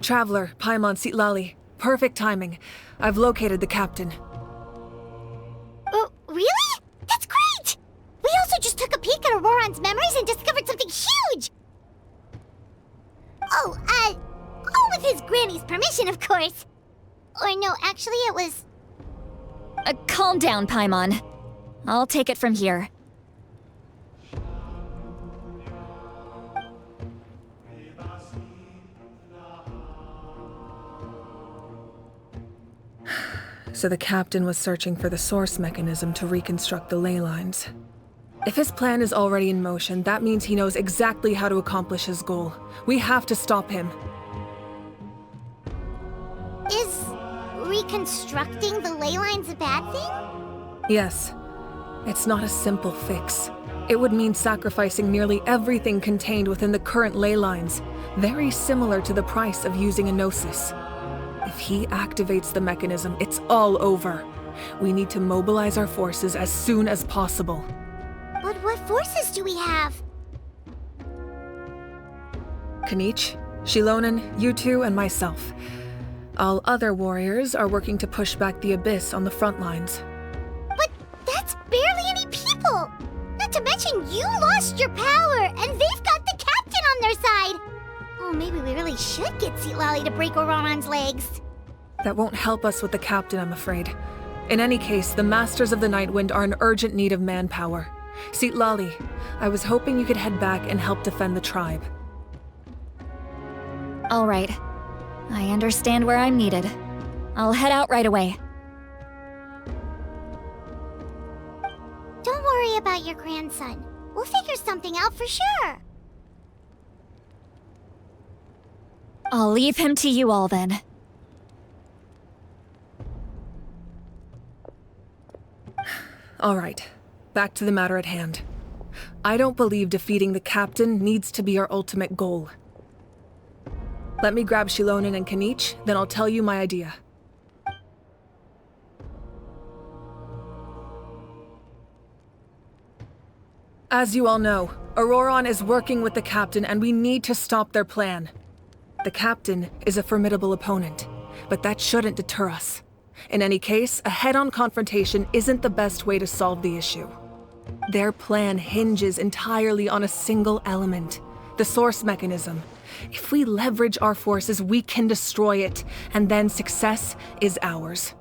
Traveler, Paimon Sitlali. Perfect timing. I've located the captain. Oh, really? That's great! We also just took a peek at Auroron's memories and discovered something huge! Oh, all with his granny's permission, of course. Or no, actually it was... Calm down, Paimon. I'll take it from here. So the captain was searching for the source mechanism to reconstruct the ley lines. If his plan is already in motion, that means he knows exactly how to accomplish his goal. We have to stop him. Is reconstructing the ley lines a bad thing? Yes. It's not a simple fix. It would mean sacrificing nearly everything contained within the current ley lines, very similar to the price of using a gnosis. If he activates the mechanism, it's all over. We need to mobilize our forces as soon as possible. But what forces do we have? Kanich, Shilonen, you two, and myself. All other warriors are working to push back the Abyss on the front lines. But that's barely any people! Not to mention you lost your power, and they've got the captain on their side! Oh, maybe we really should get Sitlali to break Auroron's legs. That won't help us with the captain, I'm afraid. In any case, the Masters of the Nightwind are in urgent need of manpower. Sitlali, I was hoping you could head back and help defend the tribe. All right. I understand where I'm needed. I'll head out right away. Don't worry about your grandson. We'll figure something out for sure. I'll leave him to you all then. All right, back to the matter at hand. I don't believe defeating the captain needs to be our ultimate goal. Let me grab Shilonen and Kanich, then I'll tell you my idea. As you all know, Auroron is working with the captain and we need to stop their plan. The captain is a formidable opponent, but that shouldn't deter us. In any case, a head-on confrontation isn't the best way to solve the issue. Their plan hinges entirely on a single element, the source mechanism. If we leverage our forces, we can destroy it, and then success is ours.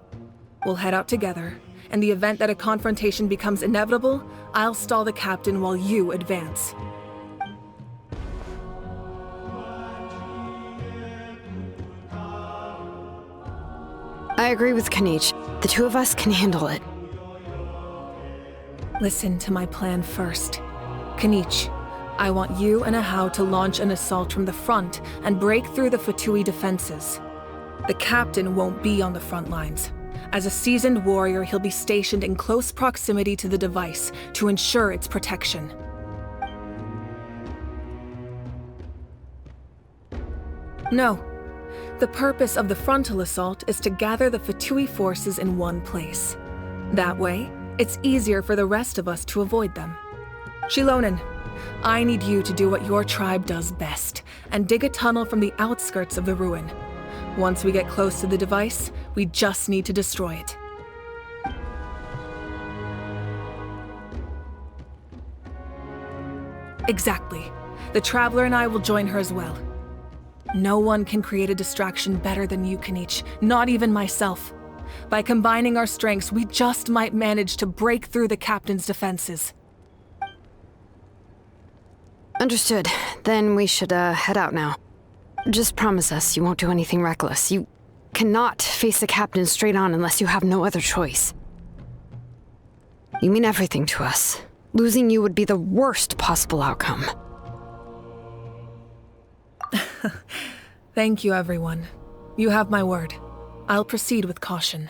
We'll head out together. In the event that a confrontation becomes inevitable, I'll stall the captain while you advance. I agree with Kanich. The two of us can handle it. Listen to my plan first. Kanich, I want you and Ahau to launch an assault from the front and break through the Fatui defenses. The captain won't be on the front lines. As a seasoned warrior, he'll be stationed in close proximity to the device to ensure its protection. No. The purpose of the frontal assault is to gather the Fatui forces in one place. That way, it's easier for the rest of us to avoid them. Shilonen, I need you to do what your tribe does best, and dig a tunnel from the outskirts of the ruin. Once we get close to the device, we just need to destroy it. Exactly. The Traveler and I will join her as well. No one can create a distraction better than you, Kanich, not even myself. By combining our strengths, we just might manage to break through the captain's defenses. Understood. Then we should, head out now. Just promise us you won't do anything reckless. You cannot face the captain straight on unless you have no other choice. You mean everything to us. Losing you would be the worst possible outcome. Thank you, everyone. You have my word. I'll proceed with caution.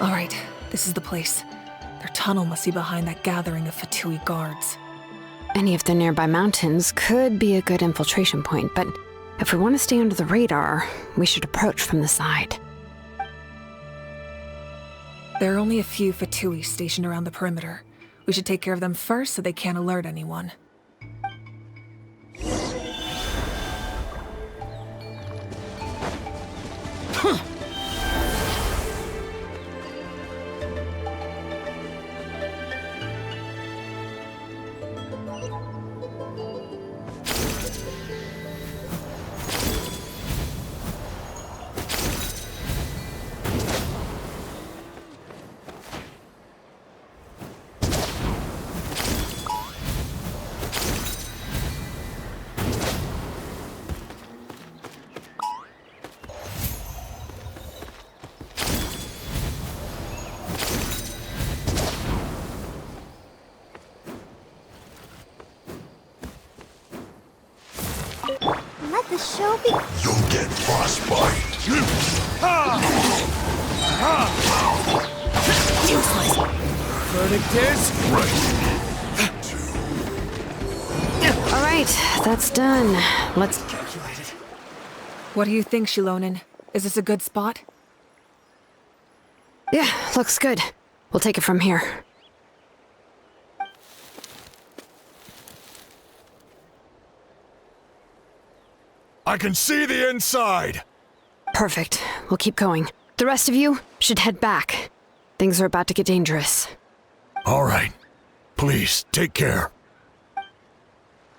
All right, this is the place. Their tunnel must be behind that gathering of Fatui guards. Any of the nearby mountains could be a good infiltration point, but if we want to stay under the radar, we should approach from the side. There are only a few Fatui stationed around the perimeter. We should take care of them first so they can't alert anyone. Let the show be. You'll get frostbite. Useless! Verdict is... All right, that's done. Let's... What do you think, Shilonen? Is this a good spot? Yeah, looks good. We'll take it from here. I can see the inside. Perfect. We'll keep going. The rest of you should head back. Things are about to get dangerous. All right. Please, take care.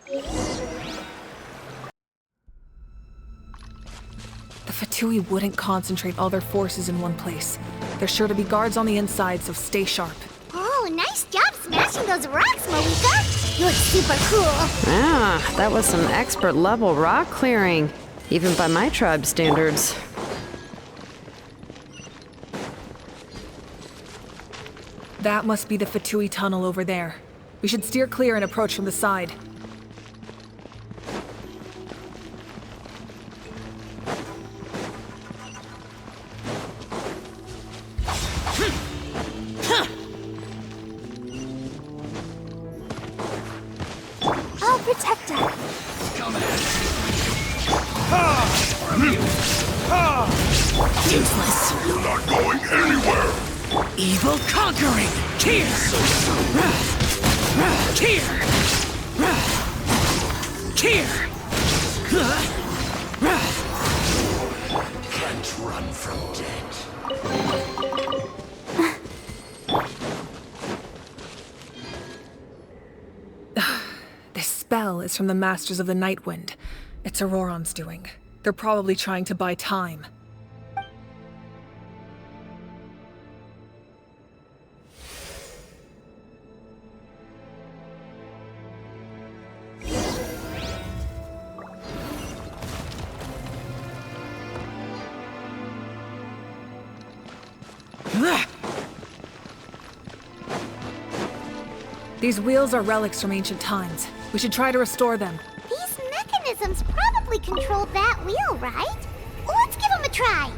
The Fatui wouldn't concentrate all their forces in one place. There's sure to be guards on the inside, so stay sharp. Oh, nice job smashing those rocks, Moika. You look super cool. Ah, that was some expert-level rock clearing, even by my tribe's standards. That must be the Fatui tunnel over there. We should steer clear and approach from the side. I'll protect her. Useless! You're not going anywhere. Evil conquering! Here! Here! Here! Can't run from death. This spell is from the Masters of the Nightwind. It's Auroron's doing. They're probably trying to buy time. These wheels are relics from ancient times. We should try to restore them. These mechanisms probably control that wheel, right? Let's give them a try.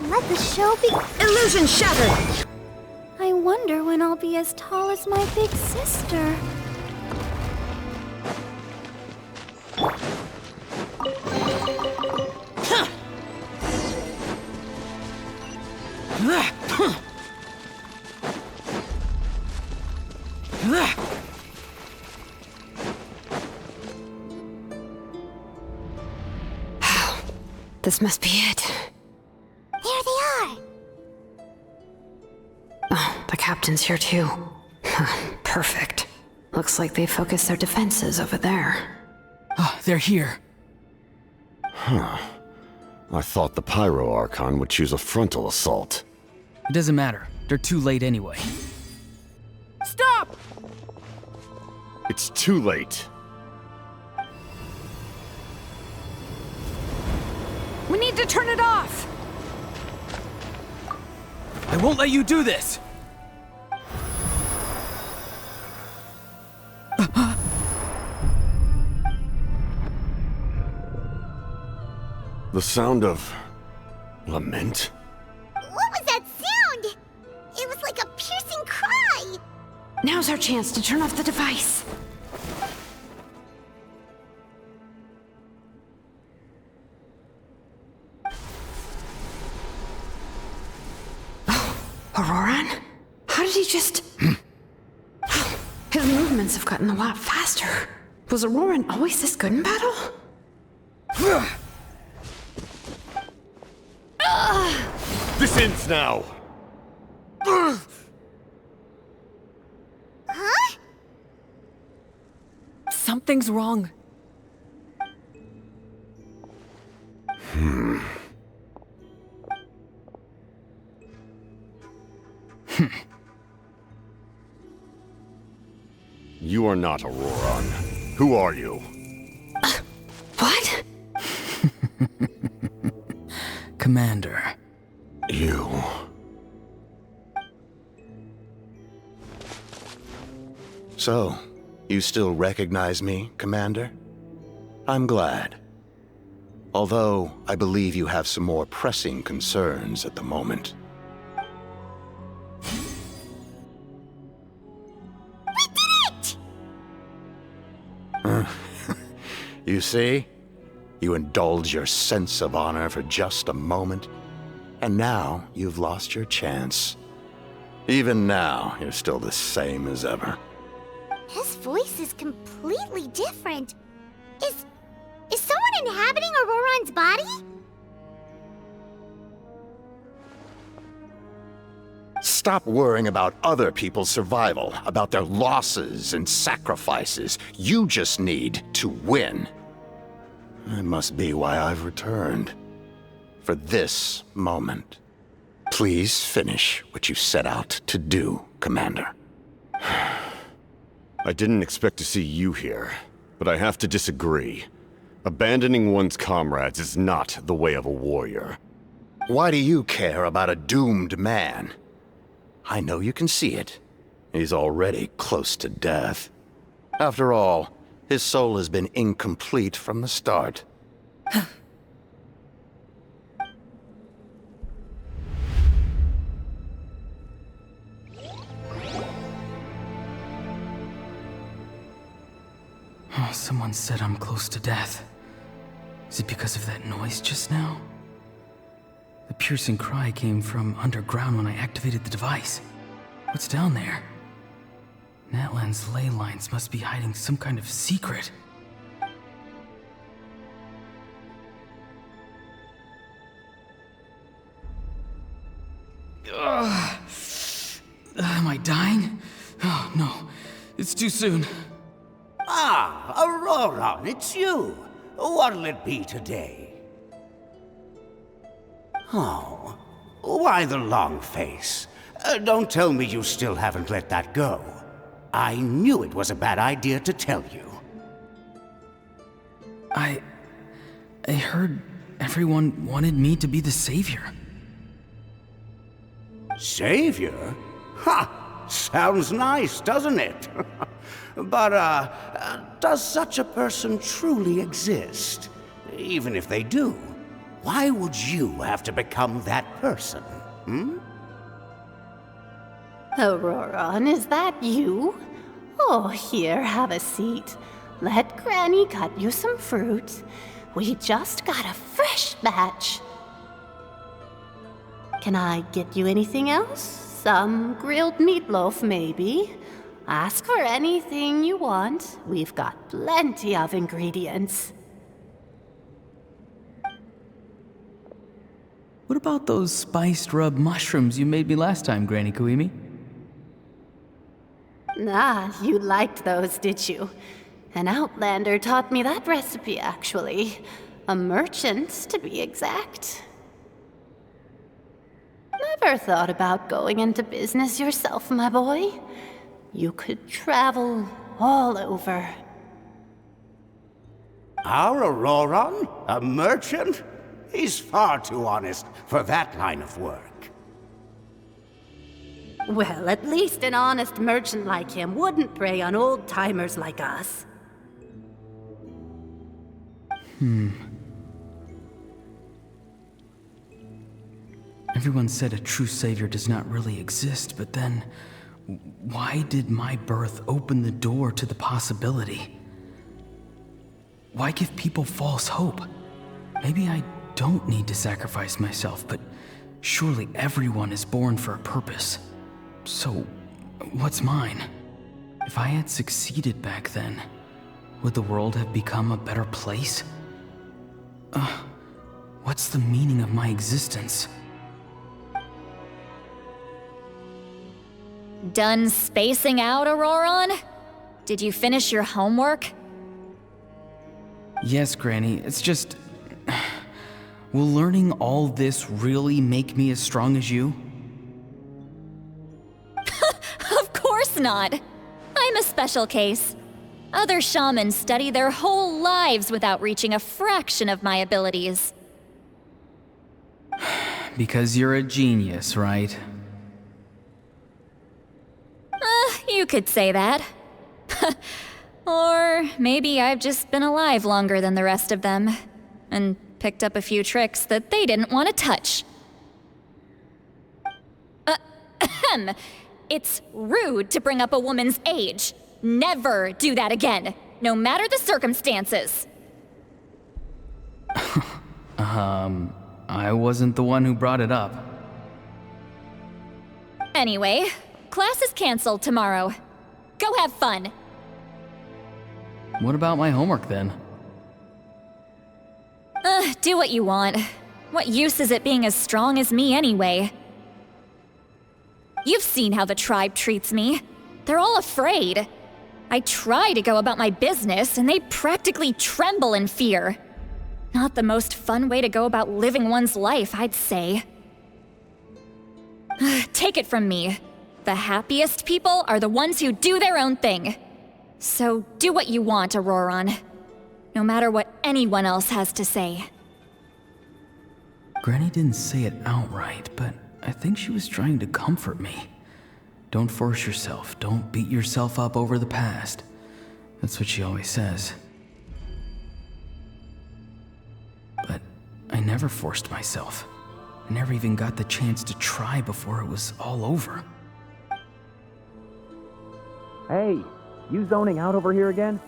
Let the show be. Illusion shattered! I wonder when I'll be as tall as my big sister. This must be it. There they are. Oh, the captain's here too. Perfect. Looks like they focused their defenses over there. Ah, they're here. I thought the Pyro Archon would choose a frontal assault. It doesn't matter. They're too late anyway. It's too late. We need to turn it off! I won't let you do this! The sound of lament? What was that sound? It was like a piercing cry. Now's our chance to turn off the device. Oh, Auroran? How did he just... His movements have gotten a lot faster. Was Auroran always this good in battle? This ends now! Huh? Something's wrong. You are not Auroran. Who are you? What? Commander. You... So, you still recognize me, Commander? I'm glad. Although, I believe you have some more pressing concerns at the moment. We did it! You see? You indulge your sense of honor for just a moment, and now you've lost your chance. Even now, you're still the same as ever. His voice is completely different. Is someone inhabiting Auroran's body? Stop worrying about other people's survival, about their losses and sacrifices. You just need to win. That must be why I've returned. For this moment. Please finish what you set out to do, Commander. I didn't expect to see you here, but I have to disagree. Abandoning one's comrades is not the way of a warrior. Why do you care about a doomed man? I know you can see it. He's already close to death. After all, his soul has been incomplete from the start. Oh, someone said I'm close to death. Is it because of that noise just now? The piercing cry came from underground when I activated the device. What's down there? Natlan's ley lines must be hiding some kind of secret. Am I dying? Oh, no. It's too soon. Ah, Aurora, it's you. What'll it be today? Oh, why the long face? Don't tell me you still haven't let that go. I knew it was a bad idea to tell you. I heard everyone wanted me to be the savior. Savior? Ha! Sounds nice, doesn't it? But, does such a person truly exist? Even if they do, why would you have to become that person, hmm? Auroran, is that you? Oh, here, have a seat. Let Granny cut you some fruit. We just got a fresh batch. Can I get you anything else? Some grilled meatloaf, maybe? Ask for anything you want. We've got plenty of ingredients. What about those spiced rub mushrooms you made me last time, Granny Kuimi? Ah, you liked those, did you? An outlander taught me that recipe, actually. A merchant, to be exact. Never thought about going into business yourself, my boy? You could travel all over. Our Auroron? A merchant? He's far too honest for that line of work. Well, at least an honest merchant like him wouldn't prey on old-timers like us. Everyone said a true savior does not really exist, but then why did my birth open the door to the possibility? Why give people false hope? Maybe I don't need to sacrifice myself, but surely everyone is born for a purpose. So, what's mine? If I had succeeded back then, would the world have become a better place? What's the meaning of my existence? Done spacing out, Auroron? Did you finish your homework? Yes, Granny, it's just... Will learning all this really make me as strong as you? Of course not! I'm a special case. Other shamans study their whole lives without reaching a fraction of my abilities. Because you're a genius, right? You could say that. Or maybe I've just been alive longer than the rest of them, and picked up a few tricks that they didn't want to touch. It's rude to bring up a woman's age. Never do that again, no matter the circumstances. I wasn't the one who brought it up. Anyway, class is canceled tomorrow. Go have fun. What about my homework then? Do what you want. What use is it being as strong as me anyway? You've seen how the tribe treats me. They're all afraid. I try to go about my business, and they practically tremble in fear. Not the most fun way to go about living one's life, I'd say. Take it from me. The happiest people are the ones who do their own thing. So do what you want, Auroron. No matter what anyone else has to say. Granny didn't say it outright, but I think she was trying to comfort me. Don't force yourself. Don't beat yourself up over the past. That's what she always says. But I never forced myself. I never even got the chance to try before it was all over. Hey, you zoning out over here again?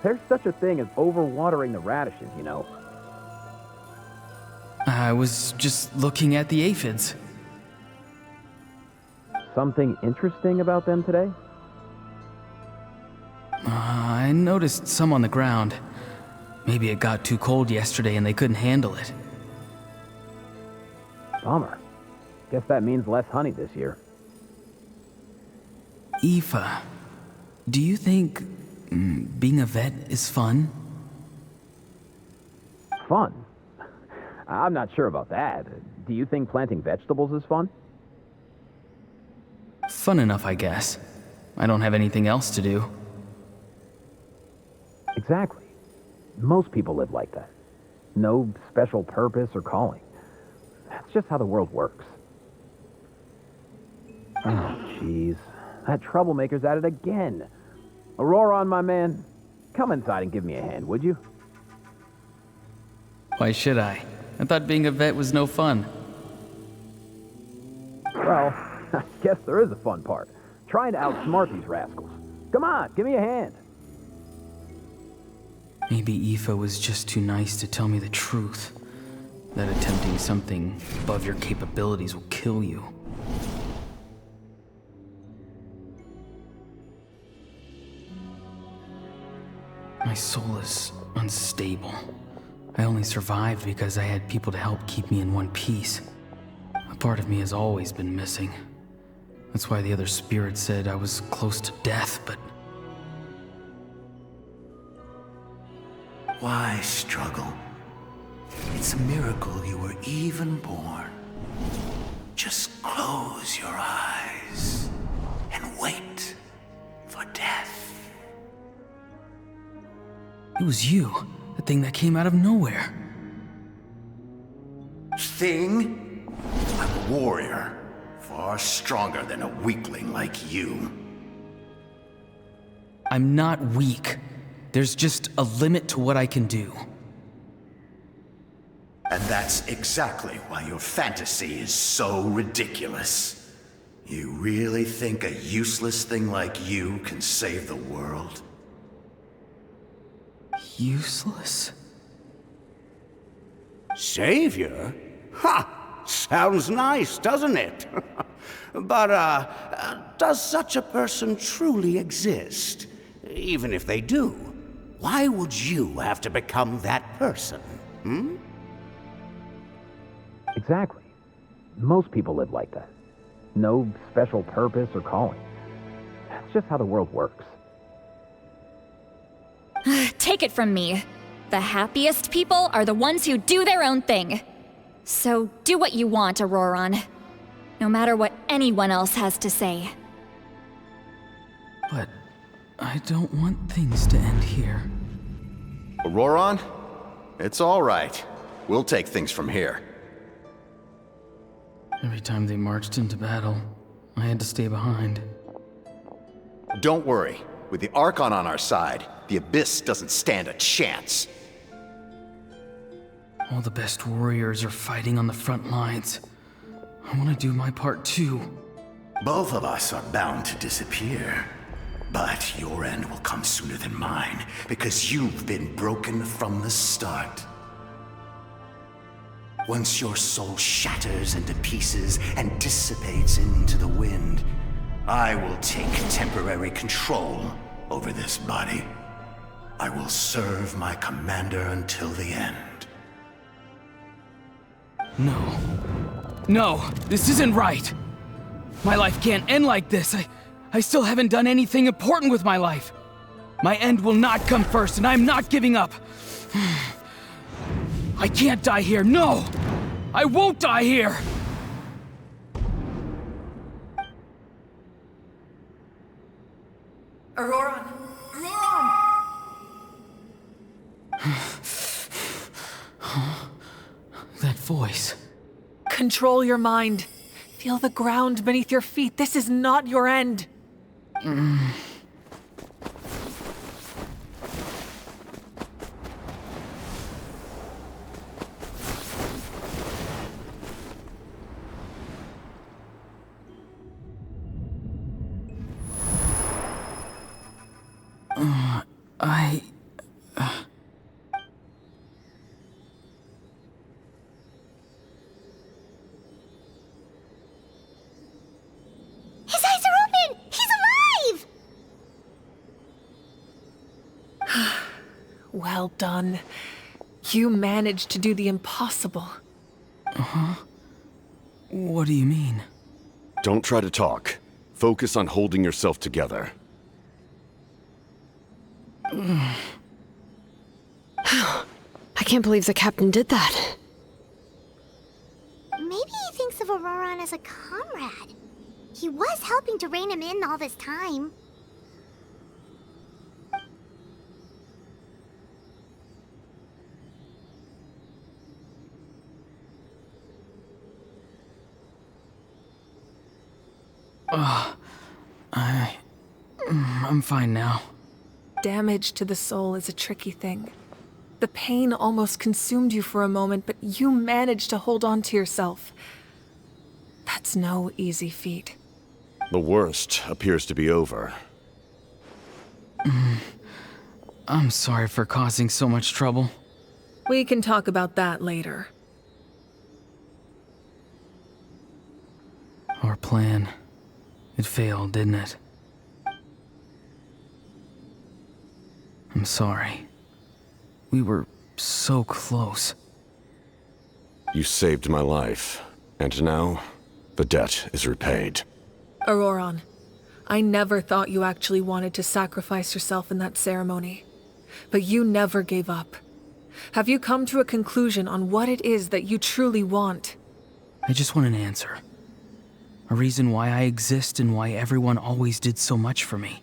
There's such a thing as overwatering the radishes, you know. I was just looking at the aphids. Something interesting about them today? I noticed some on the ground. Maybe it got too cold yesterday and they couldn't handle it. Bummer. Guess that means less honey this year. Aoife, do you think being a vet is fun? Fun? I'm not sure about that. Do you think planting vegetables is fun? Fun enough, I guess. I don't have anything else to do. Exactly. Most people live like that. No special purpose or calling. That's just how the world works. Oh, jeez. That troublemaker's at it again. Auroron, my man, come inside and give me a hand, would you? Why should I? I thought being a vet was no fun. Well, I guess there is a fun part. Trying to outsmart these rascals. Come on, give me a hand. Maybe Aoife was just too nice to tell me the truth. That attempting something above your capabilities will kill you. My soul is unstable. I only survived because I had people to help keep me in one piece. A part of me has always been missing. That's why the other spirits said I was close to death, but... Why struggle? It's a miracle you were even born. Just close your eyes and wait for death. It was you, the thing that came out of nowhere. Thing? I'm a warrior, far stronger than a weakling like you. I'm not weak. There's just a limit to what I can do. And that's exactly why your fantasy is so ridiculous. You really think a useless thing like you can save the world? Useless? Savior? Ha! Sounds nice, doesn't it? But, does such a person truly exist? Even if they do, why would you have to become that person? Hmm? Exactly. Most people live like that. No special purpose or calling. That's just how the world works. Take it from me. The happiest people are the ones who do their own thing. So do what you want, Auroron. No matter what anyone else has to say. But I don't want things to end here. Auroron? It's all right. We'll take things from here. Every time they marched into battle, I had to stay behind. Don't worry. With the Archon on our side, the Abyss doesn't stand a chance. All the best warriors are fighting on the front lines. I want to do my part too. Both of us are bound to disappear. But your end will come sooner than mine, because you've been broken from the start. Once your soul shatters into pieces and dissipates into the wind, I will take temporary control over this body. I will serve my commander until the end. No. No, this isn't right. My life can't end like this. I still haven't done anything important with my life. My end will not come first, and I'm not giving up. I can't die here, no! I won't die here! Auroron! That voice. Control your mind. Feel the ground beneath your feet. This is not your end. His eyes are open! He's alive! Well done. You managed to do the impossible. What do you mean? Don't try to talk. Focus on holding yourself together. I can't believe the captain did that. Maybe he thinks of Auroron as a comrade. He was helping to rein him in all this time. I'm fine now. Damage to the soul is a tricky thing. The pain almost consumed you for a moment, but you managed to hold on to yourself. That's no easy feat. The worst appears to be over. I'm sorry for causing so much trouble. We can talk about that later. Our plan. It failed, didn't it? I'm sorry. We were so close. You saved my life, and now the debt is repaid. Auroron, I never thought you actually wanted to sacrifice yourself in that ceremony. But you never gave up. Have you come to a conclusion on what it is that you truly want? I just want an answer. A reason why I exist and why everyone always did so much for me.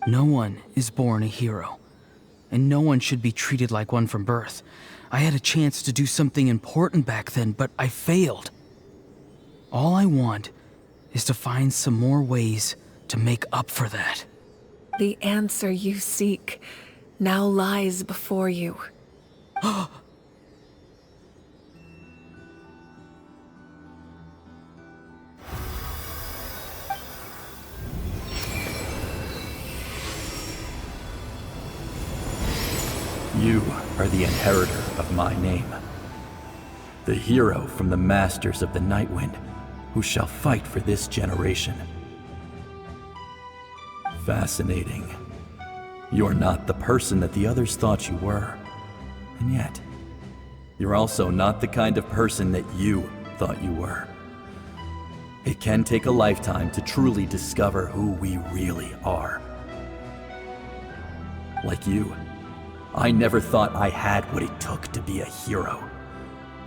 No one is born a hero, and no one should be treated like one from birth. I had a chance to do something important back then, but I failed. All I want is to find some more ways to make up for that. The answer you seek now lies before you. You are the inheritor of my name. The hero from the masters of the Nightwind, who shall fight for this generation. Fascinating. You're not the person that the others thought you were. And yet, you're also not the kind of person that you thought you were. It can take a lifetime to truly discover who we really are. Like you, I never thought I had what it took to be a hero.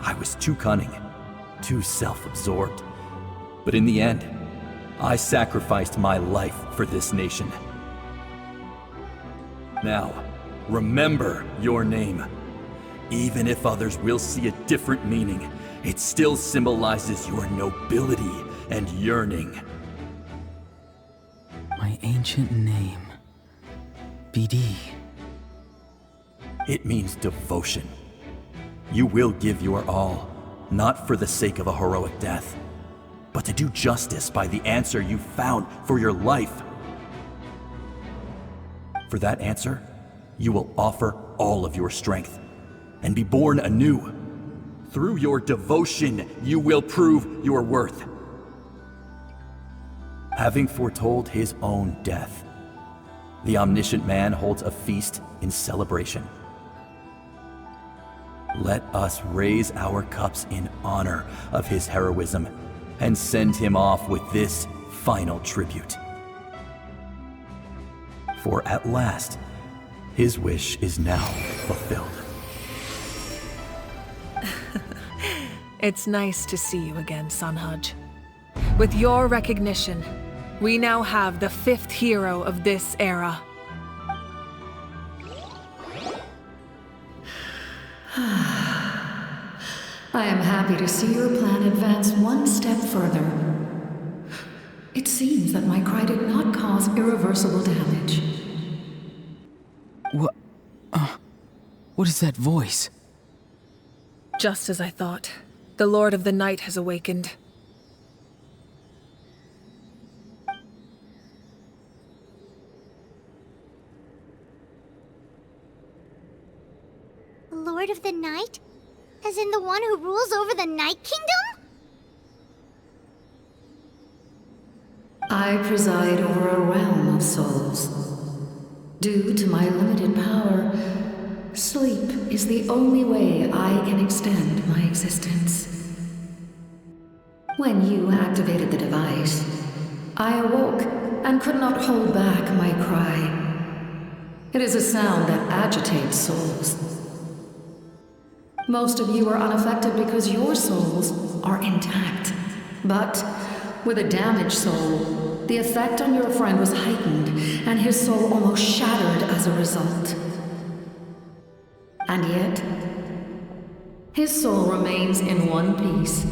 I was too cunning, too self-absorbed. But in the end, I sacrificed my life for this nation. Now, remember your name. Even if others will see a different meaning, it still symbolizes your nobility and yearning. My ancient name. BD. It means devotion. You will give your all, not for the sake of a heroic death, but to do justice by the answer you found for your life. For that answer, you will offer all of your strength and be born anew. Through your devotion, you will prove your worth. Having foretold his own death, the omniscient man holds a feast in celebration. Let us raise our cups in honor of his heroism and send him off with this final tribute. For at last, his wish is now fulfilled. It's nice to see you again, Sanhaj. With your recognition, we now have the 5th hero of this era. I am happy to see your plan advance one step further. It seems that my cry did not cause irreversible damage. What is that voice? Just as I thought. The Lord of the Night has awakened. The Lord of the Night? As in the one who rules over the Night Kingdom? I preside over a realm of souls. Due to my limited power, sleep is the only way I can extend my existence. When you activated the device, I awoke and could not hold back my cry. It is a sound that agitates souls. Most of you are unaffected because your souls are intact. But with a damaged soul, the effect on your friend was heightened, and his soul almost shattered as a result. And yet, his soul remains in one piece.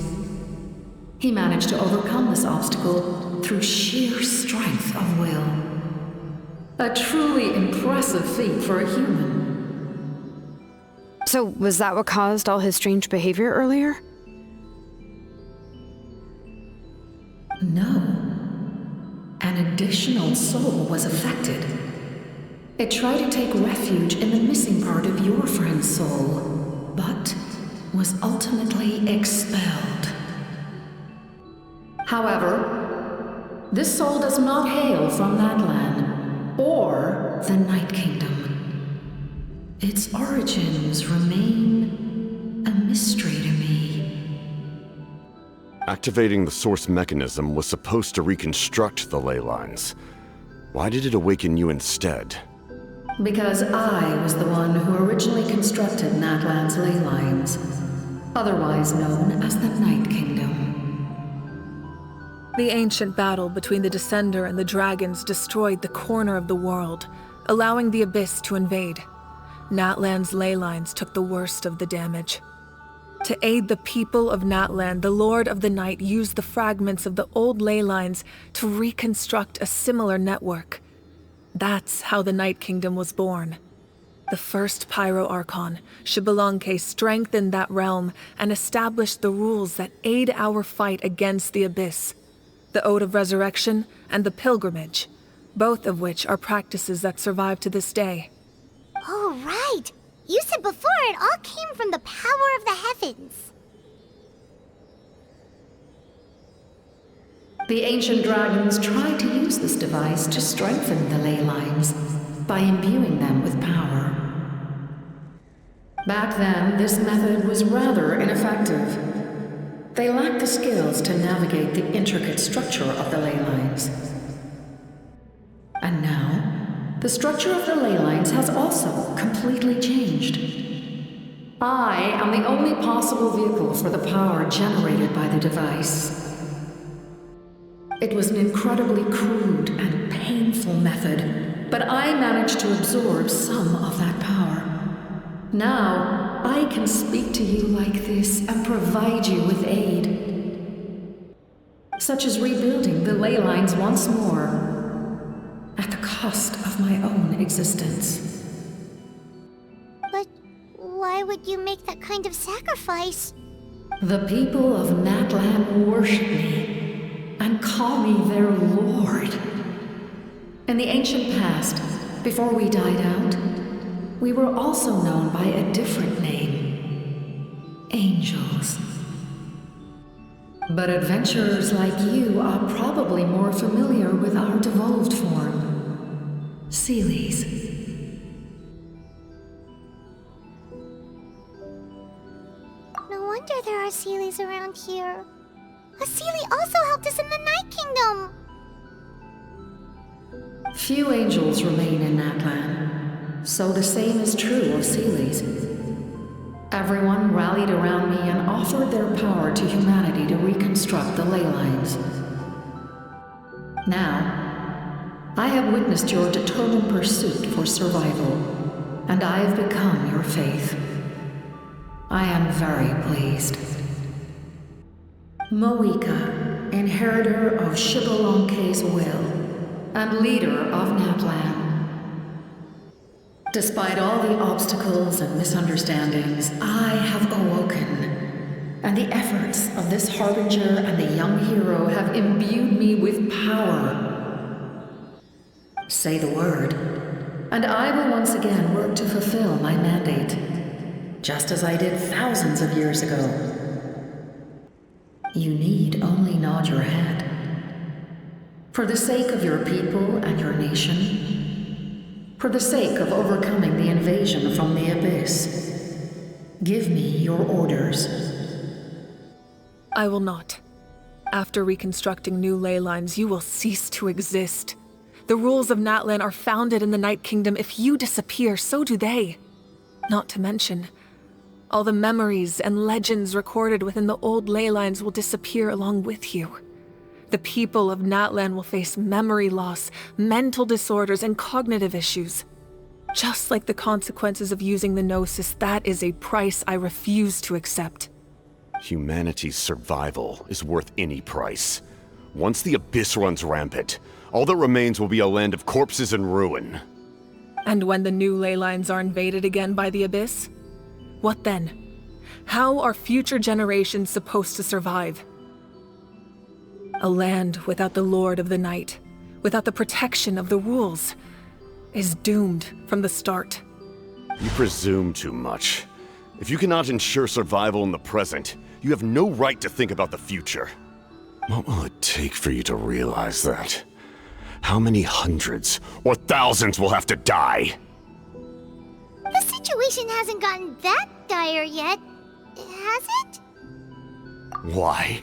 He managed to overcome this obstacle through sheer strength of will. A truly impressive feat for a human. So, was that what caused all his strange behavior earlier? No. An additional soul was affected. It tried to take refuge in the missing part of your friend's soul, but was ultimately expelled. However, this soul does not hail from Natlana or the Night Kingdom. Its origins remain a mystery to me. Activating the source mechanism was supposed to reconstruct the ley lines. Why did it awaken you instead? Because I was the one who originally constructed Natlan's ley lines, otherwise known as the Night Kingdom. The ancient battle between the Descender and the dragons destroyed the corner of the world, allowing the Abyss to invade. Natlan's ley lines took the worst of the damage. To aid the people of Natlan, the Lord of the Night used the fragments of the old ley lines to reconstruct a similar network. That's how the Night Kingdom was born. The first Pyro Archon, Xbalanque, strengthened that realm and established the rules that aid our fight against the Abyss. The Ode of Resurrection and the Pilgrimage, both of which are practices that survive to this day. Oh, right! You said before it all came from the power of the heavens. The ancient dragons tried to use this device to strengthen the ley lines by imbuing them with power. Back then, this method was rather ineffective. They lacked the skills to navigate the intricate structure of the ley lines. And now, the structure of the ley lines has also completely changed. I am the only possible vehicle for the power generated by the device. It was an incredibly crude and painful method, but I managed to absorb some of that power. Now, I can speak to you like this and provide you with aid, such as rebuilding the ley lines once more, at the cost of my own existence. But why would you make that kind of sacrifice? The people of Natlan worship me and call me their lord. In the ancient past, before we died out, we were also known by a different name: angels. But adventurers like you are probably more familiar with our devolved form, Seelies. No wonder there are Seelies around here. A Seelie also helped us in the Night Kingdom! Few angels remain in Natlan, so the same is true of Seelies. Everyone rallied around me and offered their power to humanity to reconstruct the ley lines. Now, I have witnessed your determined pursuit for survival, and I have become your faith. I am very pleased. Moika, inheritor of Xbalanque's will, and leader of Natlan. Despite all the obstacles and misunderstandings, I have awoken, and the efforts of this harbinger and the young hero have imbued me with power. Say the word, and I will once again work to fulfill my mandate, just as I did thousands of years ago. You need only nod your head. For the sake of your people and your nation, for the sake of overcoming the invasion from the Abyss, give me your orders. I will not. After reconstructing new ley lines, you will cease to exist. The rules of Natlan are founded in the Night Kingdom. If you disappear, so do they. Not to mention, all the memories and legends recorded within the old ley lines will disappear along with you. The people of Natlan will face memory loss, mental disorders, and cognitive issues. Just like the consequences of using the Gnosis, that is a price I refuse to accept. Humanity's survival is worth any price. Once the Abyss runs rampant, all that remains will be a land of corpses and ruin. And when the new ley lines are invaded again by the Abyss? What then? How are future generations supposed to survive? A land without the Lord of the Night, without the protection of the rules, is doomed from the start. You presume too much. If you cannot ensure survival in the present, you have no right to think about the future. What will it take for you to realize that? How many hundreds or thousands will have to die? The situation hasn't gotten that dire yet, has it? Why?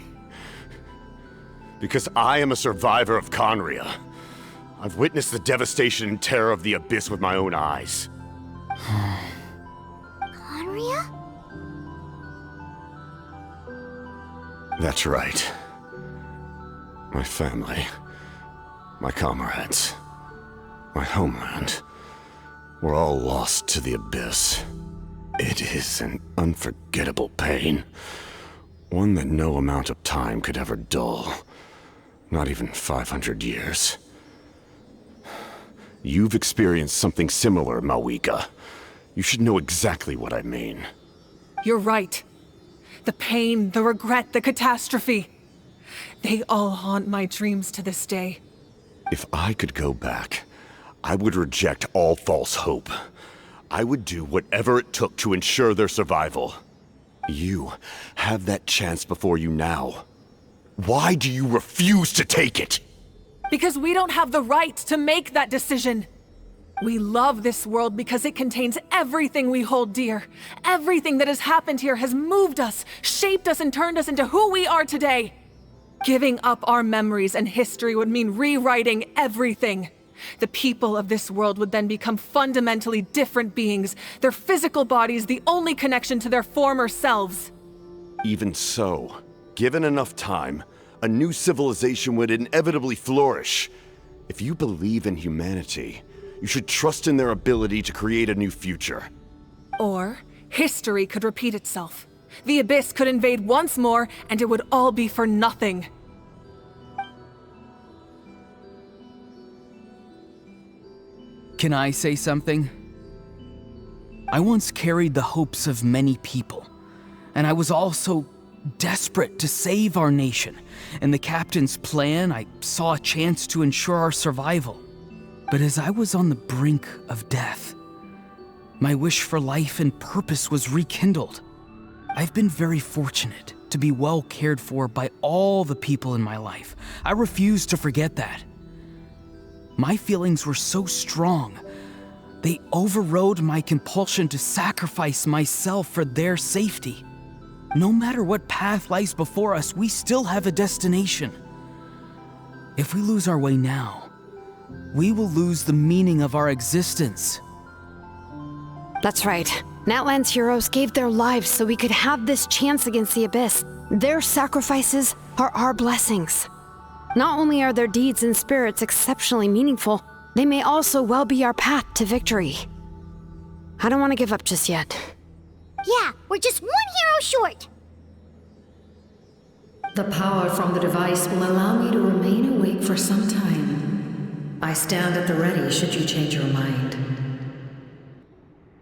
Because I am a survivor of Conria. I've witnessed the devastation and terror of the Abyss with my own eyes. Conria? That's right. My family, my comrades, my homeland, were all lost to the abyss. It is an unforgettable pain, one that no amount of time could ever dull. Not even 500 years. You've experienced something similar, Mawika. You should know exactly what I mean. You're right. The pain, the regret, the catastrophe. They all haunt my dreams to this day. If I could go back, I would reject all false hope. I would do whatever it took to ensure their survival. You have that chance before you now. Why do you refuse to take it? Because we don't have the right to make that decision. We love this world because it contains everything we hold dear. Everything that has happened here has moved us, shaped us, and turned us into who we are today. Giving up our memories and history would mean rewriting everything. The people of this world would then become fundamentally different beings, their physical bodies the only connection to their former selves. Even so, given enough time, a new civilization would inevitably flourish. If you believe in humanity, you should trust in their ability to create a new future. Or, history could repeat itself. The Abyss could invade once more, and it would all be for nothing. Can I say something? I once carried the hopes of many people, and I was also desperate to save our nation. In the captain's plan, I saw a chance to ensure our survival. But as I was on the brink of death, my wish for life and purpose was rekindled. I've been very fortunate to be well cared for by all the people in my life. I refuse to forget that. My feelings were so strong, they overrode my compulsion to sacrifice myself for their safety. No matter what path lies before us, we still have a destination. If we lose our way now, we will lose the meaning of our existence. That's right. Natlan's heroes gave their lives so we could have this chance against the Abyss. Their sacrifices are our blessings. Not only are their deeds and spirits exceptionally meaningful, they may also well be our path to victory. I don't want to give up just yet. Yeah, we're just one hero short. The power from the device will allow me to remain awake for some time. I stand at the ready should you change your mind.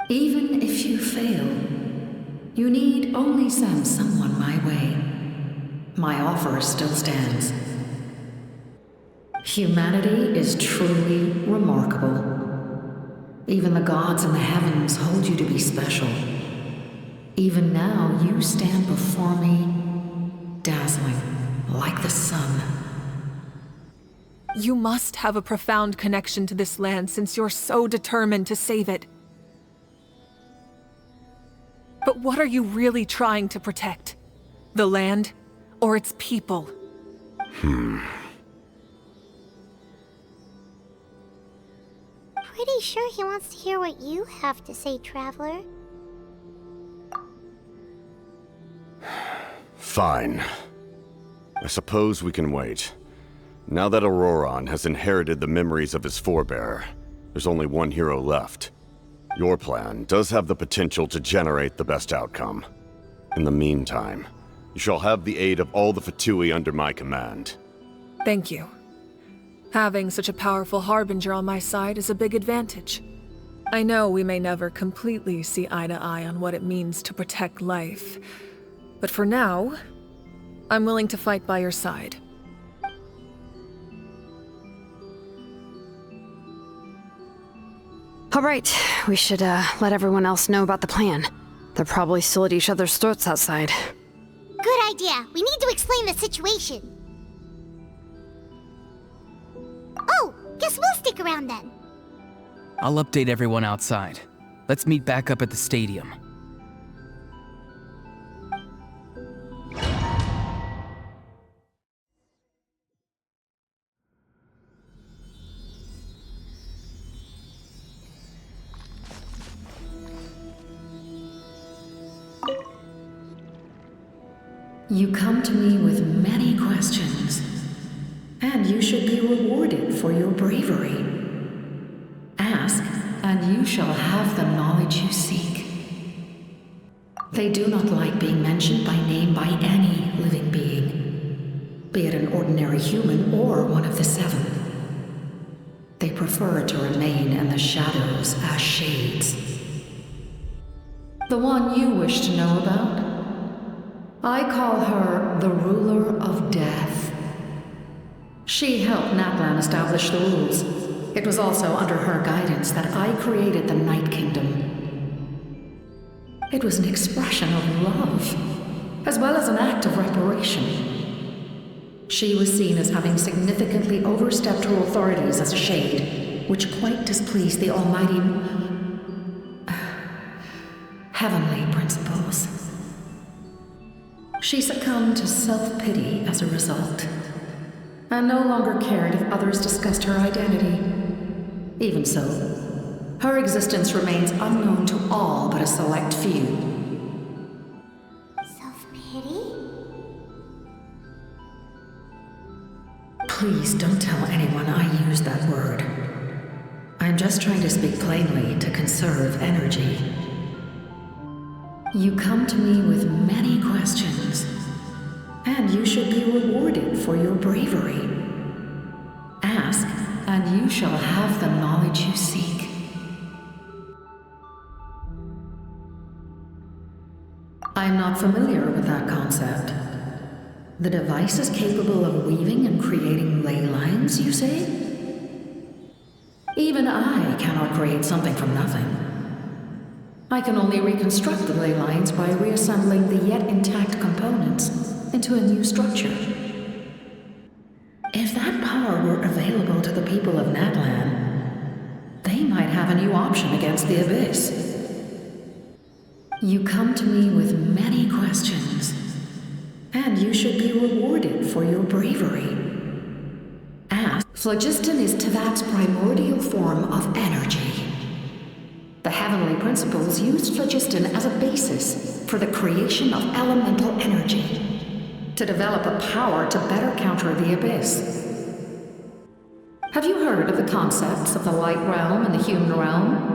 Even if you fail, you need only send someone my way. My offer still stands. Humanity is truly remarkable. Even the gods in the heavens hold you to be special. Even now, you stand before me, dazzling like the sun. You must have a profound connection to this land since you're so determined to save it. But what are you really trying to protect? The land or its people? Pretty sure he wants to hear what you have to say, Traveler. Fine. I suppose we can wait. Now that Auroron has inherited the memories of his forebearer, there's only one hero left. Your plan does have the potential to generate the best outcome. In the meantime, you shall have the aid of all the Fatui under my command. Thank you. Having such a powerful harbinger on my side is a big advantage. I know we may never completely see eye to eye on what it means to protect life, but for now, I'm willing to fight by your side. All right, we should let everyone else know about the plan. They're probably still at each other's throats outside. Good idea. We need to explain the situation. Oh, guess we'll stick around then. I'll update everyone outside. Let's meet back up at the stadium. You come to me with many questions. for your bravery. Ask, and you shall have the knowledge you seek. They do not like being mentioned by name by any living being, be it an ordinary human or one of the seven. They prefer to remain in the shadows as shades. The one you wish to know about? I call her the Ruler of Death. She helped Natlana establish the rules. It was also under her guidance that I created the Night Kingdom. It was an expression of love, as well as an act of reparation. She was seen as having significantly overstepped her authorities as a shade, which quite displeased the almighty heavenly principles. She succumbed to self-pity as a result, and no longer cared if others discussed her identity. Even so, her existence remains unknown to all but a select few. Self-pity? Please don't tell anyone I used that word. I'm just trying to speak plainly to conserve energy. You come to me with many questions, and you should be rewarded for your bravery. Ask, and you shall have the knowledge you seek. I'm not familiar with that concept. The device is capable of weaving and creating ley lines, you say? Even I cannot create something from nothing. I can only reconstruct the ley lines by reassembling the yet intact components into a new structure. If that power were available to the people of Natlan, they might have a new option against the Abyss. You come to me with many questions, and you should be rewarded for your bravery. Ask. Phlogiston is Teyvat's primordial form of energy. The heavenly principles used phlogiston as a basis for the creation of elemental energy, to develop a power to better counter the Abyss. Have you heard of the concepts of the light realm and the human realm?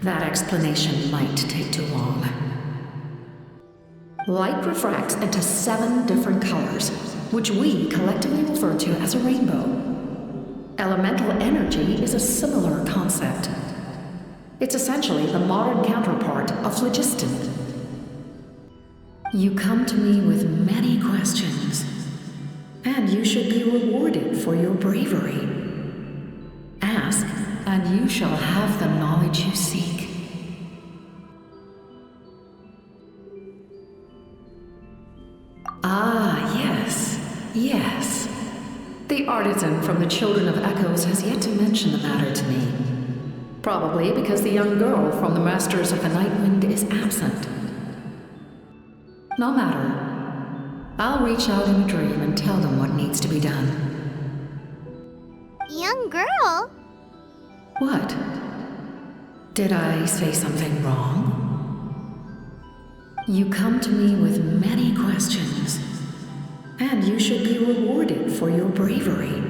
That explanation might take too long. Light refracts into 7 different colors, which we collectively refer to as a rainbow. Elemental energy is a similar concept. It's essentially the modern counterpart of phlogiston. You come to me with many questions, and you should be rewarded for your bravery. Ask, and you shall have the knowledge you seek. Ah, yes, yes. The artisan from the Children of Echoes has yet to mention the matter to me. Probably because the young girl from the Masters of the Nightwind is absent. No matter. I'll reach out in a dream and tell them what needs to be done. Young girl? What? Did I say something wrong? You come to me with many questions, and you should be rewarded for your bravery.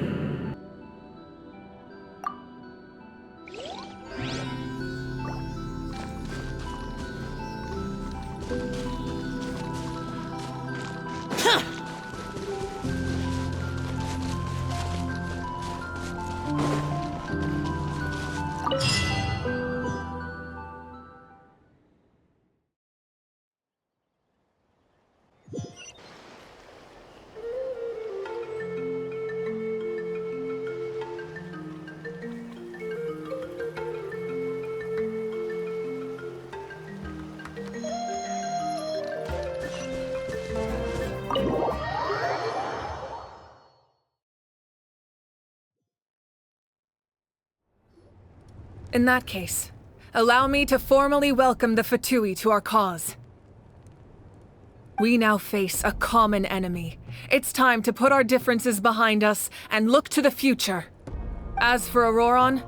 In that case, allow me to formally welcome the Fatui to our cause. We now face a common enemy. It's time to put our differences behind us and look to the future. As for Auroron,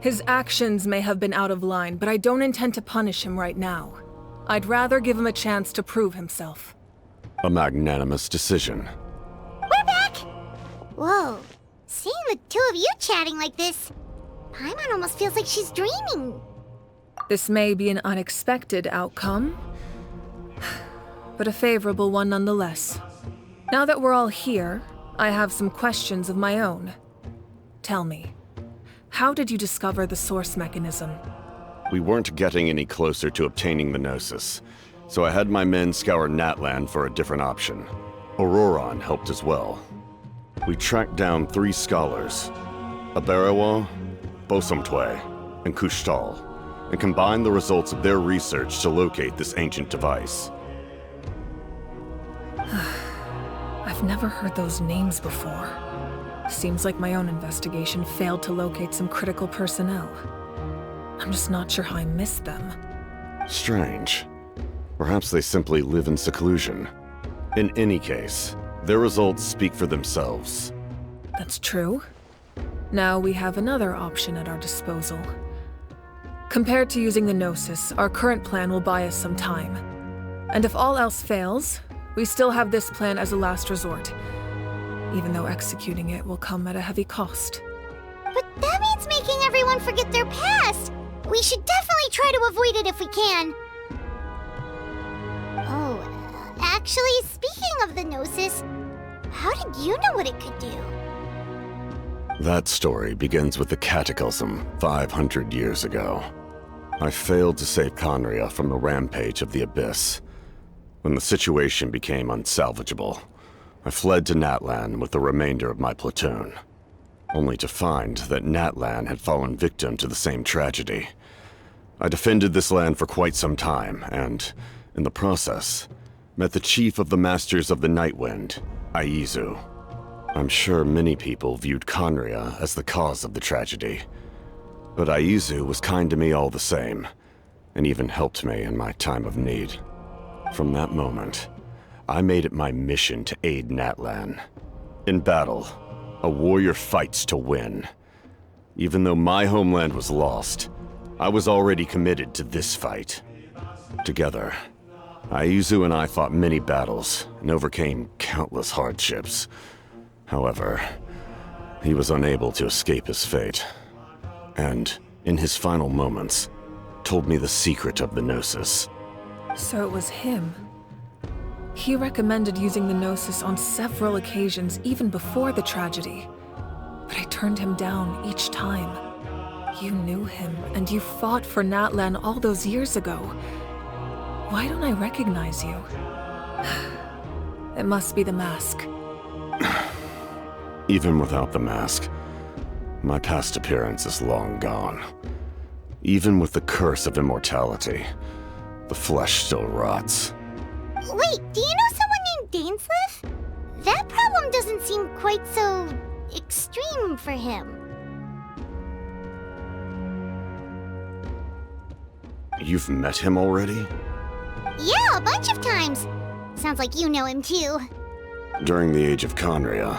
his actions may have been out of line, but I don't intend to punish him right now. I'd rather give him a chance to prove himself. A magnanimous decision. We're back! Whoa. Seeing the two of you chatting like this, Paimon almost feels like she's dreaming. This may be an unexpected outcome, but a favorable one nonetheless. Now that we're all here, I have some questions of my own. Tell me, how did you discover the source mechanism? We weren't getting any closer to obtaining the Gnosis, so I had my men scour Natlan for a different option. Auroron helped as well. We tracked down 3 scholars, Aberawa, Bosomtwe, and Kushtal, and combined the results of their research to locate this ancient device. I've never heard those names before. Seems like my own investigation failed to locate some critical personnel. I'm just not sure how I missed them. Strange. Perhaps they simply live in seclusion. In any case, their results speak for themselves. That's true. Now we have another option at our disposal. Compared to using the Gnosis, our current plan will buy us some time. And if all else fails, we still have this plan as a last resort, even though executing it will come at a heavy cost. But that means making everyone forget their past! We should definitely try to avoid it if we can. Oh, actually, speaking of the Gnosis, how did you know what it could do? That story begins with the Cataclysm 500 years ago. I failed to save Conria from the rampage of the Abyss. When the situation became unsalvageable, I fled to Natlan with the remainder of my platoon, only to find that Natlan had fallen victim to the same tragedy. I defended this land for quite some time, and, in the process, met the chief of the Masters of the Nightwind, Aizu. I'm sure many people viewed Conria as the cause of the tragedy, but Aizu was kind to me all the same, and even helped me in my time of need. From that moment, I made it my mission to aid Natlan. In battle, a warrior fights to win. Even though my homeland was lost, I was already committed to this fight. Together, Aizu and I fought many battles and overcame countless hardships. However, he was unable to escape his fate, and, in his final moments, told me the secret of the Gnosis. So it was him. He recommended using the Gnosis on several occasions, even before the tragedy. But I turned him down each time. You knew him, and you fought for Natlan all those years ago. Why don't I recognize you? It must be the mask. Even without the mask, my past appearance is long gone. Even with the curse of immortality, the flesh still rots. Wait, do you know someone named Dainsleif? That problem doesn't seem quite so extreme for him. You've met him already? Yeah, a bunch of times. Sounds like you know him too. During the age of Conria,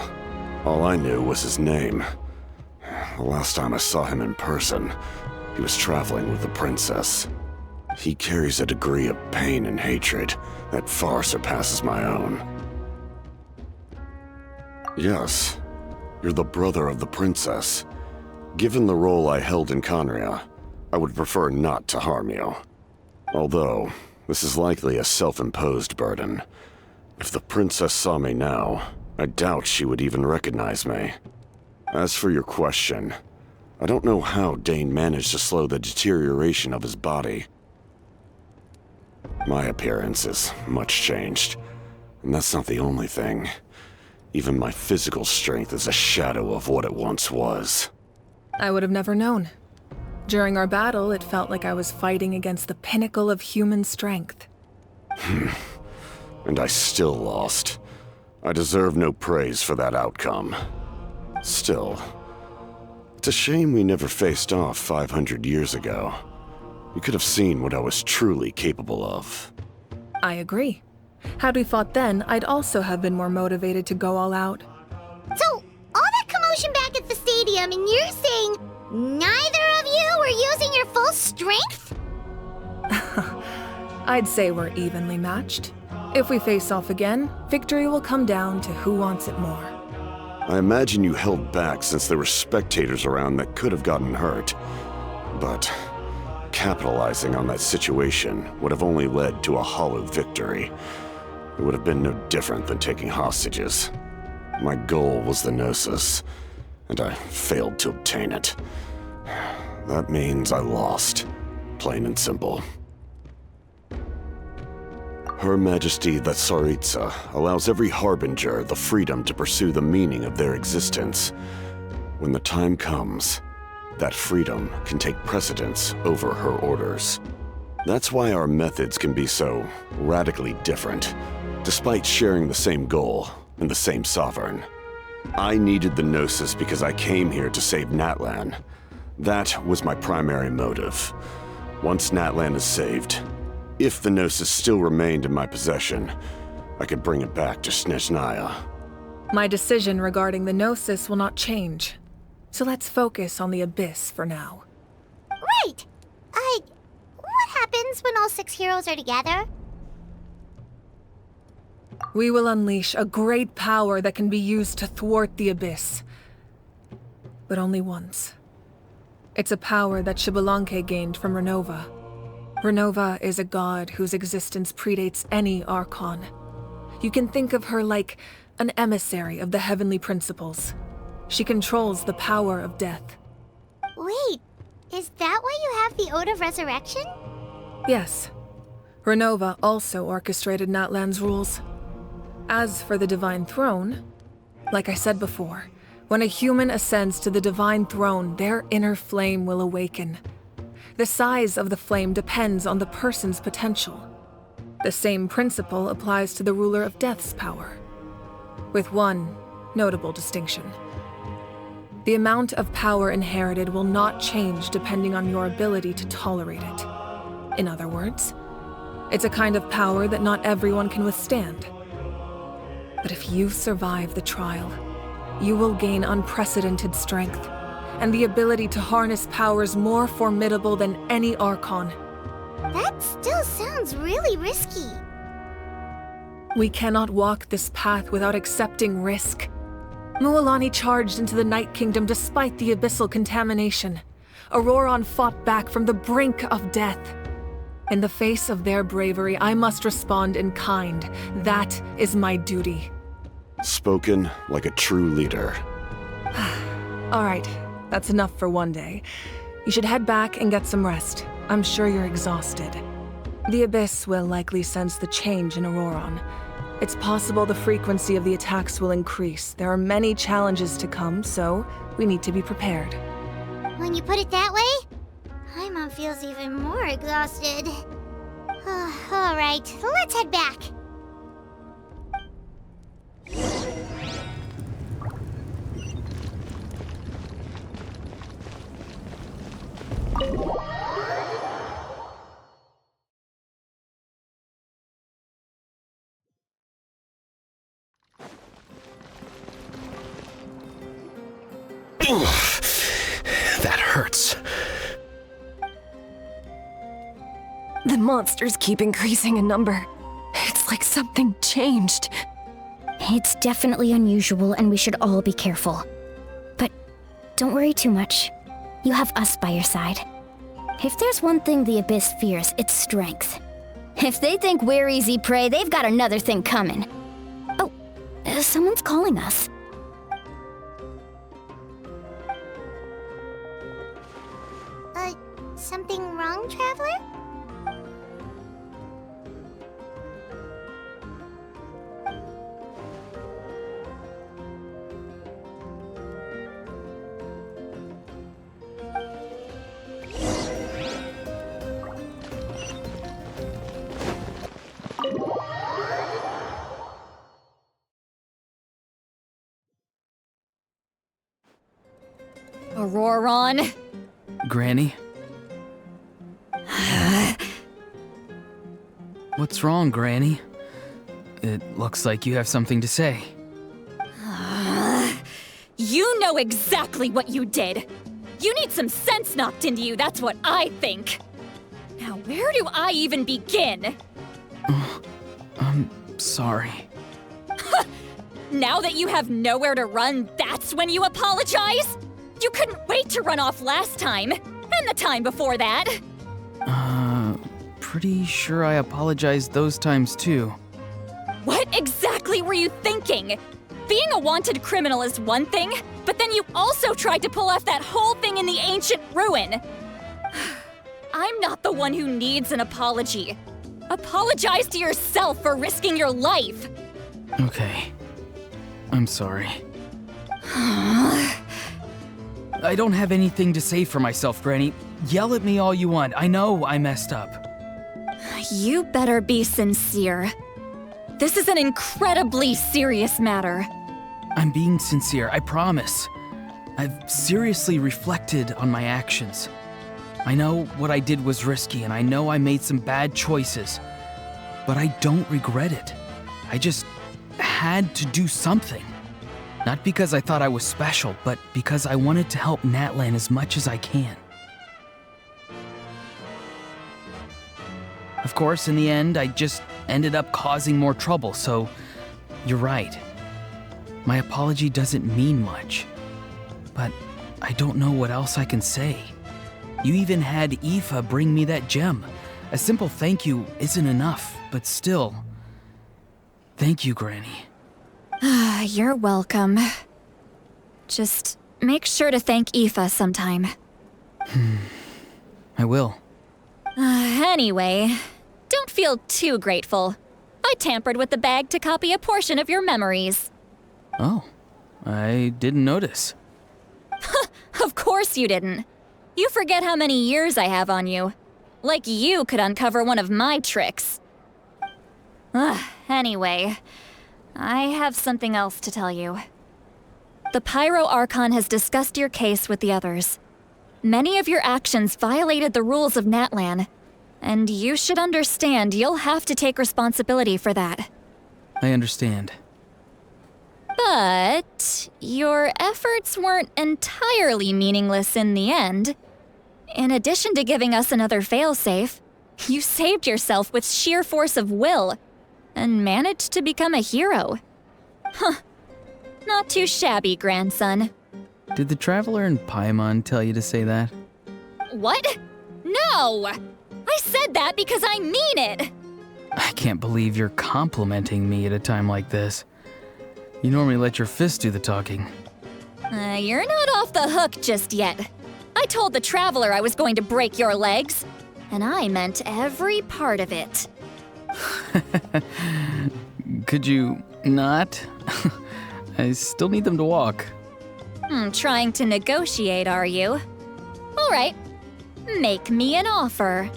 all I knew was his name. The last time I saw him in person, he was traveling with the princess. He carries a degree of pain and hatred that far surpasses my own. Yes, you're the brother of the princess. Given the role I held in Conria, I would prefer not to harm you. Although, this is likely a self-imposed burden. If the princess saw me now, I doubt she would even recognize me. As for your question, I don't know how Dane managed to slow the deterioration of his body. My appearance is much changed, and that's not the only thing. Even my physical strength is a shadow of what it once was. I would have never known. During our battle, it felt like I was fighting against the pinnacle of human strength. And I still lost. I deserve no praise for that outcome. Still, it's a shame we never faced off 500 years ago. You could have seen what I was truly capable of. I agree. Had we fought then, I'd also have been more motivated to go all out. So, all that commotion back at the stadium, and you're saying neither of you were using your full strength? I'd say we're evenly matched. If we face off again, victory will come down to who wants it more. I imagine you held back since there were spectators around that could have gotten hurt. But capitalizing on that situation would have only led to a hollow victory. It would have been no different than taking hostages. My goal was the Gnosis, and I failed to obtain it. That means I lost, plain and simple. Her Majesty the Tsaritsa allows every Harbinger the freedom to pursue the meaning of their existence. When the time comes, that freedom can take precedence over her orders. That's why our methods can be so radically different, despite sharing the same goal and the same sovereign. I needed the Gnosis because I came here to save Natlan. That was my primary motive. Once Natlan is saved, if the Gnosis still remained in my possession, I could bring it back to Snezhnaya. My decision regarding the Gnosis will not change. So let's focus on the Abyss for now. Right! What happens when all 6 heroes are together? We will unleash a great power that can be used to thwart the Abyss. But only once. It's a power that Xbalanque gained from Renova. Renova is a god whose existence predates any Archon. You can think of her like an emissary of the heavenly principles. She controls the power of death. Wait, is that why you have the Ode of Resurrection? Yes. Renova also orchestrated Natlan's rules. As for the Divine Throne, like I said before, when a human ascends to the Divine Throne, their inner flame will awaken. The size of the flame depends on the person's potential. The same principle applies to the ruler of Death's power, with one notable distinction. The amount of power inherited will not change depending on your ability to tolerate it. In other words, it's a kind of power that not everyone can withstand. But if you survive the trial, you will gain unprecedented strength, and the ability to harness powers more formidable than any Archon. That still sounds really risky. We cannot walk this path without accepting risk. Mualani charged into the Night Kingdom despite the abyssal contamination. Auroron fought back from the brink of death. In the face of their bravery, I must respond in kind. That is my duty. Spoken like a true leader. All right, that's enough for one day. You should head back and get some rest. I'm sure you're exhausted. The Abyss will likely sense the change in Auroron. It's possible the frequency of the attacks will increase. There are many challenges to come, so we need to be prepared. When you put it that way, Paimon feels even more exhausted. All right, let's head back. That hurts. The monsters keep increasing in number. It's like something changed. It's definitely unusual, and we should all be careful. But don't worry too much. You have us by your side. If there's one thing the Abyss fears, it's strength. If they think we're easy prey, they've got another thing coming. Oh, someone's calling us. Something wrong, Traveler? Auroron? Granny? What's wrong, Granny? It looks like you have something to say. You know exactly what you did! You need some sense knocked into you, that's what I think! Now where do I even begin? I'm sorry. Now that you have nowhere to run, that's when you apologize? You couldn't wait to run off last time, and the time before that. Pretty sure I apologized those times too. What exactly were you thinking? Being a wanted criminal is one thing, but then you also tried to pull off that whole thing in the ancient ruin. I'm not the one who needs an apology. Apologize to yourself for risking your life. Okay. I'm sorry. I don't have anything to say for myself, Granny. Yell at me all you want. I know I messed up. You better be sincere. This is an incredibly serious matter. I'm being sincere, I promise. I've seriously reflected on my actions. I know what I did was risky, and I know I made some bad choices. But I don't regret it. I just had to do something. Not because I thought I was special, but because I wanted to help Natlan as much as I can. Of course, in the end, I just ended up causing more trouble, so you're right. My apology doesn't mean much, but I don't know what else I can say. You even had Aoife bring me that gem. A simple thank you isn't enough, but still. Thank you, Granny. You're welcome. Just make sure to thank Aoife sometime. I will. Anyway, don't feel too grateful. I tampered with the bag to copy a portion of your memories. Oh, I didn't notice. Of course you didn't. You forget how many years I have on you. Like you could uncover one of my tricks. Anyway, I have something else to tell you. The Pyro Archon has discussed your case with the others. Many of your actions violated the rules of Natlan, and you should understand you'll have to take responsibility for that. I understand. But your efforts weren't entirely meaningless in the end. In addition to giving us another failsafe, you saved yourself with sheer force of will and managed to become a hero. Not too shabby, grandson. Did the Traveler and Paimon tell you to say that? What? No! I said that because I mean it! I can't believe you're complimenting me at a time like this. You normally let your fist do the talking. You're not off the hook just yet. I told the Traveler I was going to break your legs, and I meant every part of it. Could you not? I still need them to walk. Trying to negotiate, are you? All right, make me an offer.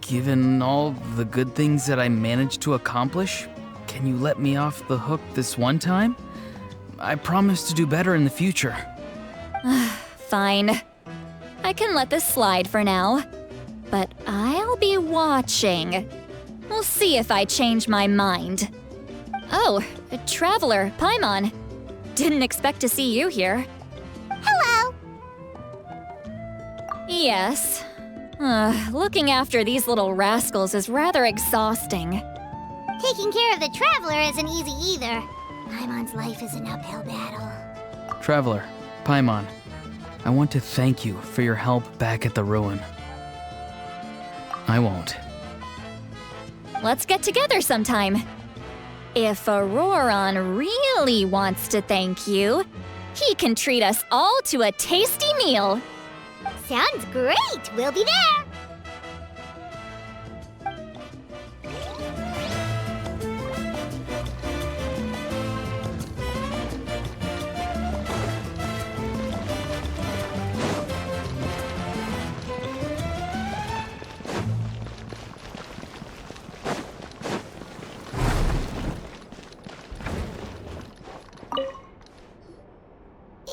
Given all the good things that I managed to accomplish, can you let me off the hook this one time? I promise to do better in the future. Fine. I can let this slide for now. But I'll be watching. We'll see if I change my mind. Oh, Traveler, Paimon. Didn't expect to see you here. Hello! Yes. Looking after these little rascals is rather exhausting. Taking care of the Traveler isn't easy either. Paimon's life is an uphill battle. Traveler, Paimon, I want to thank you for your help back at the ruin. I won't. Let's get together sometime. If Auroron really wants to thank you, he can treat us all to a tasty meal. Sounds great! We'll be there!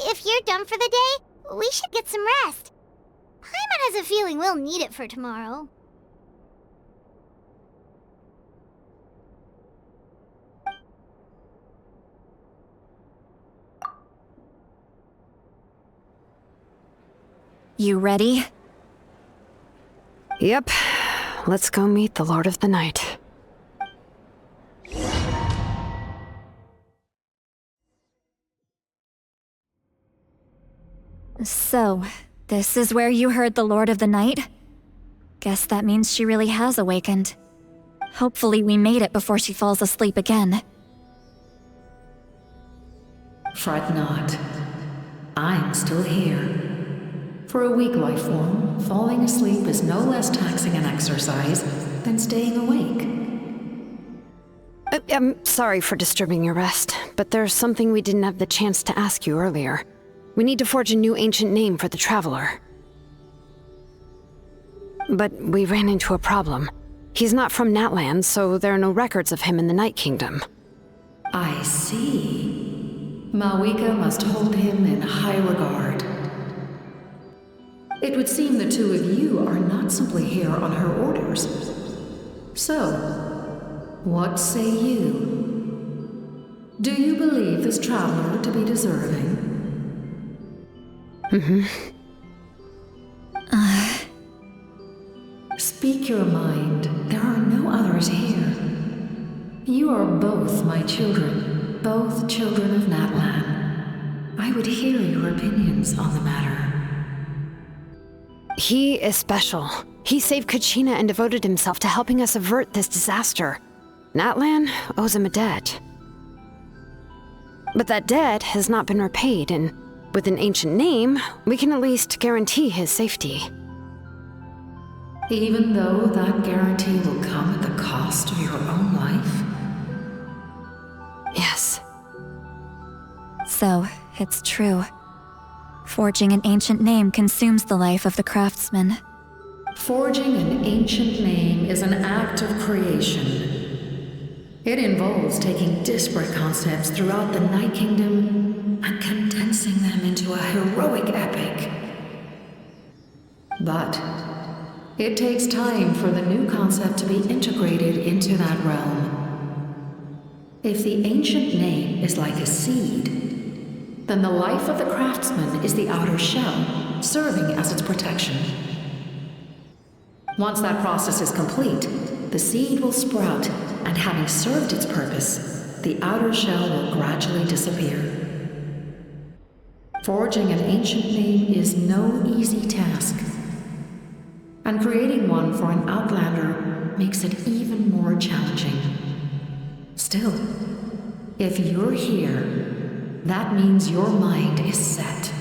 If you're done for the day, we should get some rest. Paimon has a feeling we'll need it for tomorrow. You ready? Yep. Let's go meet the Lord of the Night. So, this is where you heard the Lord of the Night? Guess that means she really has awakened. Hopefully we made it before she falls asleep again. Fret not. I'm still here. For a weak life form, falling asleep is no less taxing an exercise than staying awake. I'm sorry for disturbing your rest, but there's something we didn't have the chance to ask you earlier. We need to forge a new ancient name for the Traveler. But we ran into a problem. He's not from Natlan, so there are no records of him in the Night Kingdom. I see. Malwika must hold him in high regard. It would seem the two of you are not simply here on her orders. So, what say you? Do you believe this traveler to be deserving? Speak your mind. There are no others here. You are both my children, both children of Natlan. I would hear your opinions on the matter. He is special. He saved Kachina and devoted himself to helping us avert this disaster. Natlan owes him a debt. But that debt has not been repaid, and with an ancient name, we can at least guarantee his safety. Even though that guarantee will come at the cost of your own life? Yes. So, it's true. Forging an ancient name consumes the life of the craftsman. Forging an ancient name is an act of creation. It involves taking disparate concepts throughout the Night Kingdom and condensing them into a heroic epic. But it takes time for the new concept to be integrated into that realm. If the ancient name is like a seed, then the life of the craftsman is the outer shell, serving as its protection. Once that process is complete, the seed will sprout, and having served its purpose, the outer shell will gradually disappear. Forging an ancient name is no easy task, and creating one for an outlander makes it even more challenging. Still, if you're here, that means your mind is set.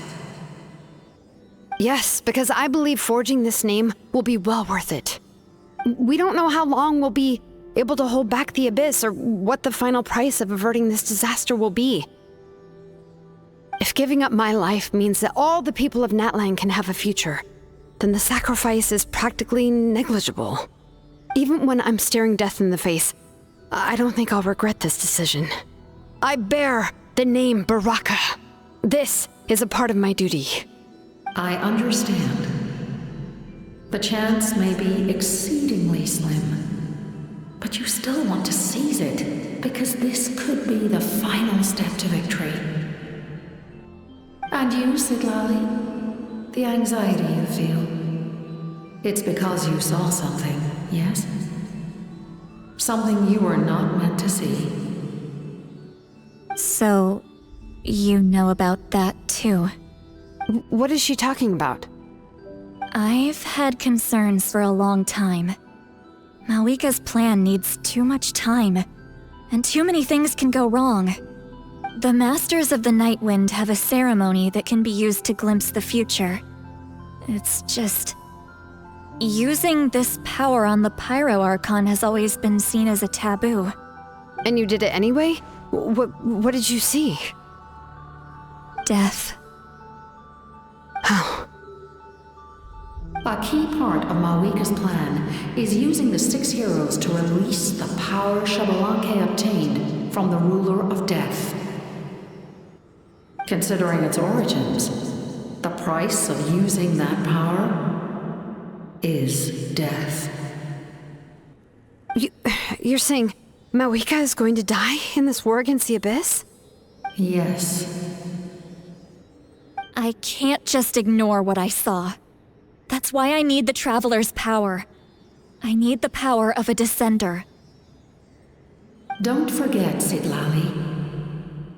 Yes, because I believe forging this name will be well worth it. We don't know how long we'll be able to hold back the abyss or what the final price of averting this disaster will be. If giving up my life means that all the people of Natlan can have a future, then the sacrifice is practically negligible. Even when I'm staring death in the face, I don't think I'll regret this decision. I bear the name Baraka. This is a part of my duty. I understand. The chance may be exceedingly slim, but you still want to seize it, because this could be the final step to victory. And you, Sidlali, the anxiety you feel, it's because you saw something, yes? Something you were not meant to see. So, you know about that too. What is she talking about? I've had concerns for a long time. Malwika's plan needs too much time, and too many things can go wrong. The Masters of the Night Wind have a ceremony that can be used to glimpse the future. It's just... using this power on the Pyro Archon has always been seen as a taboo. And you did it anyway? What did you see? Death. How? A key part of Malwika's plan is using the 6 heroes to release the power Xbalanque obtained from the ruler of death. Considering its origins, the price of using that power is death. You're saying Malwika is going to die in this war against the Abyss? Yes. I can't just ignore what I saw. That's why I need the Traveler's power. I need the power of a Descender. Don't forget, Sidlali.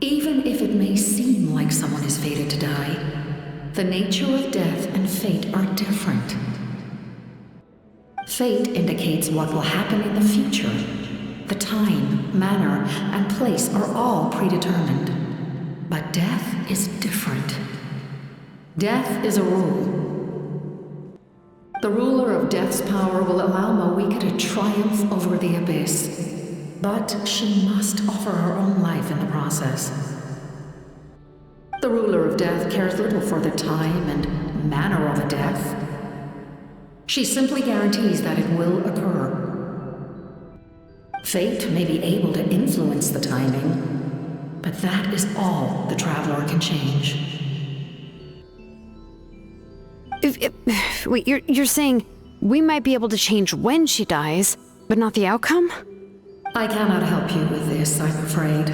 Even if it may seem like someone is fated to die, the nature of death and fate are different. Fate indicates what will happen in the future. The time, manner, and place are all predetermined. But death is different. Death is a rule. The ruler of death's power will allow Mawika to triumph over the abyss. But she must offer her own life in the process. The ruler of death cares little for the time and manner of a death. She simply guarantees that it will occur. Fate may be able to influence the timing, but that is all the Traveler can change. Wait, you're saying we might be able to change when she dies, but not the outcome? I cannot help you with this, I'm afraid.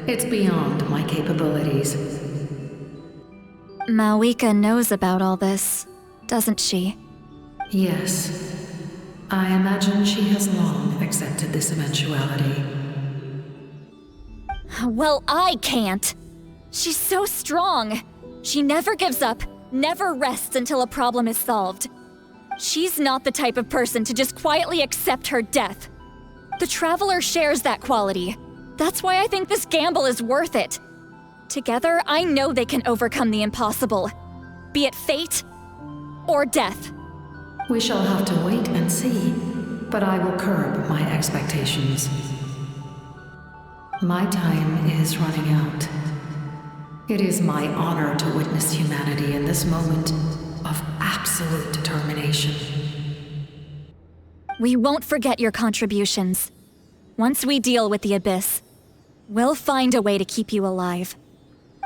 It's beyond my capabilities. Mawika knows about all this, doesn't she? Yes. I imagine she has long accepted this eventuality. Well, I can't. She's so strong. She never gives up, never rests until a problem is solved. She's not the type of person to just quietly accept her death. The Traveler shares that quality. That's why I think this gamble is worth it. Together, I know they can overcome the impossible. Be it fate or death. We shall have to wait and see, but I will curb my expectations. My time is running out. It is my honor to witness humanity in this moment of absolute determination. We won't forget your contributions. Once we deal with the abyss, we'll find a way to keep you alive.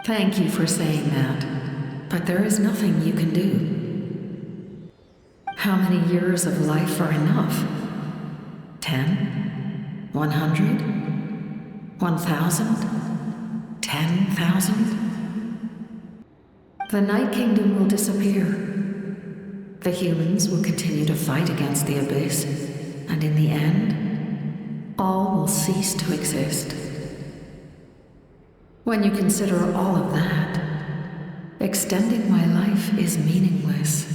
Thank you for saying that, but there is nothing you can do. How many years of life are enough? 10? 100? 1,000? 10,000? The Night Kingdom will disappear. The humans will continue to fight against the abyss, and in the end, all will cease to exist. When you consider all of that, extending my life is meaningless.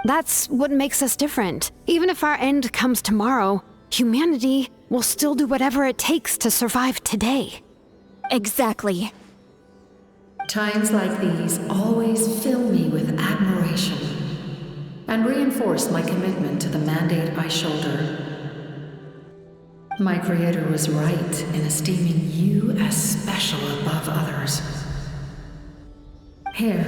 That's what makes us different. Even if our end comes tomorrow, humanity will still do whatever it takes to survive today. Exactly. Times like these always fill me with admiration and reinforce my commitment to the mandate I shoulder. My Creator was right in esteeming you as special above others. Here.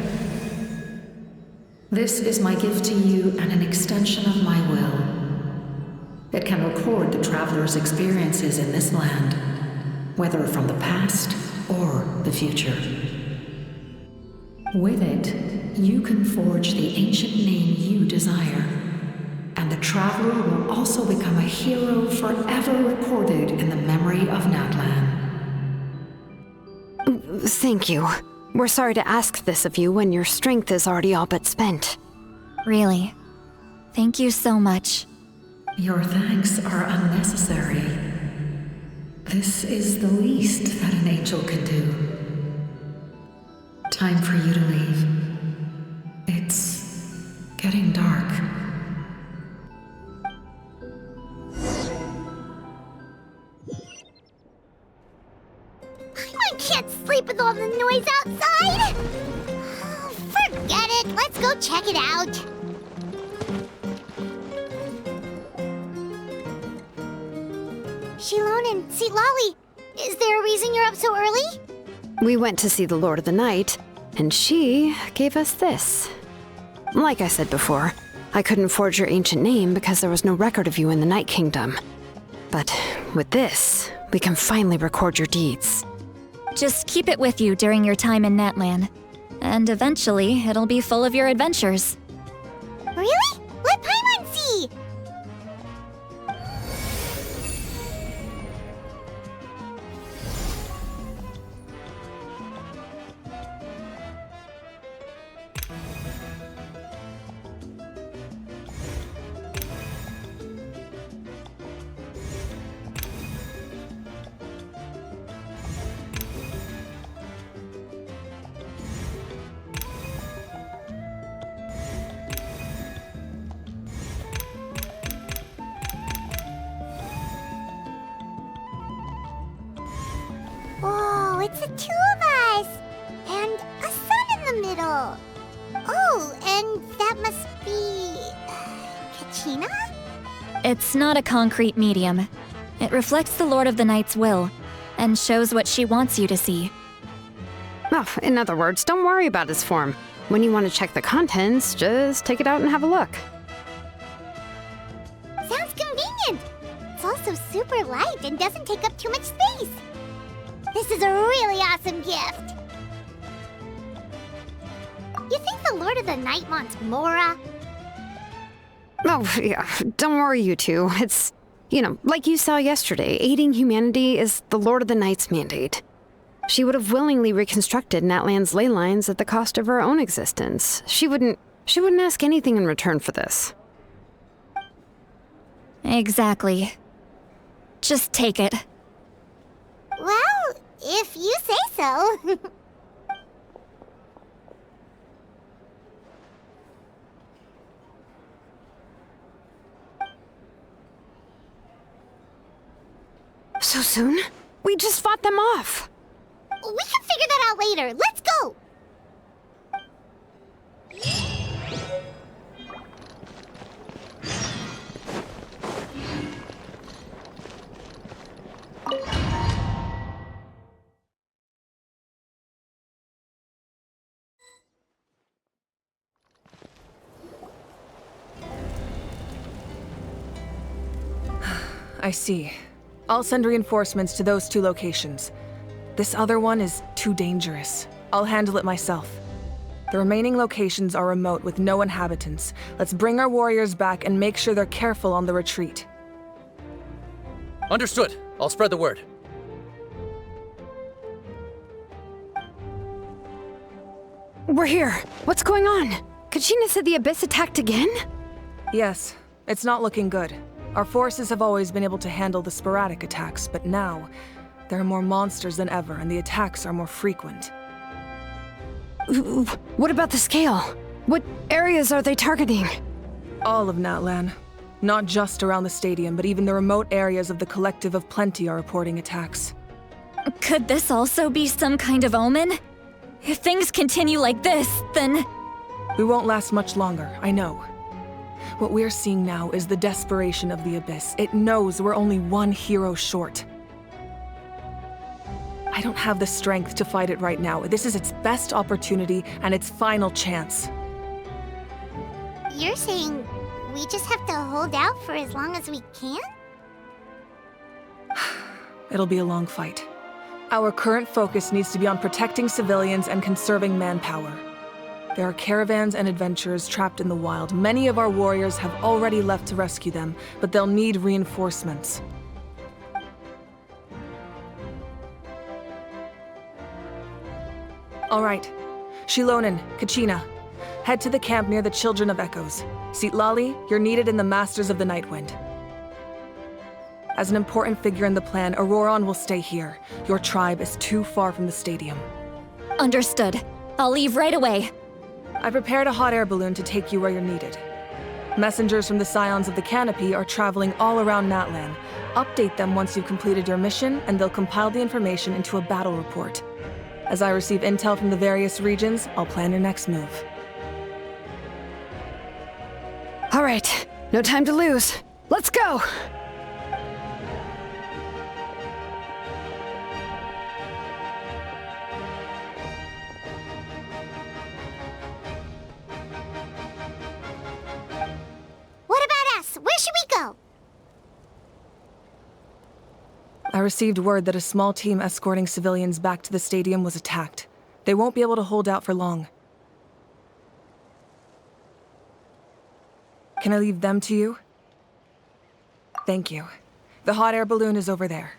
This is my gift to you and an extension of my will. It can record the Traveler's experiences in this land, whether from the past or the future. With it, you can forge the ancient name you desire, and the Traveler will also become a hero forever recorded in the memory of Natlan. Thank you. We're sorry to ask this of you when your strength is already all but spent. Really. Thank you so much. Your thanks are unnecessary. This is the least that an angel can do. Time for you to leave. It's getting dark. I can't sleep with all the noise outside! Forget it, let's go check it out. Shilon and Sitlali, is there a reason you're up so early? We went to see the Lord of the Night, and she gave us this. Like I said before, I couldn't forge your ancient name because there was no record of you in the Night Kingdom. But with this, we can finally record your deeds. Just keep it with you during your time in Natlan, and eventually it'll be full of your adventures. Really? Let Paimon see! it's the two of us! And a sun in the middle! Oh, and that must be... Kachina? It's not a concrete medium. It reflects the Lord of the Night's will, and shows what she wants you to see. Oh, in other words, don't worry about its form. When you want to check the contents, just take it out and have a look. Sounds convenient! It's also super light and doesn't take up too much space. This is a really awesome gift. You think the Lord of the Night wants Mora? Oh, yeah, don't worry, you two. It's, like you saw yesterday, aiding humanity is the Lord of the Night's mandate. She would have willingly reconstructed Natlan's ley lines at the cost of her own existence. She wouldn't ask anything in return for this. Exactly. Just take it. Well, if you say so. So soon? We just fought them off. We can figure that out later. Let's go! I see. I'll send reinforcements to those two locations. This other one is too dangerous. I'll handle it myself. The remaining locations are remote with no inhabitants. Let's bring our warriors back and make sure they're careful on the retreat. Understood. I'll spread the word. We're here. What's going on? Kachina said the Abyss attacked again? Yes, it's not looking good. Our forces have always been able to handle the sporadic attacks, but now, there are more monsters than ever, and the attacks are more frequent. What about the scale? What areas are they targeting? All of Natlan. Not just around the stadium, but even the remote areas of the Collective of Plenty are reporting attacks. Could this also be some kind of omen? If things continue like this, then... We won't last much longer, I know. What we're seeing now is the desperation of the Abyss. It knows we're only one hero short. I don't have the strength to fight it right now. This is its best opportunity and its final chance. You're saying we just have to hold out for as long as we can? It'll be a long fight. Our current focus needs to be on protecting civilians and conserving manpower. There are caravans and adventurers trapped in the wild. Many of our warriors have already left to rescue them, but they'll need reinforcements. All right. Shilonen, Kachina, head to the camp near the Children of Echoes. Citlali, you're needed in the Masters of the Nightwind. As an important figure in the plan, Auroron will stay here. Your tribe is too far from the stadium. Understood. I'll leave right away. I prepared a hot air balloon to take you where you're needed. Messengers from the Scions of the Canopy are traveling all around Natlan. Update them once you've completed your mission, and they'll compile the information into a battle report. As I receive intel from the various regions, I'll plan your next move. All right, no time to lose. Let's go! What about us? Where should we go? I received word that a small team escorting civilians back to the stadium was attacked. They won't be able to hold out for long. Can I leave them to you? Thank you. The hot air balloon is over there.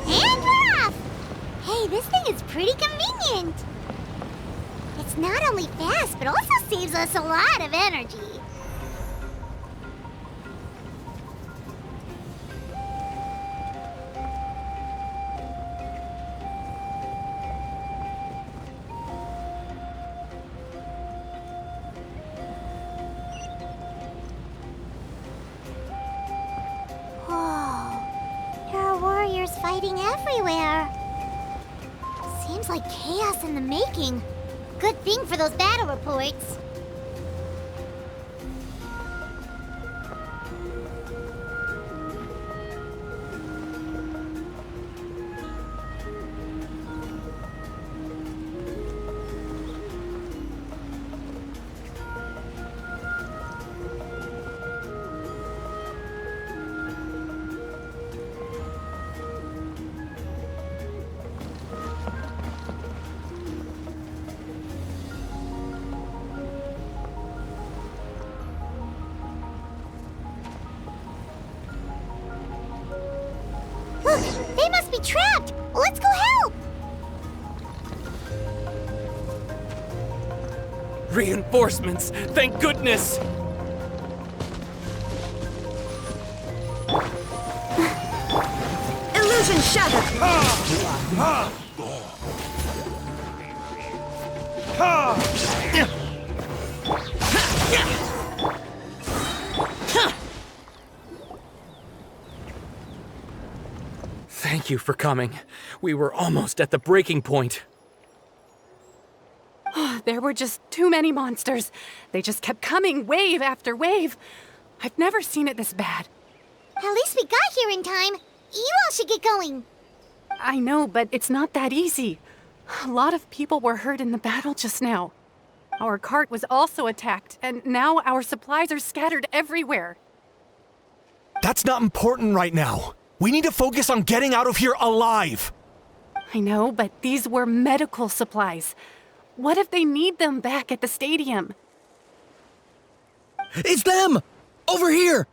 And we're off! Hey, this thing It's not only fast, but also saves us a lot of energy. Fighting everywhere. Seems like chaos in the making. Good thing for those battle reports. Look, they must be trapped! Let's go help! Reinforcements! Thank goodness! Illusion shattered! Thank you for coming. We were almost at the breaking point. There were just too many monsters. They just kept coming, wave after wave. I've never seen it this bad. At least we got here in time. You all should get going. I know, but it's not that easy. A lot of people were hurt in the battle just now. Our cart was also attacked, and now our supplies are scattered everywhere. That's not important right now. We need to focus on getting out of here alive. I know, but these were medical supplies. What if they need them back at the stadium? It's them! Over here!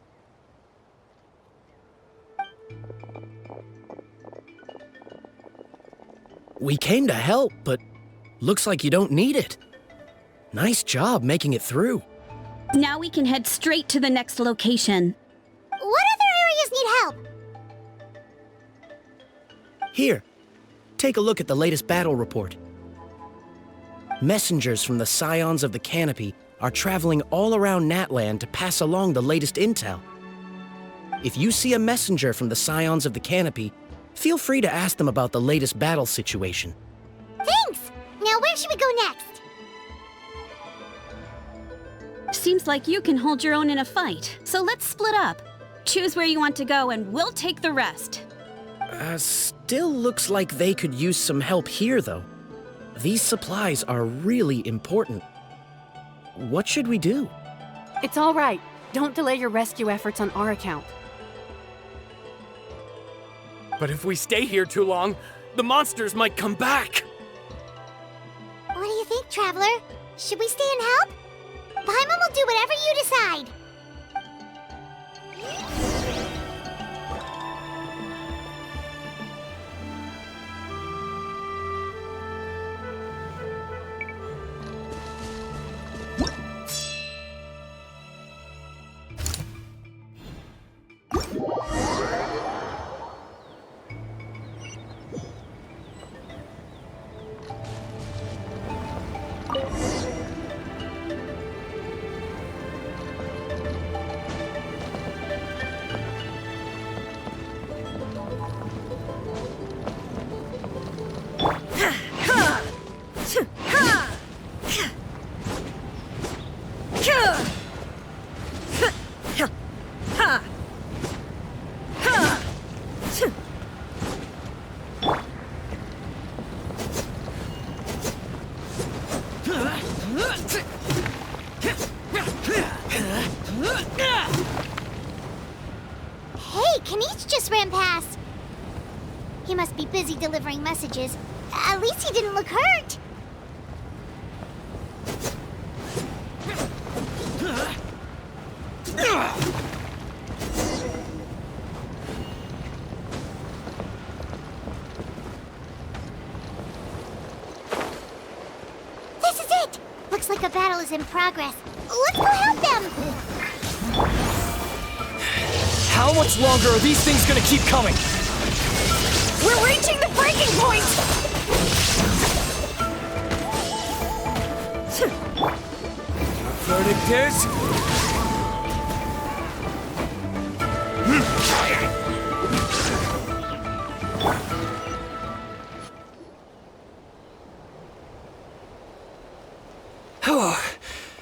We came to help, but looks like you don't need it. Nice job making it through. Now we can head straight to the next location. What other areas need help? Here, take a look at the latest battle report. Messengers from the Scions of the Canopy are traveling all around Natlan to pass along the latest intel. If you see a messenger from the Scions of the Canopy, feel free to ask them about the latest battle situation. Thanks! Now where should we go next? Seems like you can hold your own in a fight, so let's split up. Choose where you want to go and we'll take the rest. Still looks like they could use some help here, though. These supplies are really important. What should we do? It's all right. Don't delay your rescue efforts on our account. But if we stay here too long, the monsters might come back! What do you think, Traveler? Should we stay and help? Paimon will do whatever you decide. He must be busy delivering messages. At least he didn't look hurt. This is it! Looks like a battle is in progress. Let's go help them! How much longer are these things gonna keep coming? We're reaching the breaking point! Verdict is...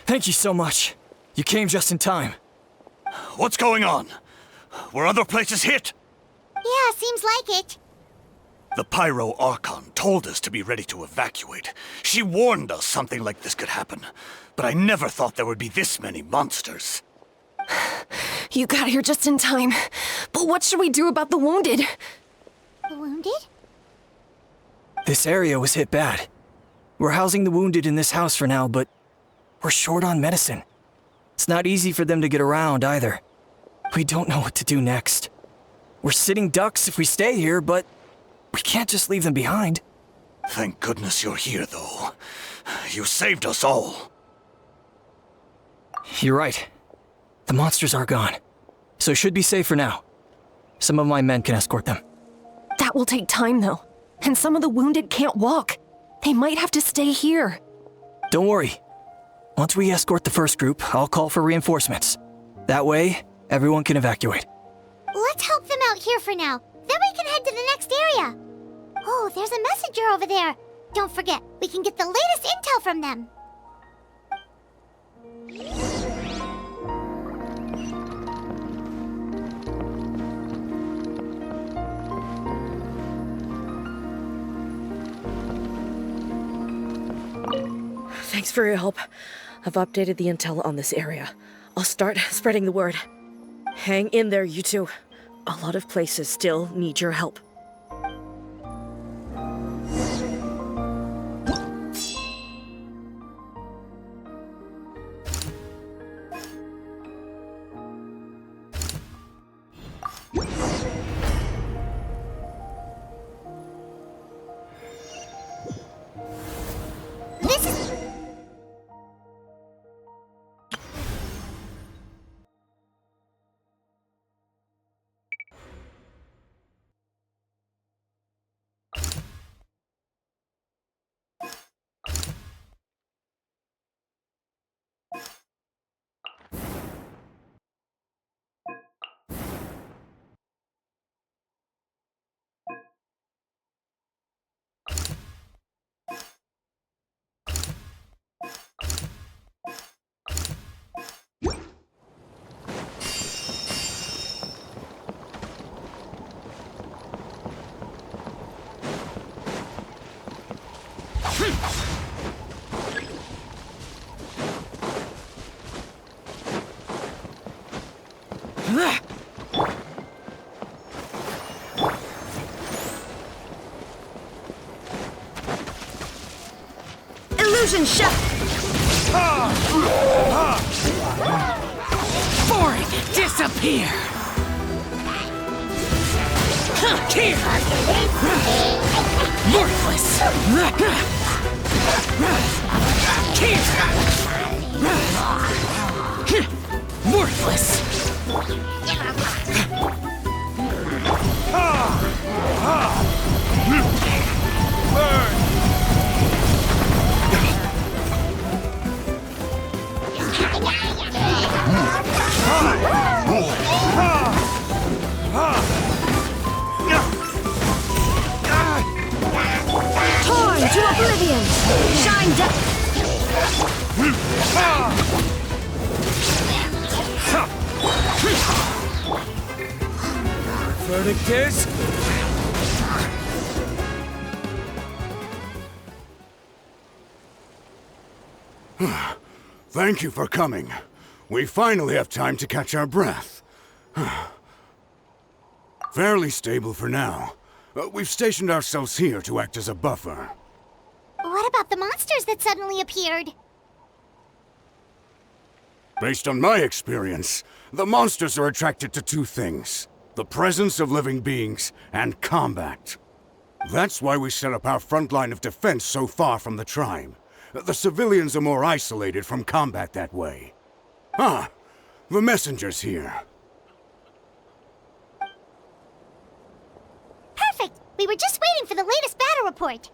Thank you so much. You came just in time. What's going on? Were other places hit? Yeah, seems like it. The Pyro Archon told us to be ready to evacuate. She warned us something like this could happen. But I never thought there would be this many monsters. You got here just in time. But what should we do about the wounded? The wounded? This area was hit bad. We're housing the wounded in this house for now, but we're short on medicine. It's not easy for them to get around either. We don't know what to do next. We're sitting ducks if we stay here, but we can't just leave them behind. Thank goodness you're here, though. You saved us all. You're right. The monsters are gone, so should be safe for now. Some of my men can escort them. That will take time, though. And some of the wounded can't walk. They might have to stay here. Don't worry. Once we escort the first group, I'll call for reinforcements. That way, everyone can evacuate. Let's help them out here for now. Then we can head to the next area. Oh, there's a messenger over there. Don't forget, we can get the latest intel from them. Thanks for your help. I've updated the intel on this area. I'll start spreading the word. Hang in there, you two. A lot of places still need your help. Illusion shot! Boring! Disappear! Here! Worthless! Here! Worthless! Torn to oblivion! Shine down! Verdict is... Thank you for coming. We finally have time to catch our breath. Fairly stable for now. We've stationed ourselves here to act as a buffer. What about the monsters that suddenly appeared? Based on my experience, the monsters are attracted to two things: the presence of living beings and combat. That's why we set up our front line of defense so far from the tribe. The civilians are more isolated from combat that way. Ah, the messenger's here. Perfect! We were just waiting for the latest battle report.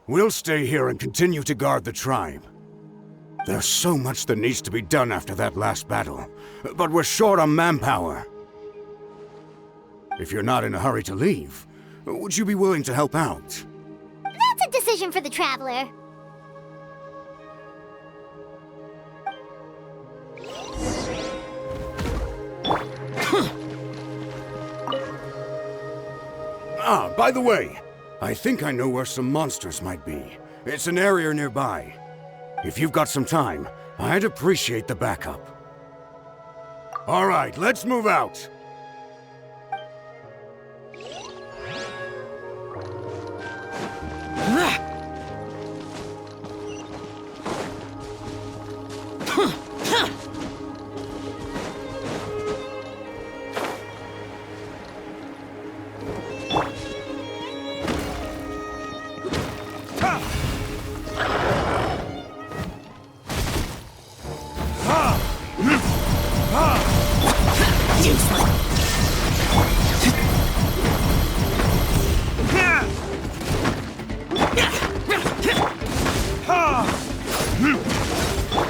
We'll stay here and continue to guard the tribe. There's so much that needs to be done after that last battle, but we're short on manpower. If you're not in a hurry to leave, would you be willing to help out? That's a decision for the Traveler. Ah, by the way, I think I know where some monsters might be. It's an area nearby. If you've got some time, I'd appreciate the backup. All right, let's move out.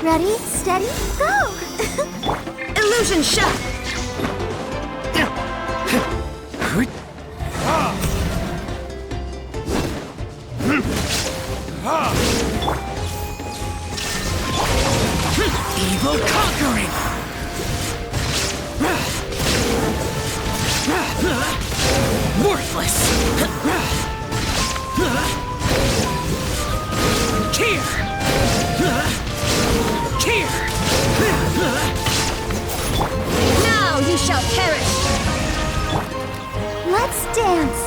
Ready, steady, go! Illusion shot! Evil conquering! Worthless! Here! Here! Now you shall perish! Let's dance!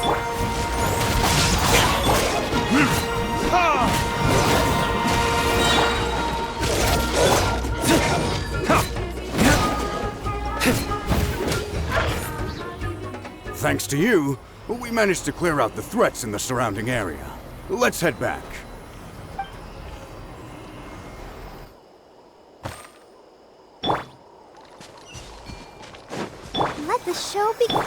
Thanks to you, we managed to clear out the threats in the surrounding area. Let's head back. Let the show begin.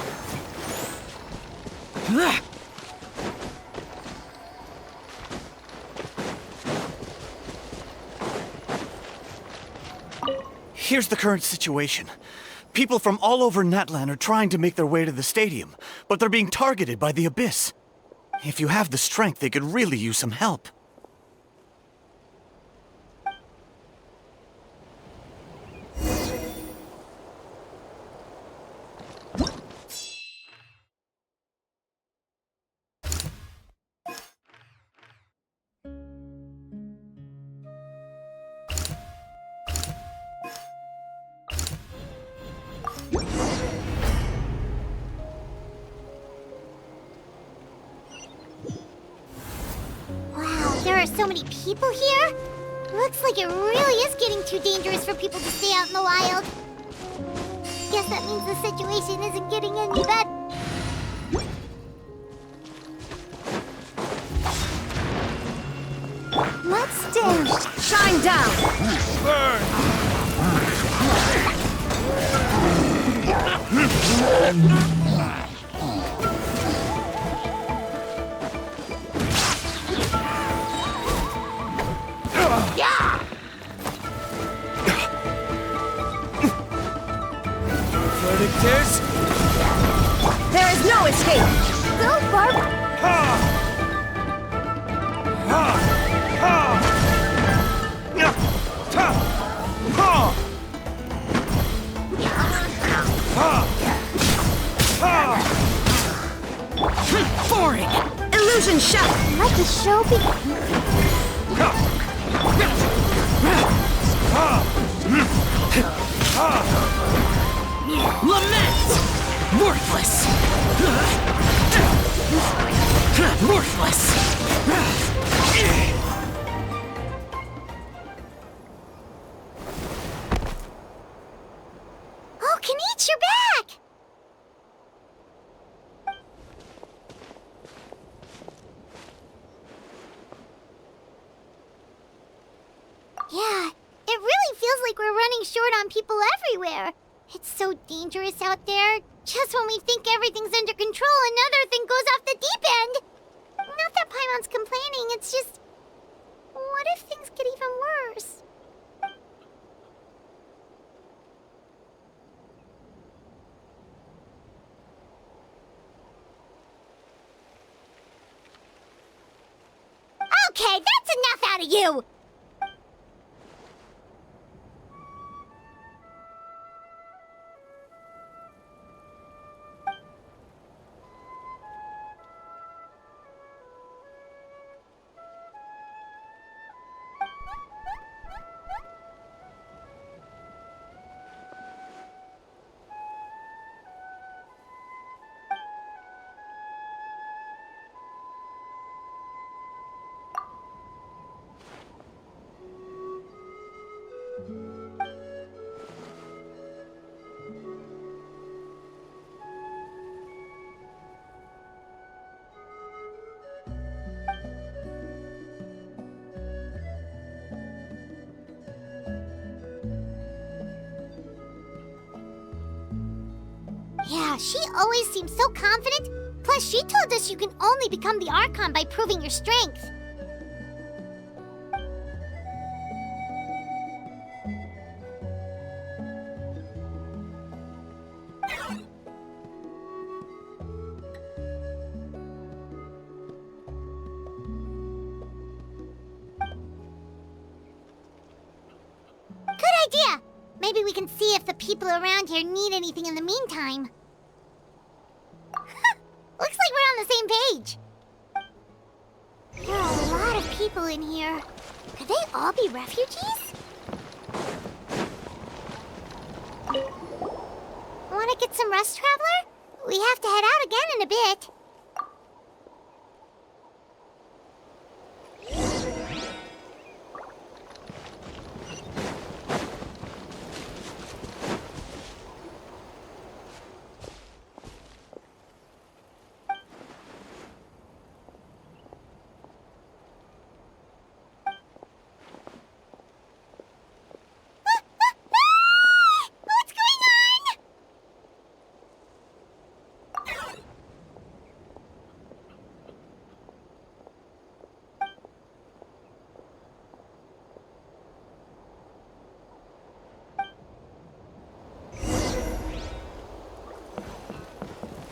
Here's the current situation. People from all over Natlan are trying to make their way to the stadium, but they're being targeted by the Abyss. If you have the strength, they could really use some help. There are so many people here? Looks like it really is getting too dangerous for people to stay out in the wild. Guess that means the situation isn't getting any better. Let's dance! Shine down! Verdict is... There is no escape! Go, Barb! Boring! Illusion shot! Let the show begin. Lament! Worthless! Worthless! Oh, Kanich, you're back! on people everywhere. It's so dangerous out there. Just when we think everything's under control, another thing goes off the deep end. Not that Paimon's complaining, it's just... what if things get even worse? Okay, that's enough out of you! Yeah, she always seems so confident. Plus, she told us you can only become the Archon by proving your strength. Good idea! Maybe we can see if the people around here need anything in the meantime. Looks like we're on the same page. There are a lot of people in here. Could they all be refugees? Want to get some rest, Traveler? We have to head out again in a bit.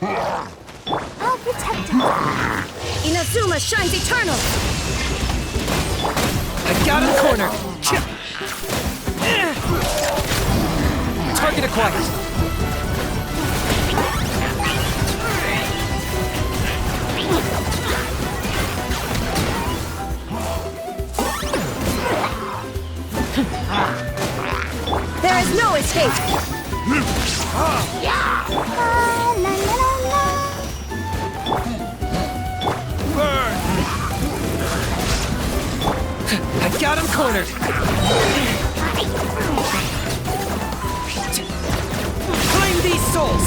I'll protect him. Inazuma shines eternal! I got him cornered! Target acquired! There is no escape! Burn! I got him cornered! Claim these souls!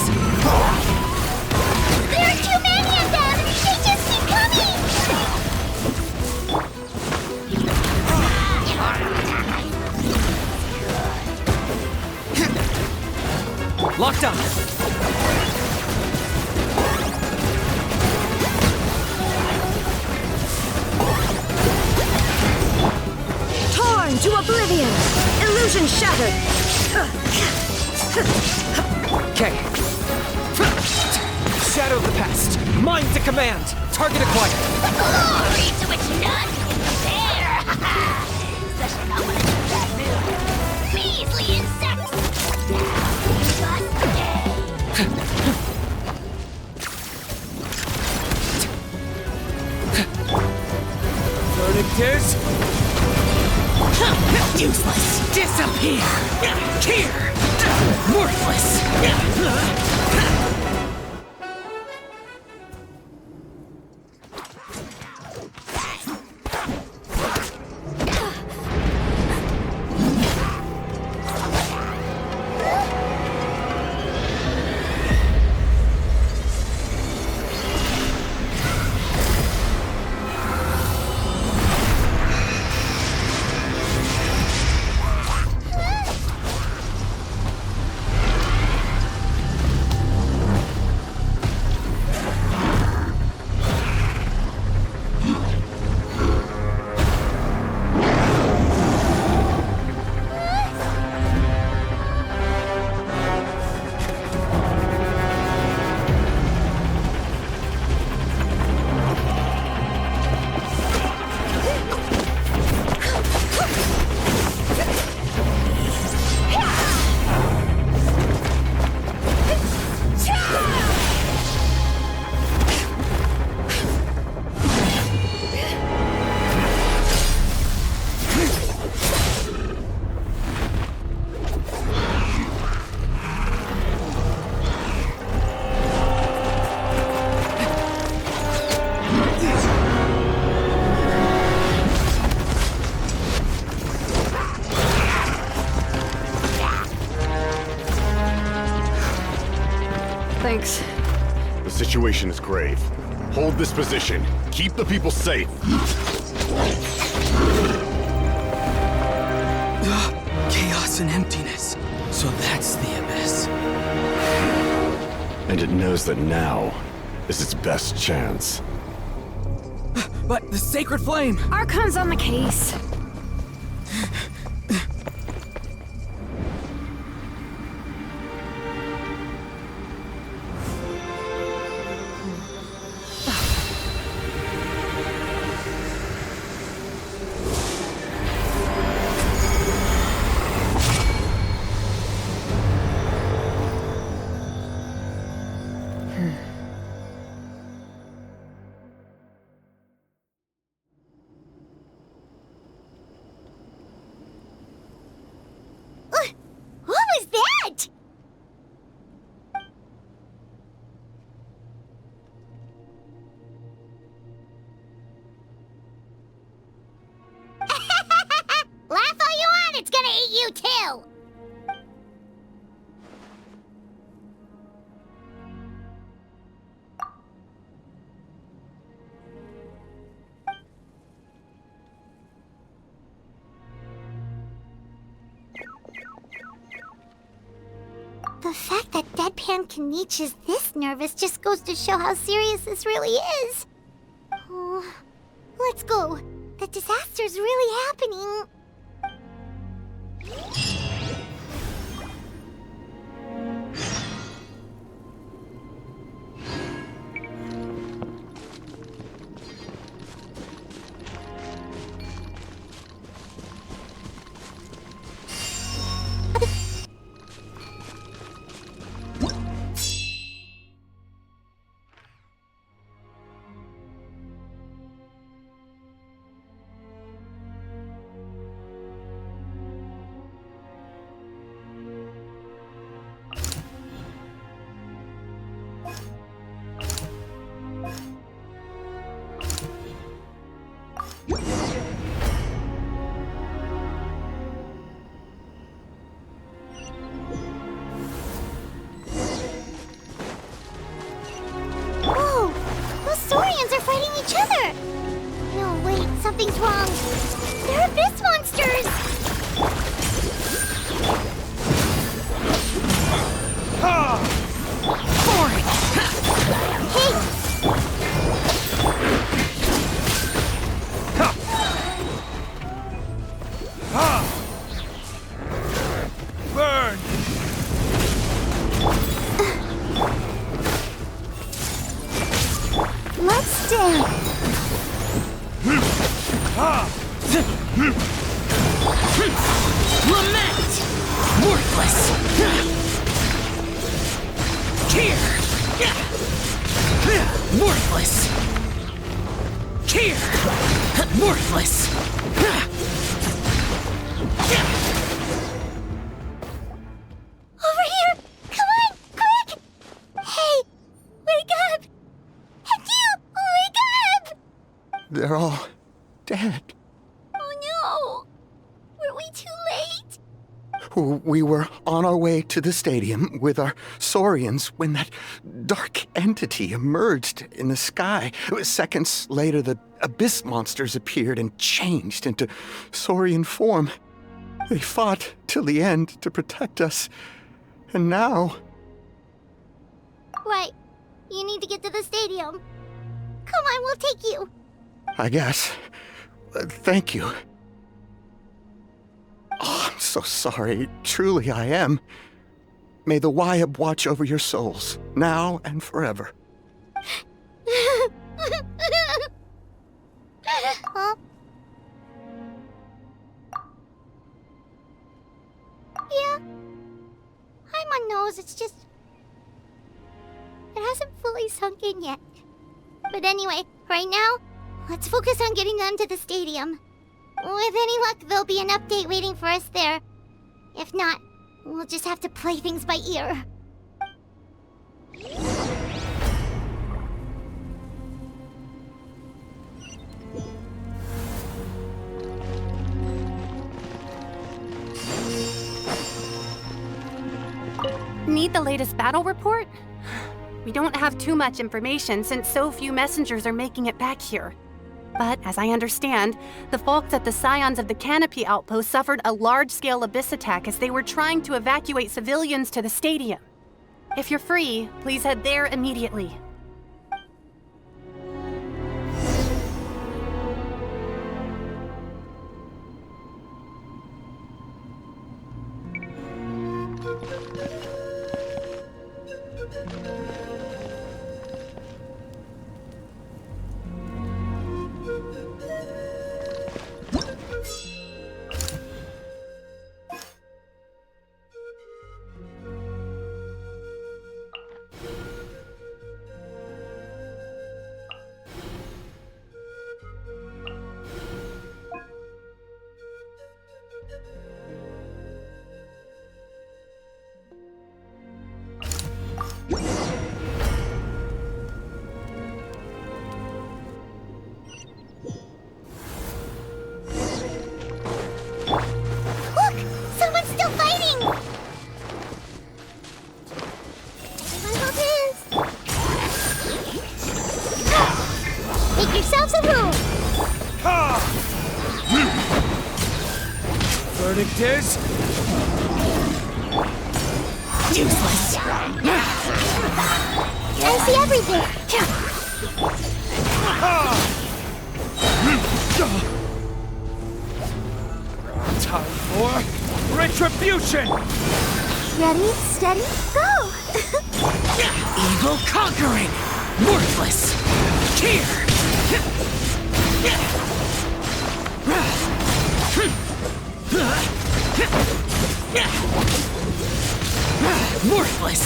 There are too many of them! They just keep coming! Locked on! Torn to oblivion! Illusion shattered! Okay. Shadow of the past! Mind to command! Target acquired! Glory to which none can compare! Such an bad mood! Measly insects! Verdict is... Useless! Disappear! Here! Worthless! Thanks. The situation is grave. Hold this position. Keep the people safe. Chaos and emptiness. So that's the abyss. And it knows that now is its best chance. But the sacred flame! Archon's on the case. What was that? Laugh all you want, it's gonna eat you too! The fact that Deadpan Kaniche is this nervous just goes to show how serious this really is. Oh, let's go. The disaster's really happening. Whoa! Those Saurians are fighting each other! No, wait, something's wrong. They're abyss monsters! Burn! Let's dance! Lament! Worthless! Cheer! Worthless! Cheer! Worthless! Over here! Come on, quick! Hey, wake up! And you, wake up! They're all dead. Oh no! Were we too late? We were on our way to the stadium with our Saurians when that dark entity emerged in the sky. Seconds later, the abyss monsters appeared and changed into Saurian form. They fought till the end to protect us. And now... Right. You need to get to the stadium. Come on, we'll take you. I guess. Thank you. Oh, I'm so sorry. Truly, I am. May the Wyab watch over your souls, now and forever. Huh? Yeah. I'm on nose, it's just... It hasn't fully sunk in yet. But anyway, right now, let's focus on getting them to the stadium. With any luck, there'll be an update waiting for us there. If not, we'll just have to play things by ear. Need the latest battle report? We don't have too much information since so few messengers are making it back here. But as I understand, the folks at the Scions of the Canopy outpost suffered a large-scale abyss attack as they were trying to evacuate civilians to the stadium. If you're free, please head there immediately. Verdict is... useless. I see everything. Time for retribution! Ready, steady, go! Evil conquering! Worthless! Here! Worthless!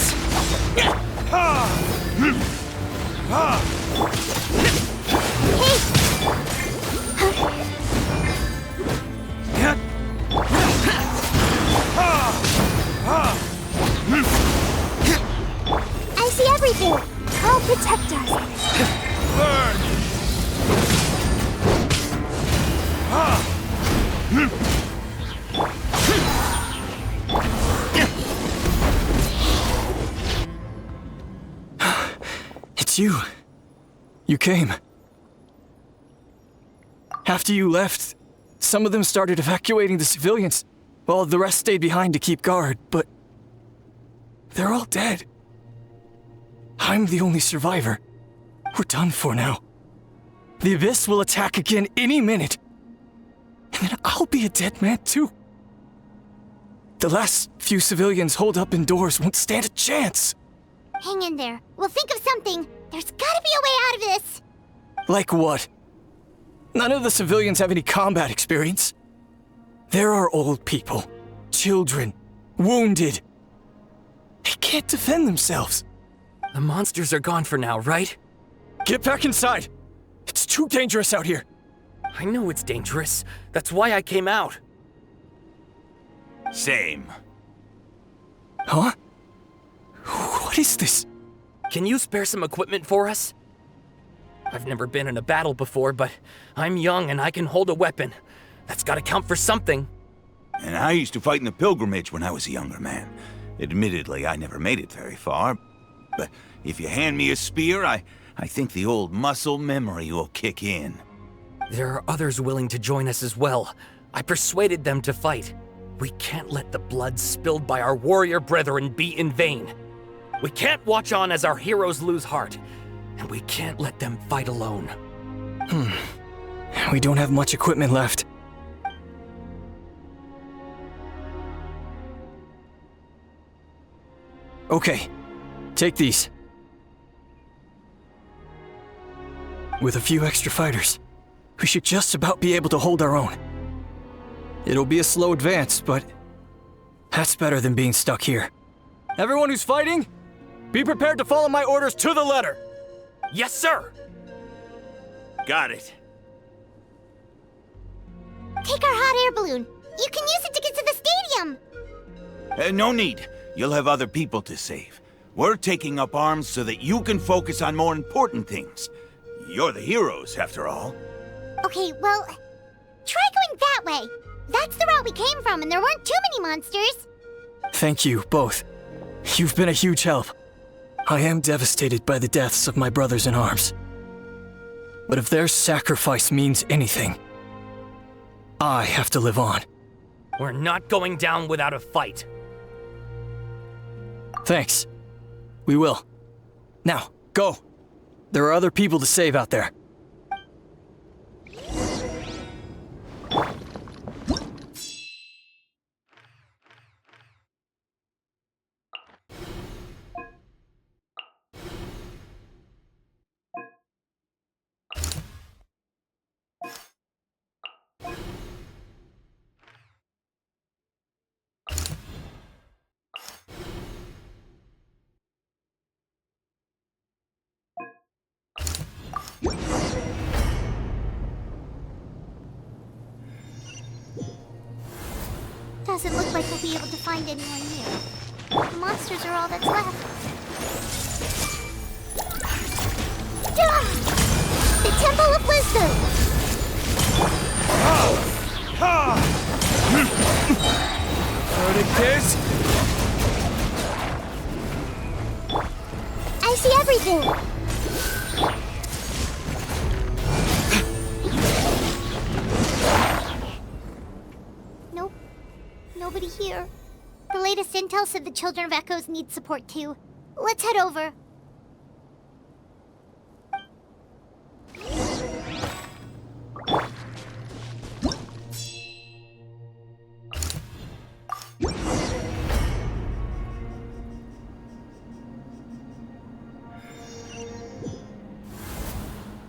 I see everything. I'll protect us. Burn! It's you. You came. After you left, some of them started evacuating the civilians, while the rest stayed behind to keep guard, but they're all dead. I'm the only survivor. We're done for now. The Abyss will attack again any minute. And then I'll be a dead man too. The last few civilians holed up indoors won't stand a chance. Hang in there. We'll think of something. There's gotta be a way out of this. Like what? None of the civilians have any combat experience. There are old people, children, wounded. They can't defend themselves. The monsters are gone for now, right? Get back inside. It's too dangerous out here. I know it's dangerous. That's why I came out. Same. Huh? What is this? Can you spare some equipment for us? I've never been in a battle before, but I'm young and I can hold a weapon. That's gotta count for something. And I used to fight in the pilgrimage when I was a younger man. Admittedly, I never made it very far. But if you hand me a spear, I think the old muscle memory will kick in. There are others willing to join us as well. I persuaded them to fight. We can't let the blood spilled by our warrior brethren be in vain. We can't watch on as our heroes lose heart. And we can't let them fight alone. We don't have much equipment left. Okay, take these. With a few extra fighters, we should just about be able to hold our own. It'll be a slow advance, but that's better than being stuck here. Everyone who's fighting, be prepared to follow my orders to the letter. Yes, sir! Got it. Take our hot air balloon. You can use it to get to the stadium. No need. You'll have other people to save. We're taking up arms so that you can focus on more important things. You're the heroes, after all. Okay, well, try going that way. That's the route we came from, and there weren't too many monsters. Thank you, both. You've been a huge help. I am devastated by the deaths of my brothers in arms. But if their sacrifice means anything, I have to live on. We're not going down without a fight. Thanks. We will. Now, go. There are other people to save out there. Doesn't look like we'll be able to find anyone here. The monsters are all that's left. The Temple of Wisdom! Verdict is? I see everything! Nope. Nobody here. The latest intel said the Children of Echoes need support too. Let's head over.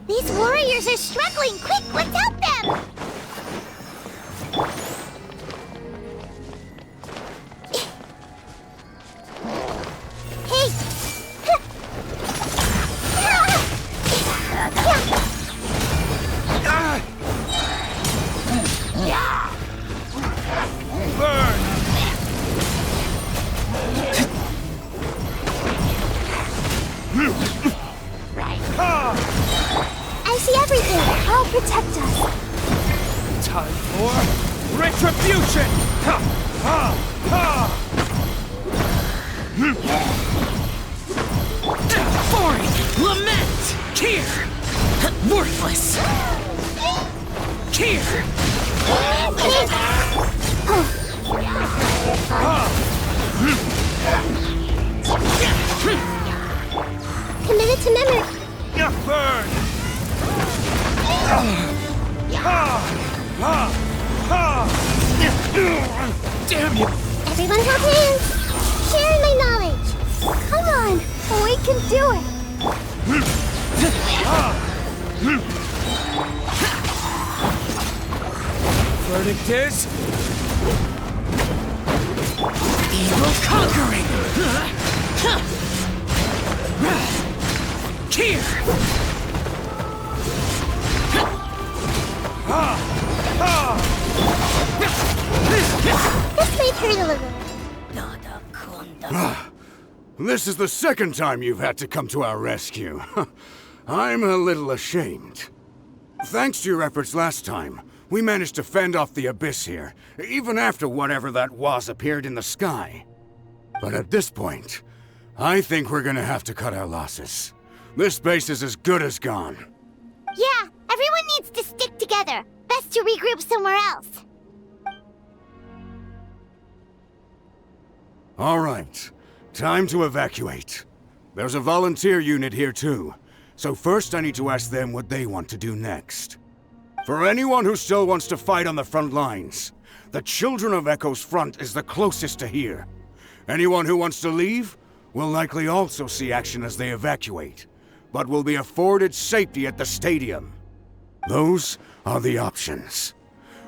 These warriors are struggling! Quick, let's help them! Hey! I see everything! I'll protect us! Time for retribution! Ha! Ha! Ha! Foreign! Lament! Here! Worthless! Here! Committed to memory! Burn! Damn you! Everyone hold hands! Sharing my knowledge! Come on! We can do it! Verdict is? Evil conquering! Here! This may hurt a little. This is the second time you've had to come to our rescue. I'm a little ashamed. Thanks to your efforts last time, we managed to fend off the abyss here, even after whatever that was appeared in the sky. But at this point, I think we're gonna have to cut our losses. This base is as good as gone. Yeah, everyone needs to stick together. Best to regroup somewhere else. All right, time to evacuate. There's a volunteer unit here too, so first I need to ask them what they want to do next. For anyone who still wants to fight on the front lines, the Children of Echo's front is the closest to here. Anyone who wants to leave will likely also see action as they evacuate, but will be afforded safety at the stadium. Those are the options.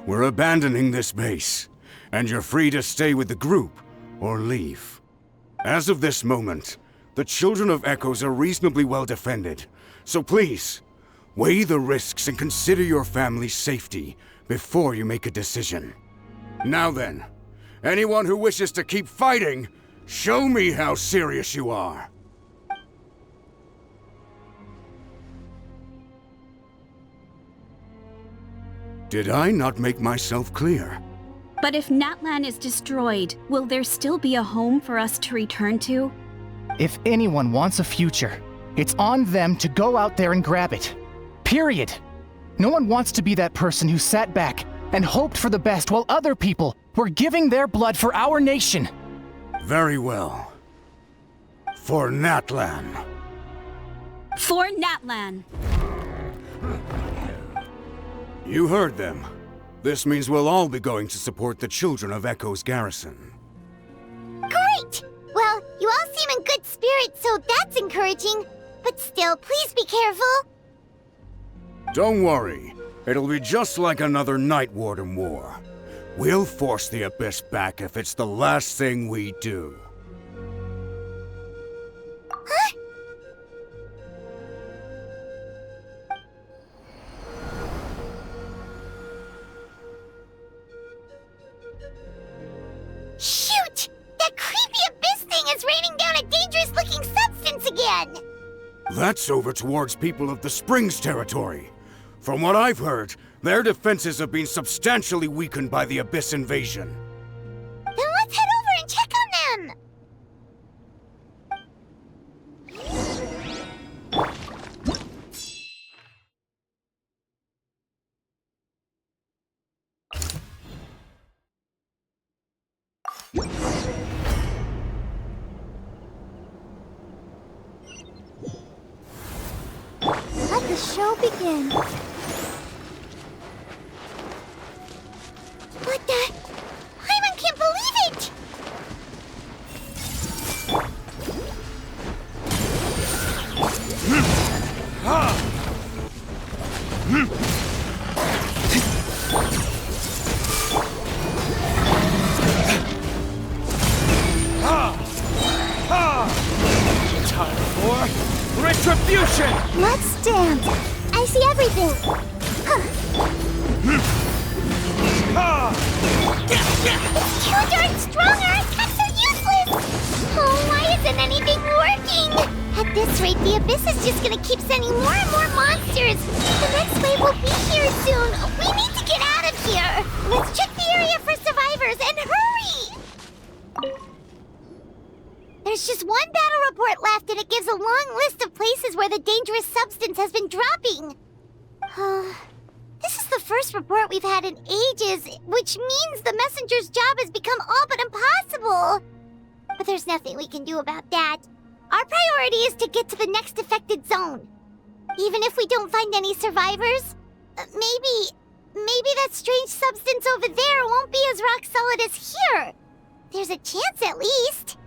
We're abandoning this base, and you're free to stay with the group or leave. As of this moment, the Children of Echoes are reasonably well defended, so please, weigh the risks and consider your family's safety before you make a decision. Now then, anyone who wishes to keep fighting, show me how serious you are. Did I not make myself clear? But if Natlan is destroyed, will there still be a home for us to return to? If anyone wants a future, it's on them to go out there and grab it. Period. No one wants to be that person who sat back and hoped for the best while other people were giving their blood for our nation. Very well. For Natlan. For Natlan. You heard them. This means we'll all be going to support the children of Echo's garrison. Great! Well, you all seem in good spirits, so that's encouraging. But still, please be careful. Don't worry. It'll be just like another Night Warden war. We'll force the Abyss back if it's the last thing we do. Huh? Shoot! That creepy Abyss thing is raining down a dangerous-looking substance again! That's over towards people of the Springs territory. From what I've heard, their defenses have been substantially weakened by the Abyss invasion. Then let's head over and check on them! Let the show begin. What the? Hyman can't believe it! Time for retribution! Let's dance. I see everything. It's too darn strong. Our attacks are useless. Oh, why isn't anything working? At this rate, the Abyss is just gonna keep sending more and more monsters. The next wave will be here soon. We need to get out of here. Let's check the area for survivors and hurry! There's just one battle report left, and it gives a long list of places where the dangerous substance has been dropping. This is the first report we've had in ages, which means the messenger's job has become all but impossible. But there's nothing we can do about that. Our priority is to get to the next affected zone. Even if we don't find any survivors, maybe that strange substance over there won't be as rock solid as here. There's a chance at least.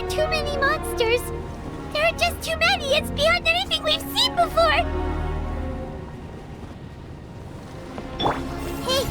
Too many monsters! There are just too many! It's beyond anything we've seen before! Hey!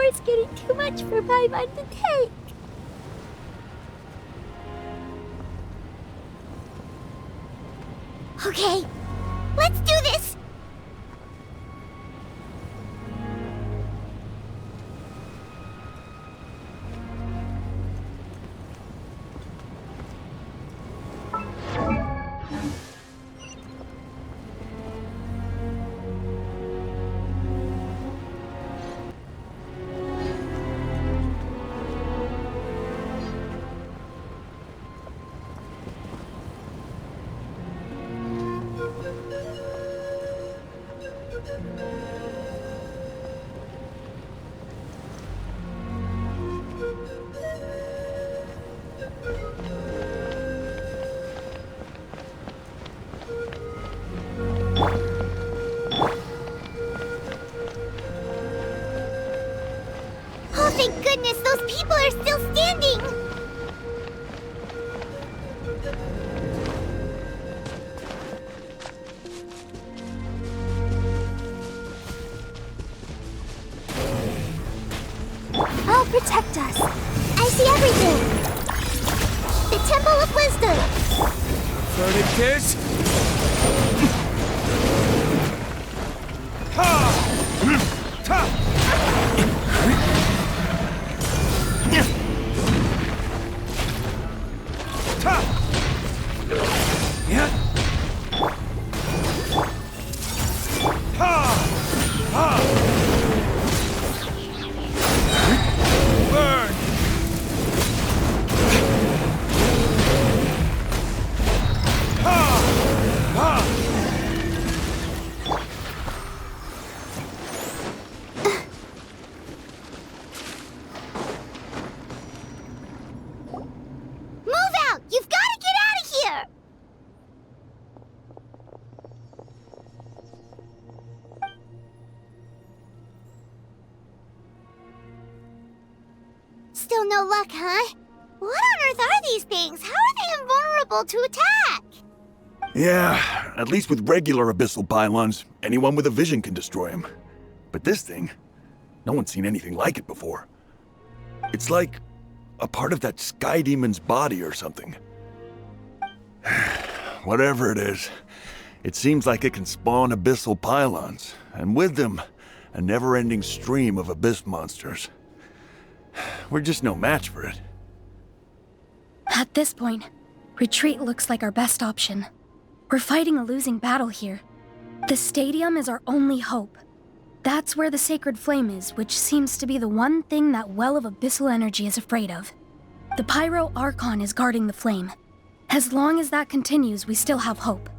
is getting too much for my mind to take. Okay, let's do this! Oh, thank goodness, those people are still standing! I'll protect us. I see everything. The Temple of Wisdom. Burning kiss. Ha! Ta! Ta! Yeah. Ha! Ha! Burn! Ha! Ha! Move out! You've got to get out of here! Still no luck, huh? What on earth are these things? How are they invulnerable to attack? Yeah, at least with regular abyssal pylons, anyone with a vision can destroy them. But this thing, no one's seen anything like it before. It's like a part of that sky demon's body or something. Whatever it is, it seems like it can spawn abyssal pylons, and with them, a never-ending stream of abyss monsters. We're just no match for it. At this point, retreat looks like our best option. We're fighting a losing battle here. The stadium is our only hope. That's where the sacred flame is, which seems to be the one thing that well of abyssal energy is afraid of. The Pyro Archon is guarding the flame. As long as that continues, we still have hope.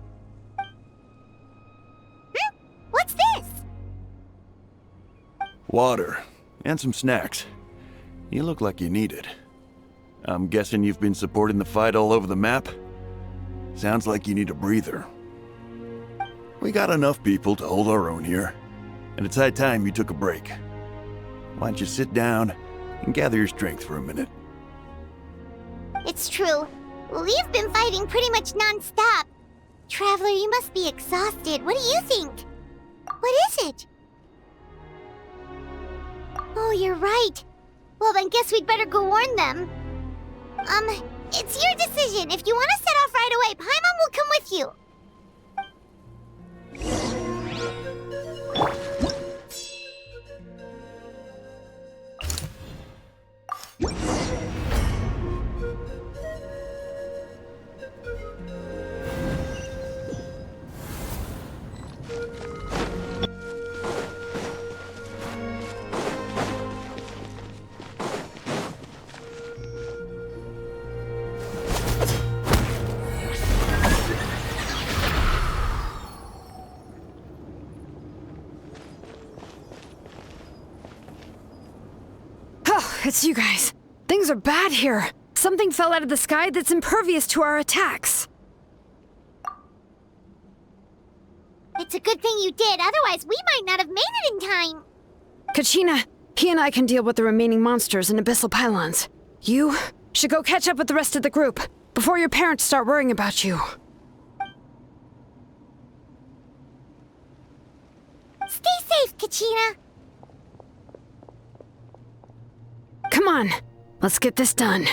What's this? Water, and some snacks. You look like you need it. I'm guessing you've been supporting the fight all over the map? Sounds like you need a breather. We got enough people to hold our own here, and it's high time you took a break. Why don't you sit down and gather your strength for a minute? It's true. We've been fighting pretty much non-stop. Traveler, you must be exhausted. What do you think? What is it? Oh, you're right. Well, then guess we'd better go warn them. It's your decision. If you want to set off right away, Paimon will come with you. It's you guys. Things are bad here. Something fell out of the sky that's impervious to our attacks. It's a good thing you did, otherwise we might not have made it in time. Kachina, he and I can deal with the remaining monsters and abyssal pylons. You should go catch up with the rest of the group before your parents start worrying about you. Stay safe, Kachina. Come on, let's get this done.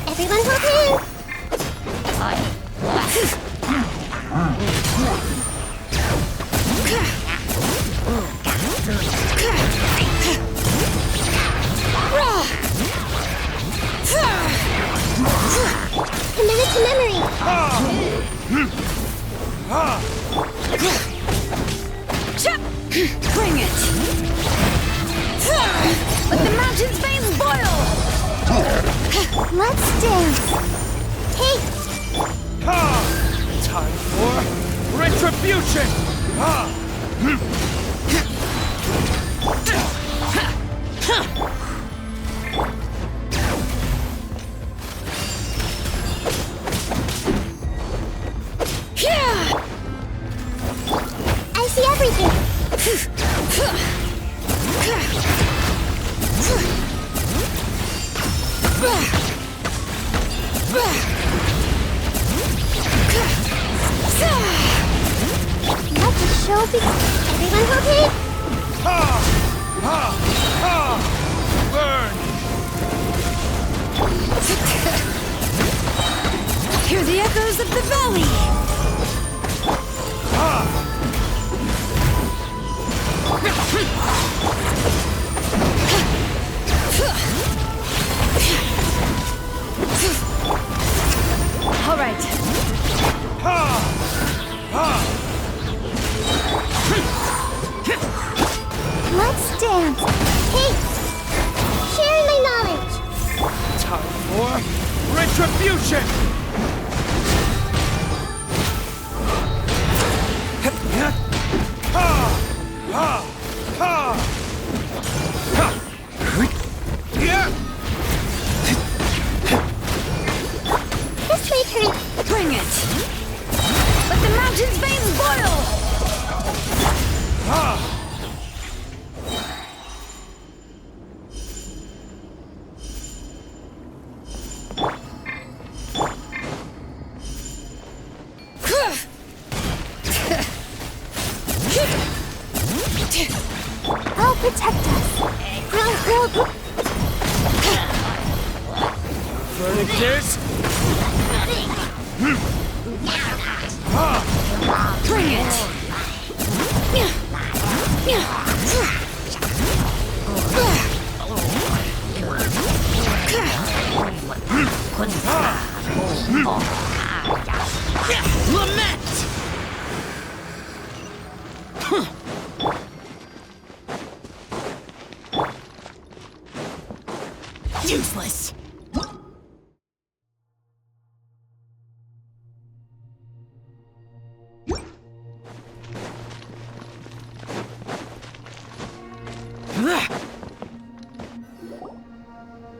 Everyone hold hands! Commit it to memory! Bring it! Let the mountain's veins boil! Let's dance! Hey! Time for retribution! I see everything! Let the show begin! Everyone okay? Burn! Hear the echoes of the valley! All right. Let's dance! Hey! Sharing my knowledge! Time for retribution! This way, turn! Bring it! Let the mountain's veins boil! I'll protect us! Verdict is... Bring it! Lament! Useless!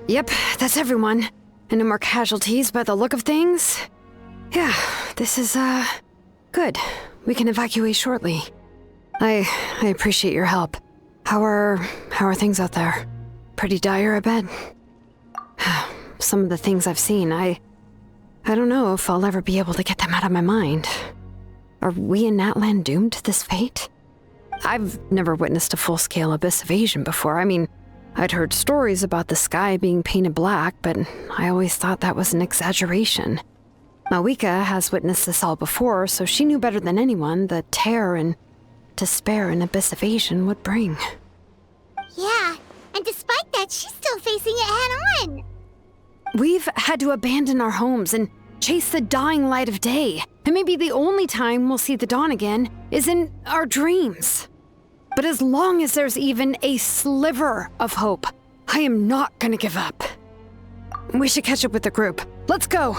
Yep, that's everyone. And no more casualties by the look of things. Yeah, this is, good. We can evacuate shortly. I appreciate your help. How are things out there? Pretty dire, I bet. Some of the things I've seen, I don't know if I'll ever be able to get them out of my mind. Are we in Natlan doomed to this fate? I've never witnessed a full-scale abyss invasion before. I mean, I'd heard stories about the sky being painted black, but I always thought that was an exaggeration. Mawika has witnessed this all before, so she knew better than anyone the terror and despair an abyss invasion would bring. Yeah, and despite that, she's still facing it head-on! We've had to abandon our homes and chase the dying light of day, and maybe the only time we'll see the dawn again is in our dreams. But as long as there's even a sliver of hope, I am not gonna give up. We should catch up with the group. Let's go!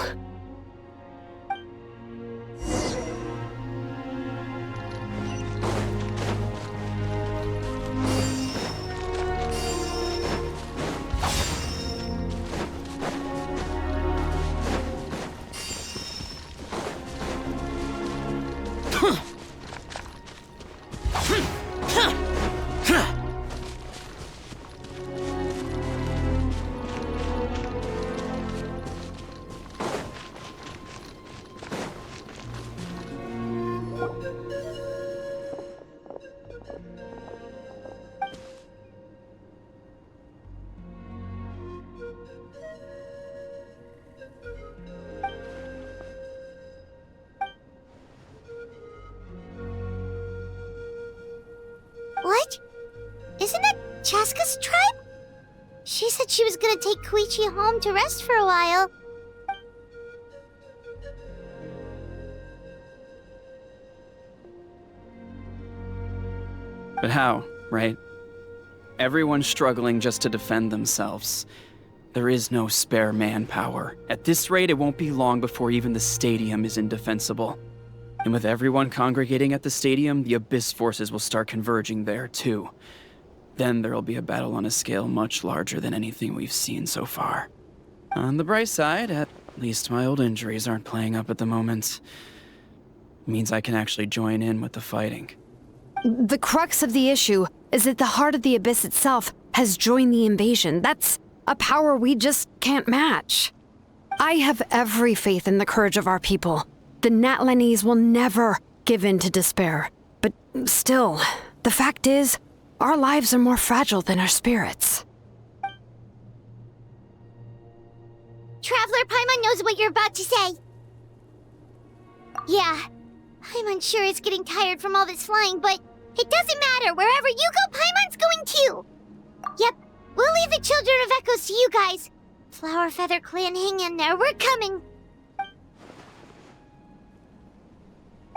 Chaska's tribe? She said she was gonna take Koichi home to rest for a while. But how, right? Everyone's struggling just to defend themselves. There is no spare manpower. At this rate, it won't be long before even the stadium is indefensible. And with everyone congregating at the stadium, the Abyss forces will start converging there, too. Then there'll be a battle on a scale much larger than anything we've seen so far. On the bright side, at least my old injuries aren't playing up at the moment. It means I can actually join in with the fighting. The crux of the issue is that the heart of the Abyss itself has joined the invasion. That's a power we just can't match. I have every faith in the courage of our people. The Natlanese will never give in to despair. But still, the fact is, our lives are more fragile than our spirits. Traveler Paimon knows what you're about to say. Yeah, Paimon's sure is getting tired from all this flying, but it doesn't matter. Wherever you go, Paimon's going too. Yep, we'll leave the Children of Echoes to you guys. Flower Feather Clan, hang in there. We're coming.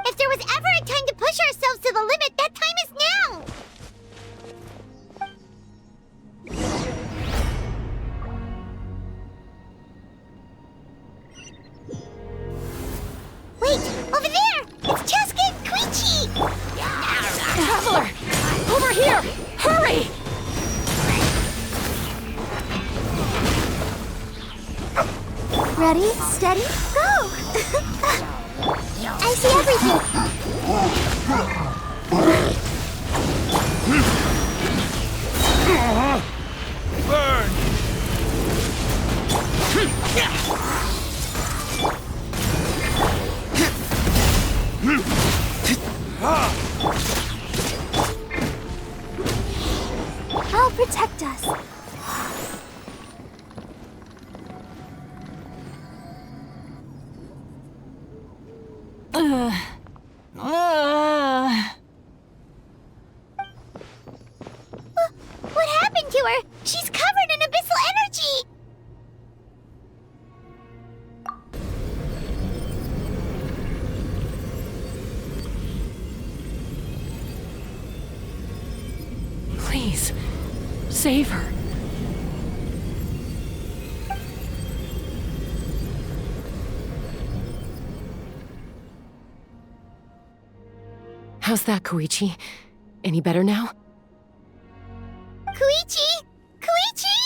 If there was ever a time to push ourselves to the limit, that time is now! Wait! Over there! It's Chaska and Koichi! Traveler! Over here! Hurry! Ready, steady, go! I see everything! Burn! I'll protect us. What happened to her? She's covered in abyssal energy! Please, save her. How's that, Koichi? Any better now? Koichi! Koichi!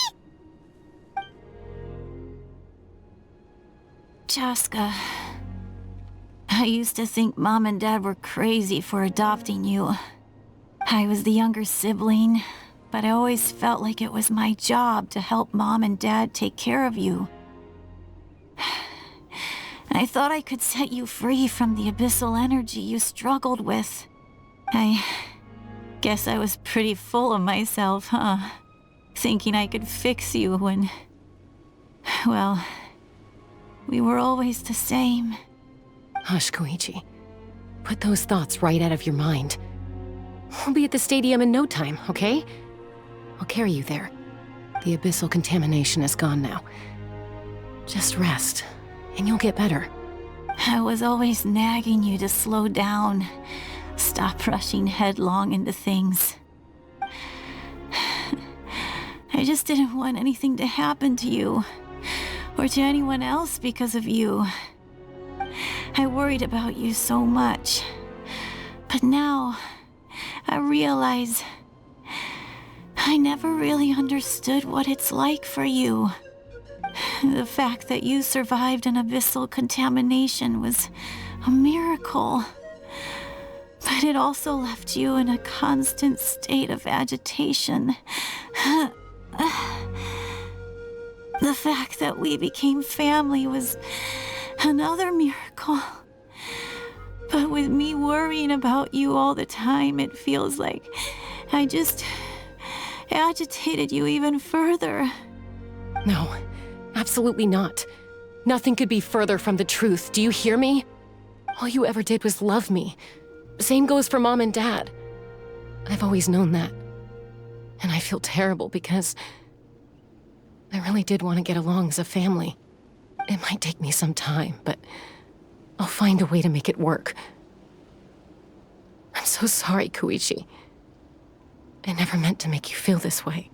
Chaska, I used to think Mom and Dad were crazy for adopting you. I was the younger sibling, but I always felt like it was my job to help Mom and Dad take care of you. I thought I could set you free from the abyssal energy you struggled with. I guess I was pretty full of myself, huh? Thinking I could fix you when... well, we were always the same. Hush, Koichi. Put those thoughts right out of your mind. We'll be at the stadium in no time, okay? I'll carry you there. The abyssal contamination is gone now. Just rest, and you'll get better. I was always nagging you to slow down. Stop rushing headlong into things. I just didn't want anything to happen to you, or to anyone else because of you. I worried about you so much. But now, I realize I never really understood what it's like for you. The fact that you survived an abyssal contamination was a miracle. But it also left you in a constant state of agitation. The fact that we became family was another miracle. But with me worrying about you all the time, it feels like I just agitated you even further. No, absolutely not. Nothing could be further from the truth. Do you hear me? All you ever did was love me. Same goes for Mom and Dad. I've always known that. And I feel terrible because I really did want to get along as a family. It might take me some time, but I'll find a way to make it work. I'm so sorry, Koichi. I never meant to make you feel this way.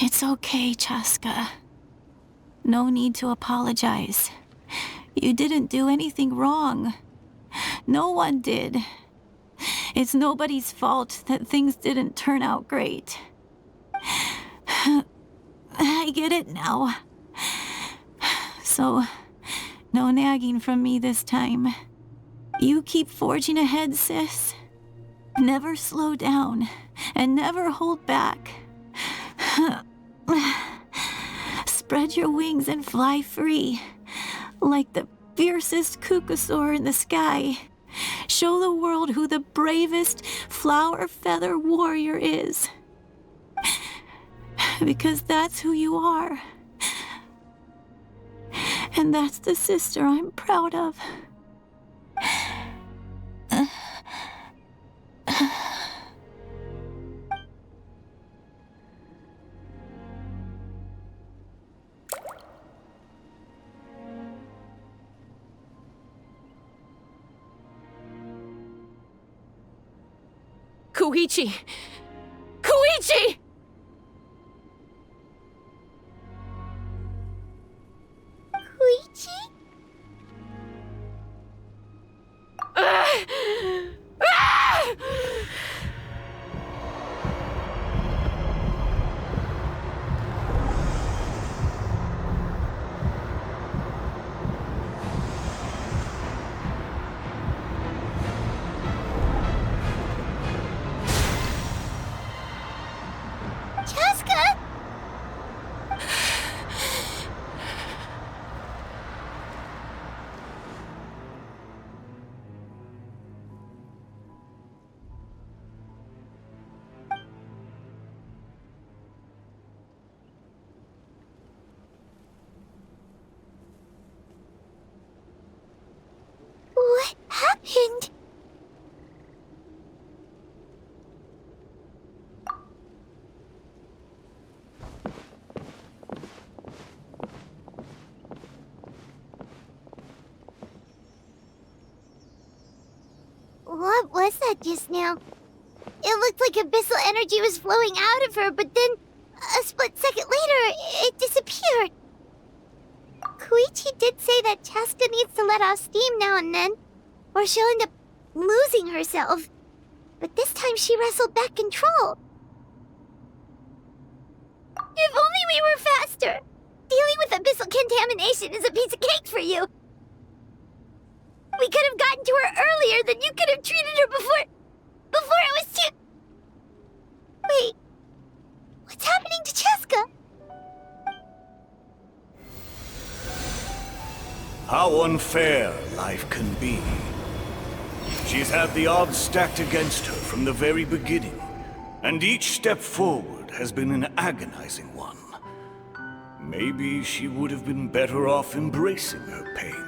It's okay, Chaska. No need to apologize. You didn't do anything wrong. No one did. It's nobody's fault that things didn't turn out great. I get it now. So, no nagging from me this time. You keep forging ahead, sis. Never slow down, and never hold back. Spread your wings and fly free, like the fiercest kukusaur in the sky. Show the world who the bravest flower feather warrior is. Because that's who you are. And that's the sister I'm proud of. Koichi! Koichi! Koichi? Chaska? What happened? What was that just now? It looked like abyssal energy was flowing out of her, but then a split second later, it disappeared. Koichi did say that Chaska needs to let off steam now and then, or she'll end up losing herself. But this time she wrestled back control. If only we were faster! Dealing with abyssal contamination is a piece of cake for you. We could have gotten to her earlier, then you could have treated her before it was too... Wait, what's happening to Chaska? How unfair life can be. She's had the odds stacked against her from the very beginning, and each step forward has been an agonizing one. Maybe she would have been better off embracing her pain.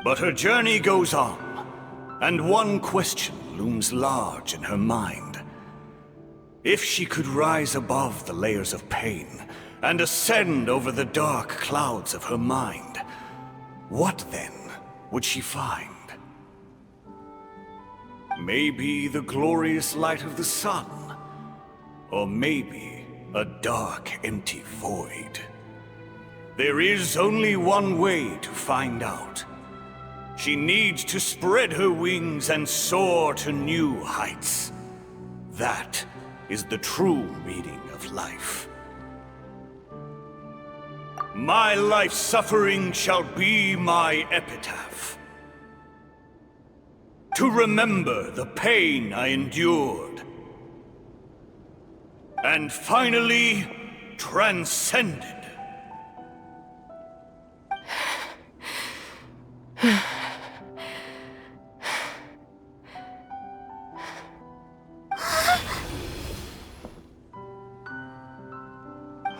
But her journey goes on, and one question looms large in her mind. If she could rise above the layers of pain and ascend over the dark clouds of her mind, what then would she find? Maybe the glorious light of the sun, or maybe a dark, empty void. There is only one way to find out. She needs to spread her wings and soar to new heights. That is the true meaning of life. My life's suffering shall be my epitaph. To remember the pain I endured. And finally, transcended.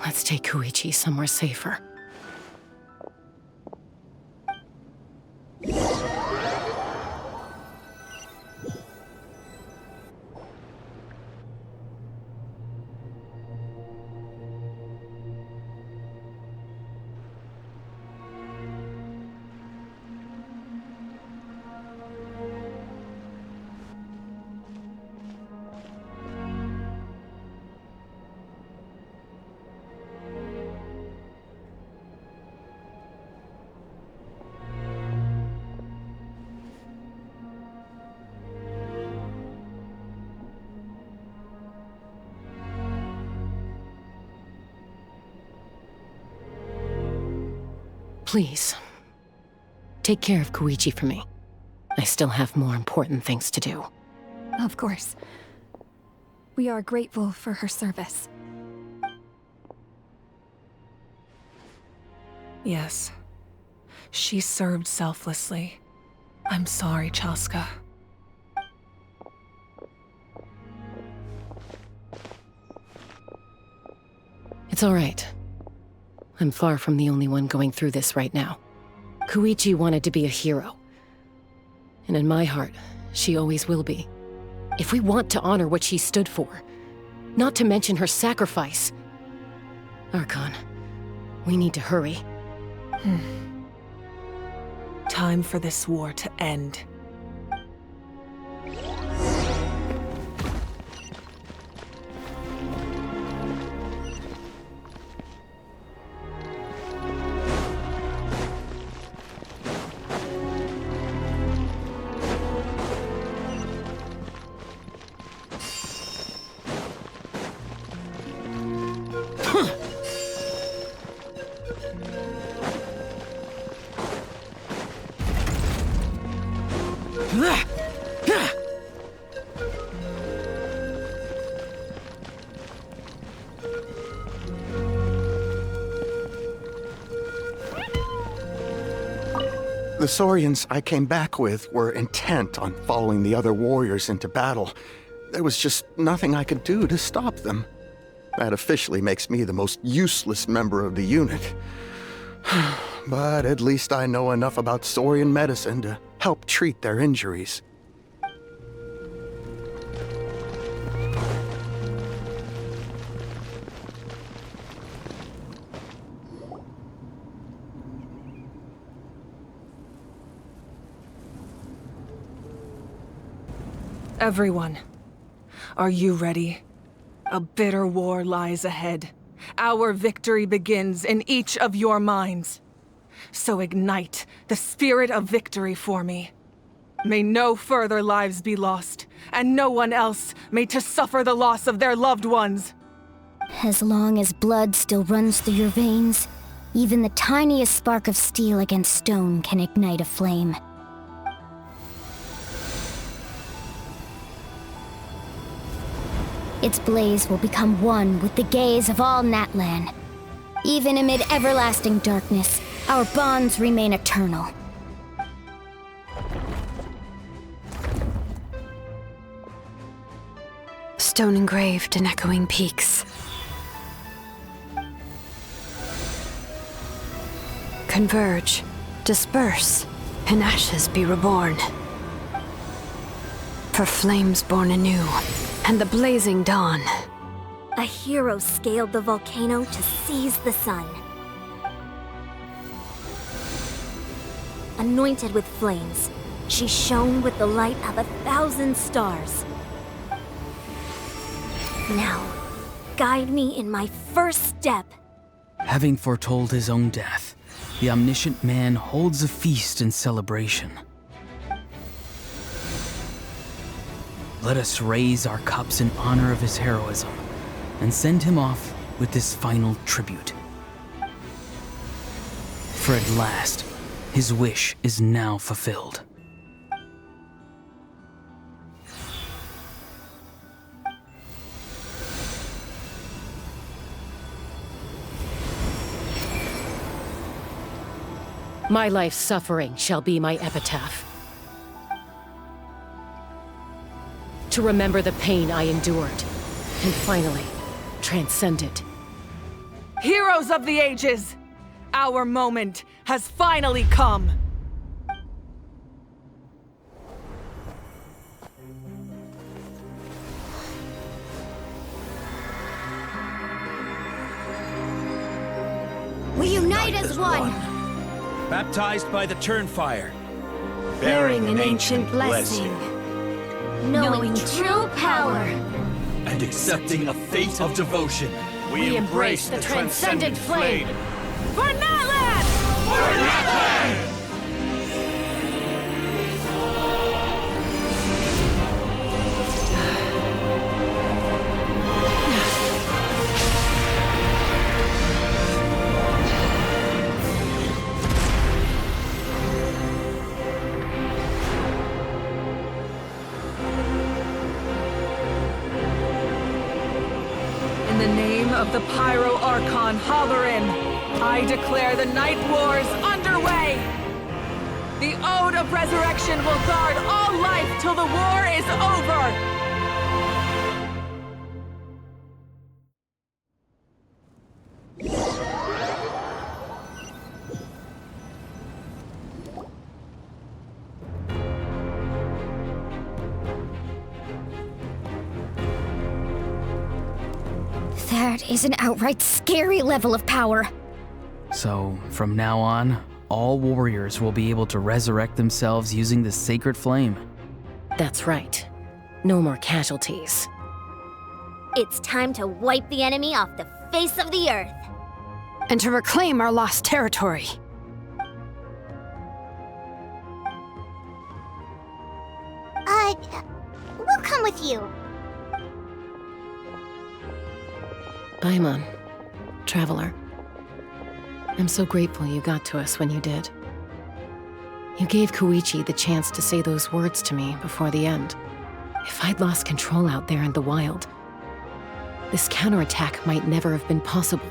Let's take Koichi somewhere safer. Please, take care of Koichi for me. I still have more important things to do. Of course. We are grateful for her service. Yes. She served selflessly. I'm sorry, Chaska. It's all right. I'm far from the only one going through this right now. Koichi wanted to be a hero. And in my heart, she always will be. If we want to honor what she stood for, not to mention her sacrifice. Archon, we need to hurry. Time for this war to end. The Saurians I came back with were intent on following the other warriors into battle. There was just nothing I could do to stop them. That officially makes me the most useless member of the unit. But at least I know enough about Saurian medicine to help treat their injuries. Everyone, are you ready? A bitter war lies ahead. Our victory begins in each of your minds. So ignite the spirit of victory for me. May no further lives be lost, and no one else may to suffer the loss of their loved ones. As long as blood still runs through your veins, even the tiniest spark of steel against stone can ignite a flame. Its blaze will become one with the gaze of all Natlan. Even amid everlasting darkness, our bonds remain eternal. Stone engraved in echoing peaks. Converge, disperse, in ashes be reborn. For flames born anew, and the blazing dawn. A hero scaled the volcano to seize the sun. Anointed with flames, she shone with the light of 1,000 stars. Now, guide me in my first step. Having foretold his own death, the omniscient man holds a feast in celebration. Let us raise our cups in honor of his heroism and send him off with this final tribute. For at last, his wish is now fulfilled. My life's suffering shall be my epitaph. To remember the pain I endured, and finally, transcend it. Heroes of the ages! Our moment has finally come! We unite as one! Baptized by the Turnfire, Bearing an ancient blessing. Knowing true power. And accepting a fate of devotion. We embrace the transcendent flame. For Natlana! For Natlana! of the Pyro Archon hover in. I declare the Night Wars underway! The Ode of Resurrection will guard all life till the war is over! That is an outright scary level of power. So, from now on, all warriors will be able to resurrect themselves using the sacred flame. That's right. No more casualties. It's time to wipe the enemy off the face of the earth. And to reclaim our lost territory. We'll come with you. Paimon, traveler. I'm so grateful you got to us when you did. You gave Koichi the chance to say those words to me before the end. If I'd lost control out there in the wild, this counterattack might never have been possible.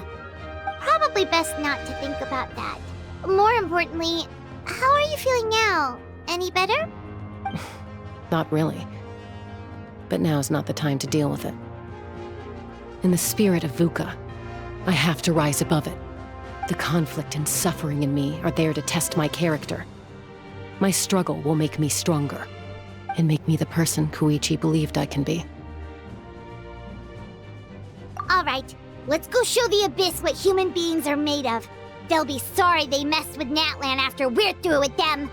Probably best not to think about that. More importantly, how are you feeling now? Any better? Not really. But now's not the time to deal with it. In the spirit of VUCA, I have to rise above it. The conflict and suffering in me are there to test my character. My struggle will make me stronger, and make me the person Koichi believed I can be. Alright, let's go show the Abyss what human beings are made of. They'll be sorry they messed with Natlan after we're through with them.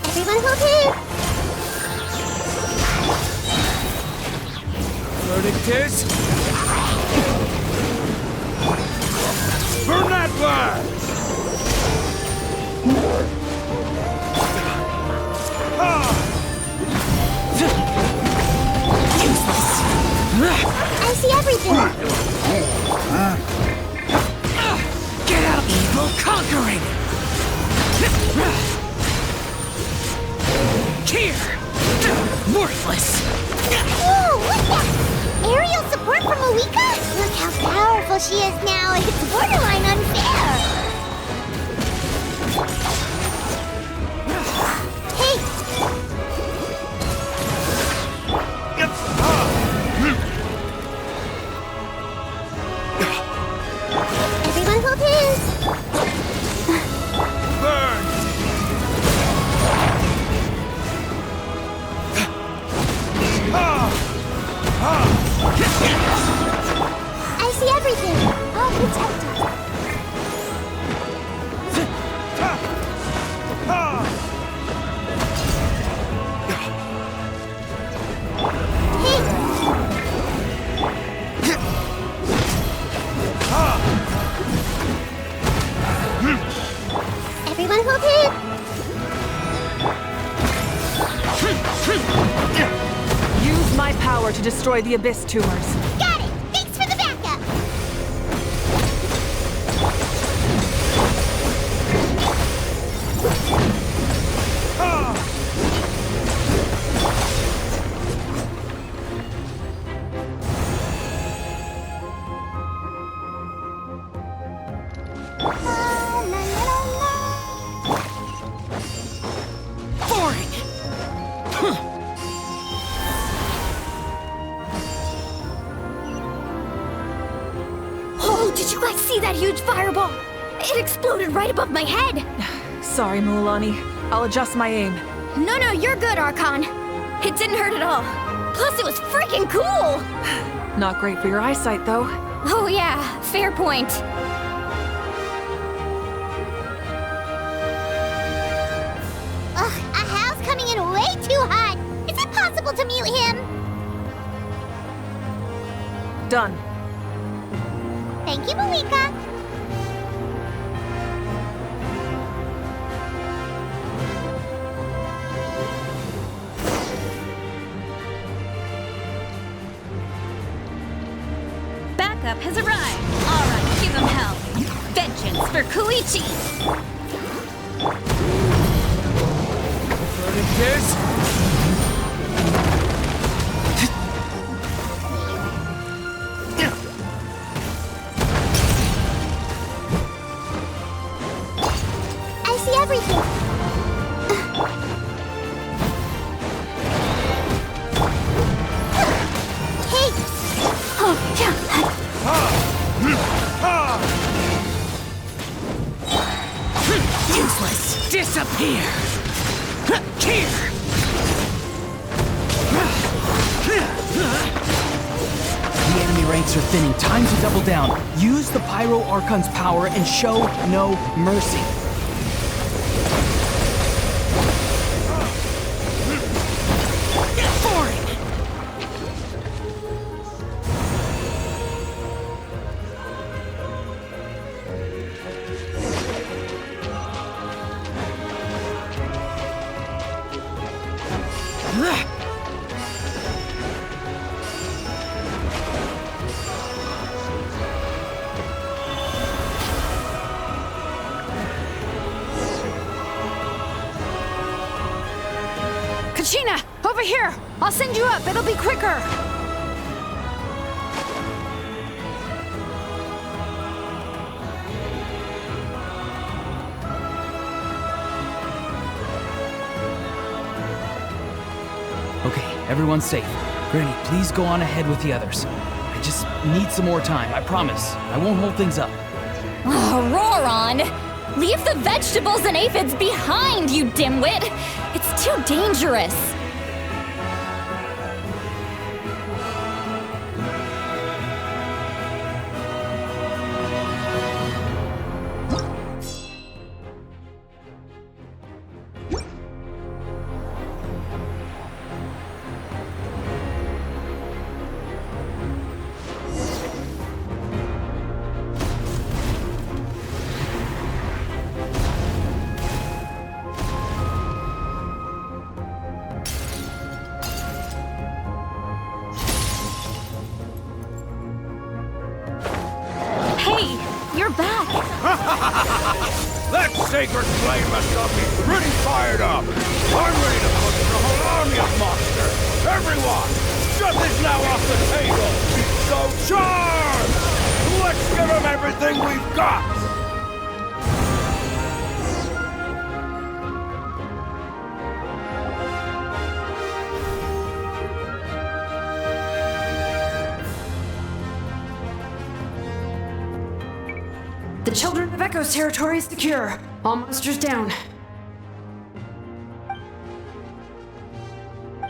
Everyone hold here! Verdict is... burn that blast! I see everything! Get out, evil conquering! Here! Worthless! Whoa, what's that? Aerial support from Moika? Look how powerful she is now. It's borderline unfair. Hey! Everyone hold hands. Burn! I see everything. I'll protect us. Everyone hold hands. Use my power to destroy the Abyss tumors. Got it! Thanks for the backup! Oh, did you guys see that huge fireball? It exploded right above my head! Sorry, Mualani. I'll adjust my aim. No, you're good, Archon. It didn't hurt at all. Plus, it was freaking cool! Not great for your eyesight, though. Oh yeah, fair point. Ugh, a howl's coming in way too hot! Is it possible to mute him? Done. Thank you, Malika. backup has arrived. All right, give him hell. Vengeance for Koichi. Burning this? I see everything. Hey! Oh, yeah. Useless! Disappear! Here! The enemy ranks are thinning. Time to double down. Use the Pyro Archon's power and show no mercy. Kachina, over here! I'll send you up, it'll be quicker! Okay, everyone's safe. Granny, please go on ahead with the others. I just need some more time, I promise. I won't hold things up. Oh, Roron! Leave the vegetables and aphids behind, you dimwit! It's too dangerous! That sacred flame must have me pretty fired up. I'm ready to put in a whole army of monsters. Everyone, shut this now off the table. So charge! Let's give them everything we've got. The Children of Echo's territory is secure. All monsters down.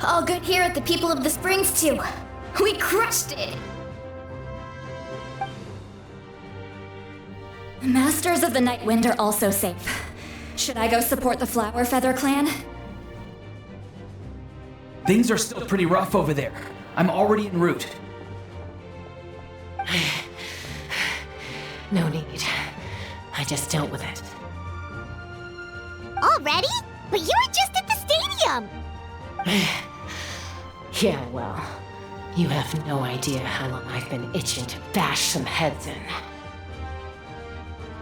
All good here at the People of the Springs, too. We crushed it! The Masters of the Night Wind are also safe. Should I go support the Flower Feather clan? Things are still pretty rough over there. I'm already en route. No need. I just dealt with it. Already? But you were just at the stadium! Yeah, well, you have no idea how long I've been itching to bash some heads in.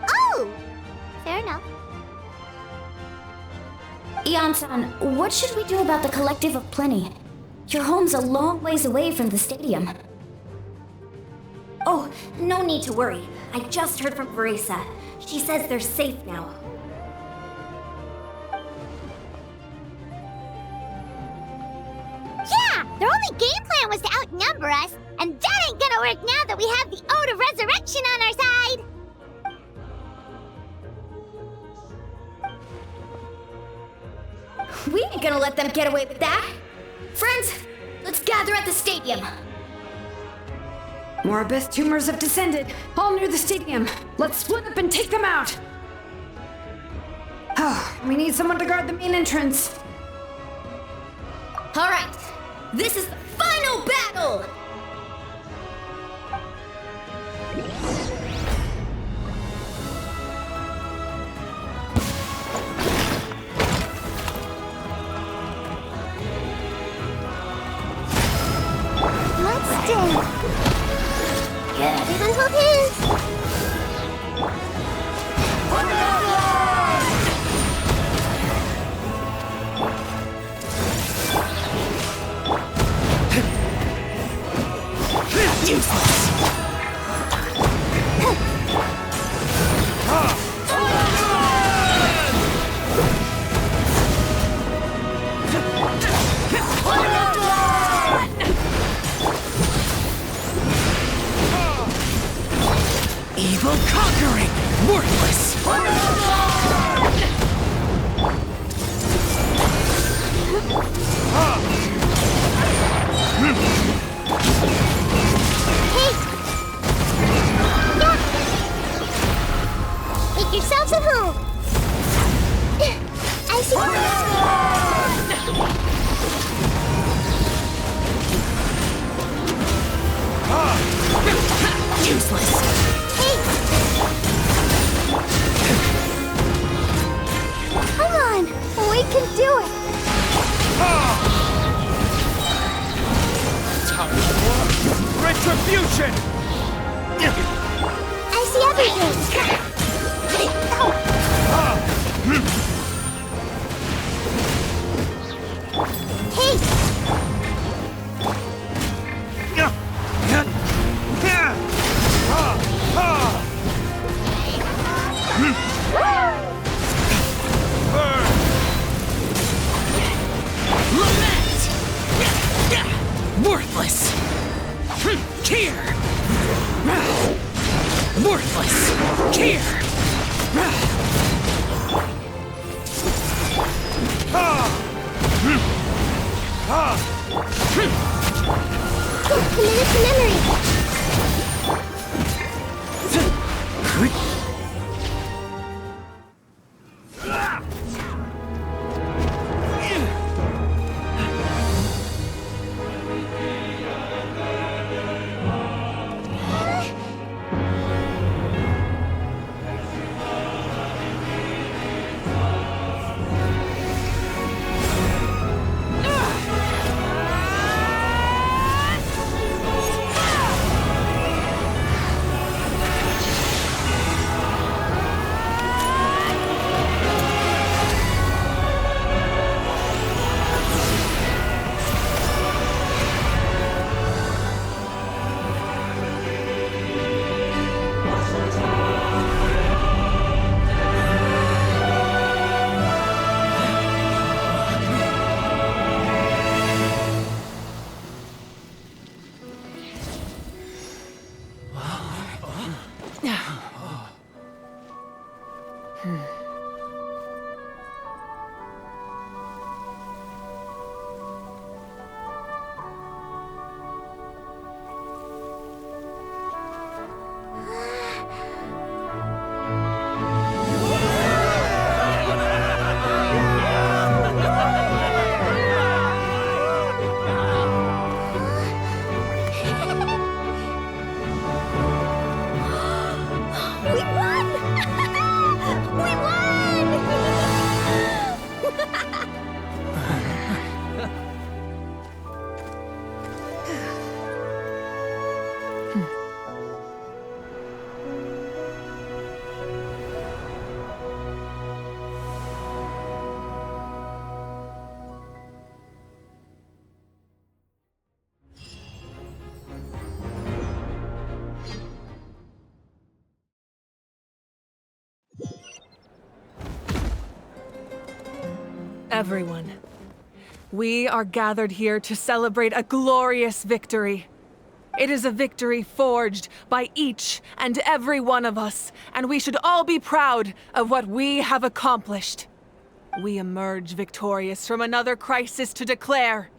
Oh! Fair enough. Ian-san, what should we do about the Collective of Plenty? Your home's a long ways away from the stadium. Oh, no need to worry. I just heard from Verisa. She says they're safe now. Yeah! Their only game plan was to outnumber us, and that ain't gonna work now that we have the Ode of Resurrection on our side! We ain't gonna let them get away with that. Friends, let's gather at the stadium. More abyss tumors have descended, all near the stadium. Let's split up and take them out. Oh, we need someone to guard the main entrance. All right, this is the final battle! Let's do. Get it Make yourselves at home. I see. Useless. Hey! Come on! We can do it! Retribution! I see everything! Hey! Worthless! Here! Worthless! Here! Committed to memory! Everyone, we are gathered here to celebrate a glorious victory. It is a victory forged by each and every one of us, and we should all be proud of what we have accomplished. We emerge victorious from another crisis to declare,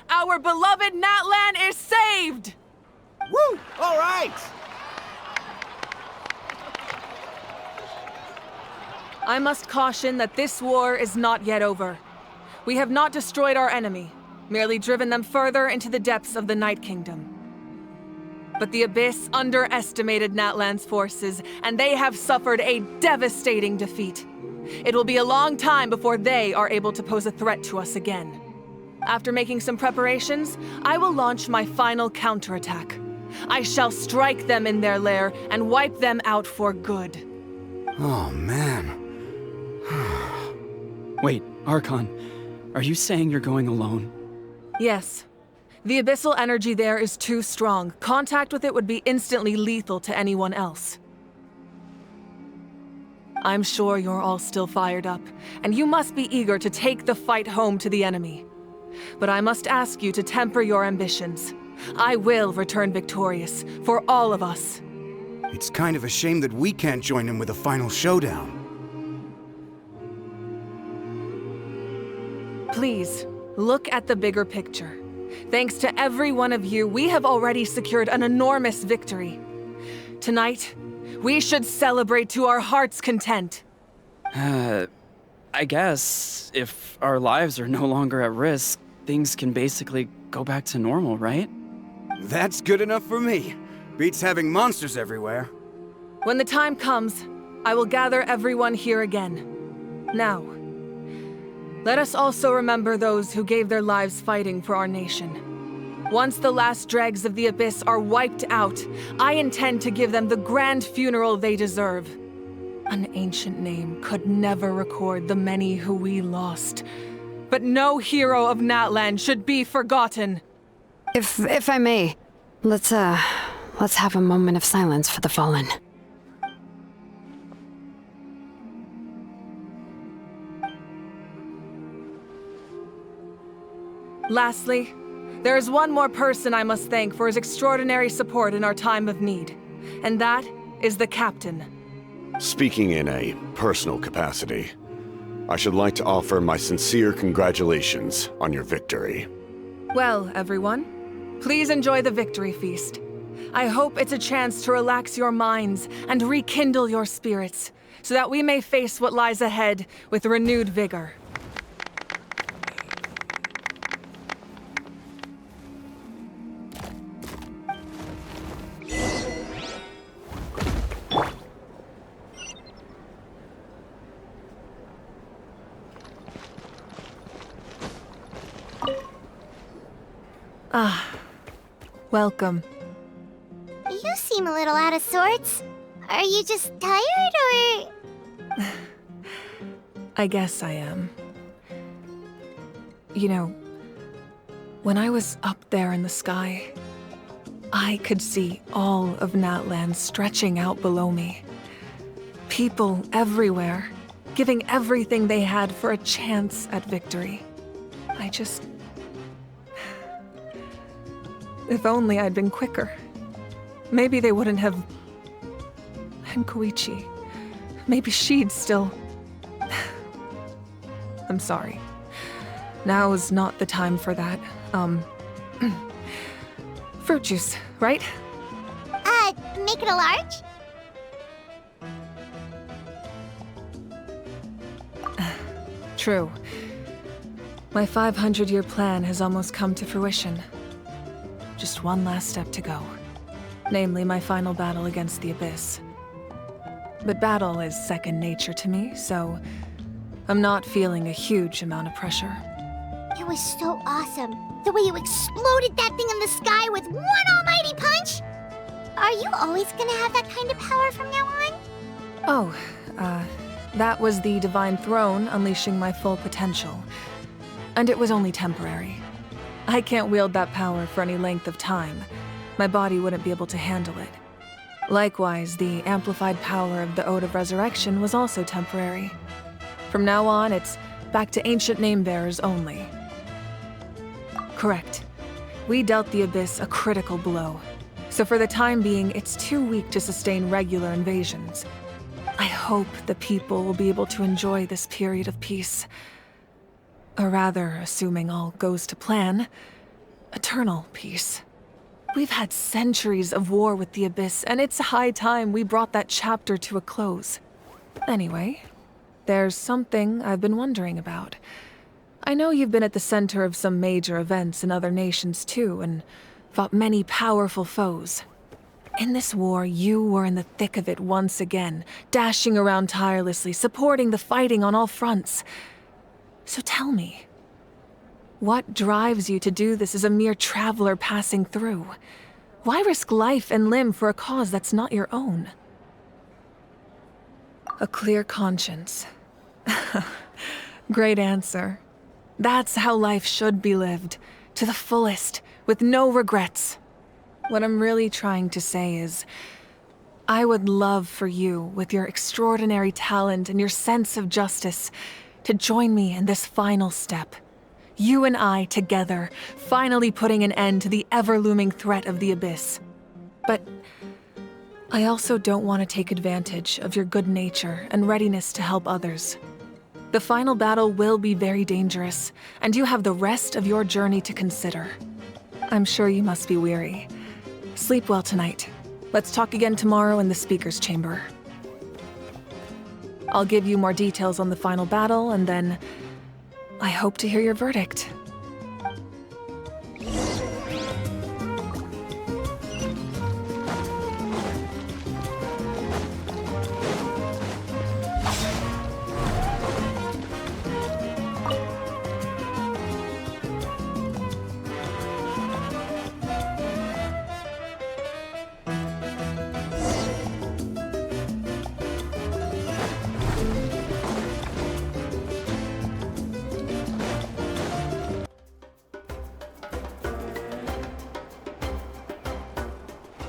our beloved Natlan is saved! Woo! All right! I must caution that this war is not yet over. We have not destroyed our enemy, merely driven them further into the depths of the Night Kingdom. But the Abyss underestimated Natlan's forces, and they have suffered a devastating defeat. It will be a long time before they are able to pose a threat to us again. After making some preparations, I will launch my final counterattack. I shall strike them in their lair and wipe them out for good. Oh, man. Wait, Archon, are you saying you're going alone? Yes. The abyssal energy there is too strong. Contact with it would be instantly lethal to anyone else. I'm sure you're all still fired up, and you must be eager to take the fight home to the enemy. But I must ask you to temper your ambitions. I will return victorious, for all of us. It's kind of a shame that we can't join him with a final showdown. Please, look at the bigger picture. Thanks to every one of you, we have already secured an enormous victory. Tonight, We should celebrate to our heart's content. I guess if our lives are no longer at risk, things can basically go back to normal, right? That's good enough for me. Beats having monsters everywhere. When the time comes, I will gather everyone here again. Now, let us also remember those who gave their lives fighting for our nation. Once the last dregs of the Abyss are wiped out, I intend to give them the grand funeral they deserve. An ancient name could never record the many who we lost. But no hero of Natlan should be forgotten. If I may, let's have a moment of silence for the fallen. Lastly, there is one more person I must thank for his extraordinary support in our time of need, and that is the captain. Speaking in a personal capacity, I should like to offer my sincere congratulations on your victory. Well, everyone, please enjoy the victory feast. I hope it's a chance to relax your minds and rekindle your spirits, so that we may face what lies ahead with renewed vigor. Welcome. You seem a little out of sorts. Are you just tired, or...? I guess I am. You know, when I was up there in the sky, I could see all of Natlan stretching out below me. People everywhere, giving everything they had for a chance at victory. If only I'd been quicker. Maybe they wouldn't have... And Koichi. Maybe she'd still... I'm sorry. Now is not the time for that. Fruit juice, right? Make it a large? True. My 500-year plan has almost come to fruition. Just one last step to go. Namely, my final battle against the Abyss. But battle is second nature to me, so I'm not feeling a huge amount of pressure. It was so awesome. The way you exploded that thing in the sky with one almighty punch! Are you always gonna have that kind of power from now on? Oh, that was the Divine Throne unleashing my full potential. And it was only temporary. I can't wield that power for any length of time. My body wouldn't be able to handle it. Likewise, the amplified power of the Ode of Resurrection was also temporary. From now on, it's back to ancient name-bearers only. Correct. We dealt the Abyss a critical blow. So for the time being, it's too weak to sustain regular invasions. I hope the people will be able to enjoy this period of peace. Or rather, assuming all goes to plan, eternal peace. We've had centuries of war with the Abyss, and it's high time we brought that chapter to a close. Anyway, there's something I've been wondering about. I know you've been at the center of some major events in other nations too, and fought many powerful foes. In this war, you were in the thick of it once again, dashing around tirelessly, supporting the fighting on all fronts. So tell me, what drives you to do this as a mere traveler passing through? Why risk life and limb for a cause that's not your own? A clear conscience. Great answer. That's how life should be lived, to the fullest, with no regrets. What I'm really trying to say is, I would love for you, with your extraordinary talent and your sense of justice, to join me in this final step. You and I together, finally putting an end to the ever-looming threat of the Abyss. But I also don't want to take advantage of your good nature and readiness to help others. The final battle will be very dangerous, and you have the rest of your journey to consider. I'm sure you must be weary. Sleep well tonight. Let's talk again tomorrow in the speaker's chamber. I'll give you more details on the final battle, and then I hope to hear your verdict.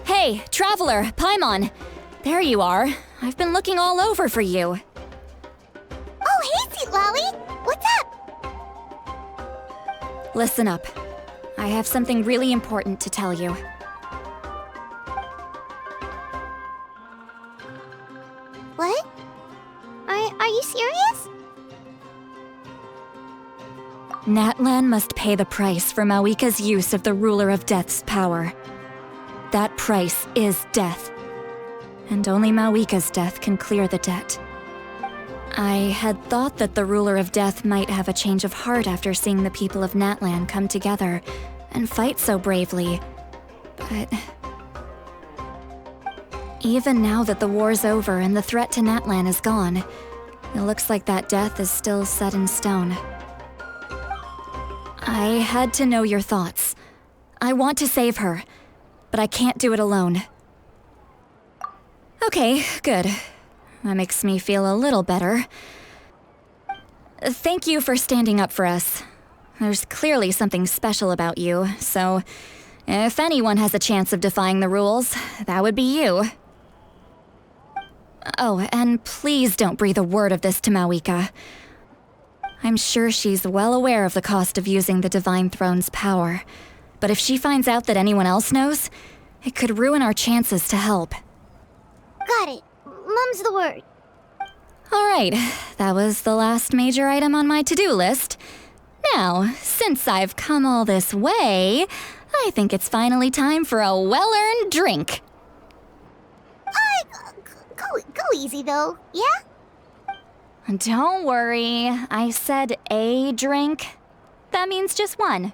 Hey, Traveler, Paimon. There you are. I've been looking all over for you. Oh, hey, Sweet Lolly! What's up? Listen up. I have something really important to tell you. What? Are you serious? Natlan must pay the price for Mawika's use of the Ruler of Death's power. That price is death. And only Mawika's death can clear the debt. I had thought that the Ruler of Death might have a change of heart after seeing the people of Natlan come together and fight so bravely, but even now that the war's over and the threat to Natlan is gone, it looks like that death is still set in stone. I had to know your thoughts. I want to save her, but I can't do it alone. Okay, good. That makes me feel a little better. Thank you for standing up for us. There's clearly something special about you, so if anyone has a chance of defying the rules, that would be you. Oh, and please don't breathe a word of this to Mawika. I'm sure she's well aware of the cost of using the Divine Throne's power, but if she finds out that anyone else knows, it could ruin our chances to help. Got it. Mum's the word. All right, that was the last major item on my to-do list. Now, since I've come all this way, I think it's finally time for a well-earned drink. Go easy, though, yeah? Don't worry, I said a drink. That means just one.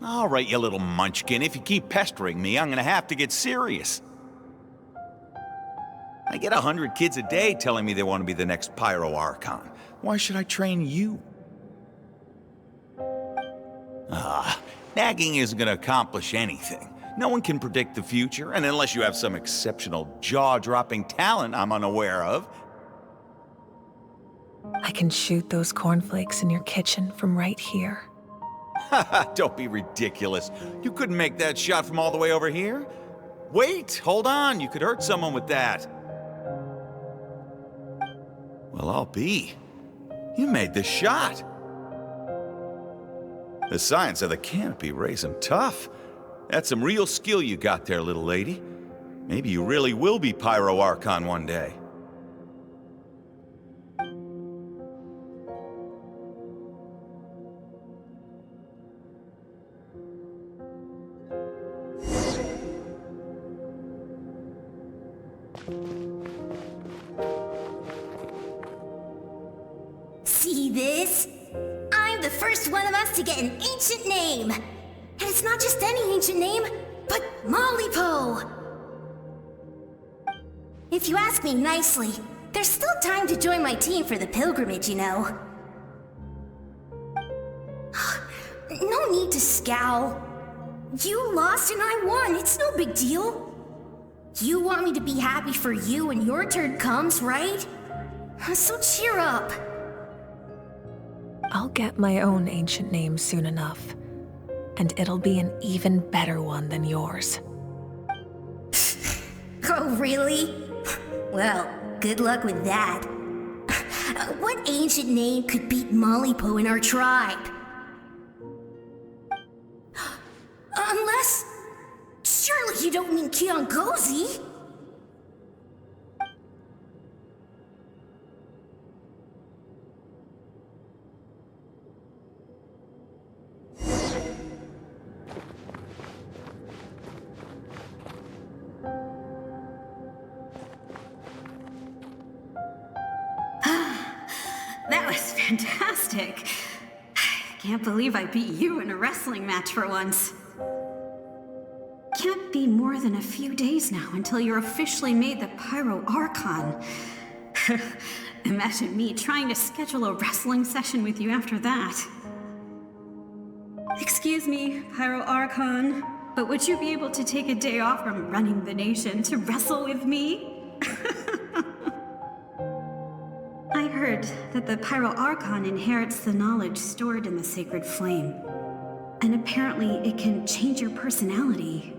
All right, you little munchkin. If you keep pestering me, I'm gonna have to get serious. I get 100 kids a day telling me they want to be the next Pyro Archon. Why should I train you? Nagging isn't gonna accomplish anything. No one can predict the future, and unless you have some exceptional jaw-dropping talent I'm unaware of. I can shoot those cornflakes in your kitchen from right here. Don't be ridiculous. You couldn't make that shot from all the way over here? Wait, hold on. You could hurt someone with that. Well, I'll be. You made the shot. The science of the canopy raised him tough. That's some real skill you got there, little lady. Maybe you really will be Pyro Archon one day. See this? I'm the first one of us to get an ancient name. And it's not just any ancient name, but Mollypo. If you ask me nicely, there's still time to join my team for the pilgrimage, you know. No need to scowl. You lost and I won, it's no big deal. You want me to be happy for you when your turn comes, right? So cheer up. I'll get my own ancient name soon enough, and it'll be an even better one than yours. Oh, really? Well, good luck with that. What ancient name could beat Mollypo in our tribe? Unless... surely you don't mean Kiangozi? Fantastic. Can't believe I beat you in a wrestling match for once. Can't be more than a few days now until you're officially made the Pyro Archon. Imagine me trying to schedule a wrestling session with you after that. Excuse me, Pyro Archon, but would you be able to take a day off from running the nation to wrestle with me? I heard that the Pyro Archon inherits the knowledge stored in the sacred flame. And apparently it can change your personality.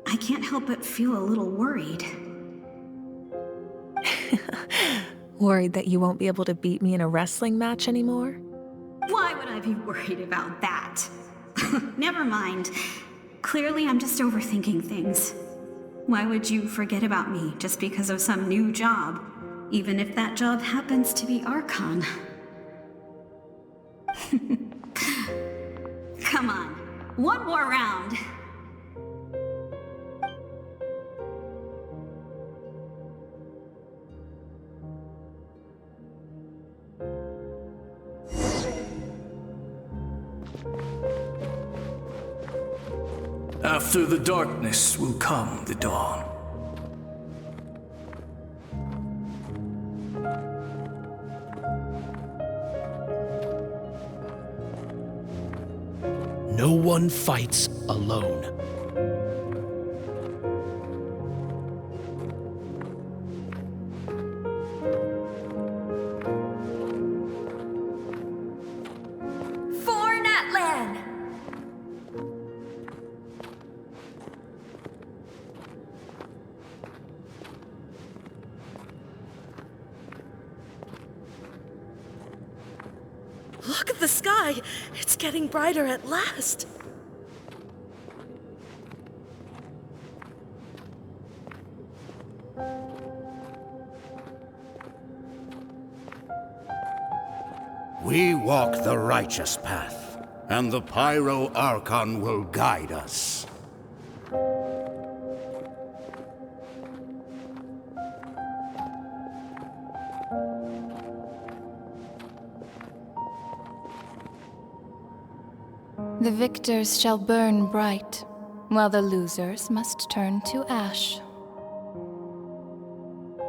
I can't help but feel a little worried. Worried that you won't be able to beat me in a wrestling match anymore? Why would I be worried about that? Never mind. Clearly I'm just overthinking things. Why would you forget about me just because of some new job? Even if that job happens to be Archon. Come on, one more round. After the darkness will come the dawn. No one fights alone. For Natlan! Look at the sky! It's getting brighter at last! We walk the righteous path, and the Pyro Archon will guide us. The victors shall burn bright, while the losers must turn to ash.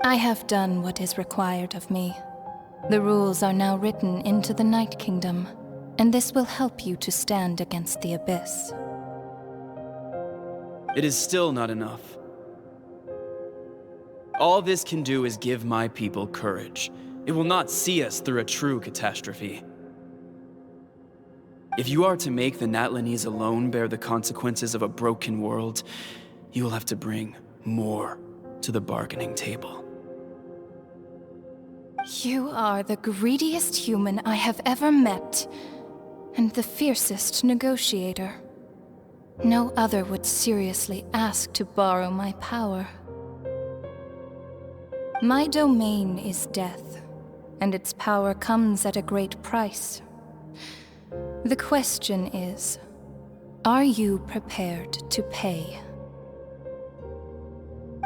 I have done what is required of me. The rules are now written into the Night Kingdom, and this will help you to stand against the Abyss. It is still not enough. All this can do is give my people courage. It will not see us through a true catastrophe. If you are to make the Natlanese alone bear the consequences of a broken world, you will have to bring more to the bargaining table. You are the greediest human I have ever met, and the fiercest negotiator. No other would seriously ask to borrow my power. My domain is death, and its power comes at a great price. The question is, are you prepared to pay?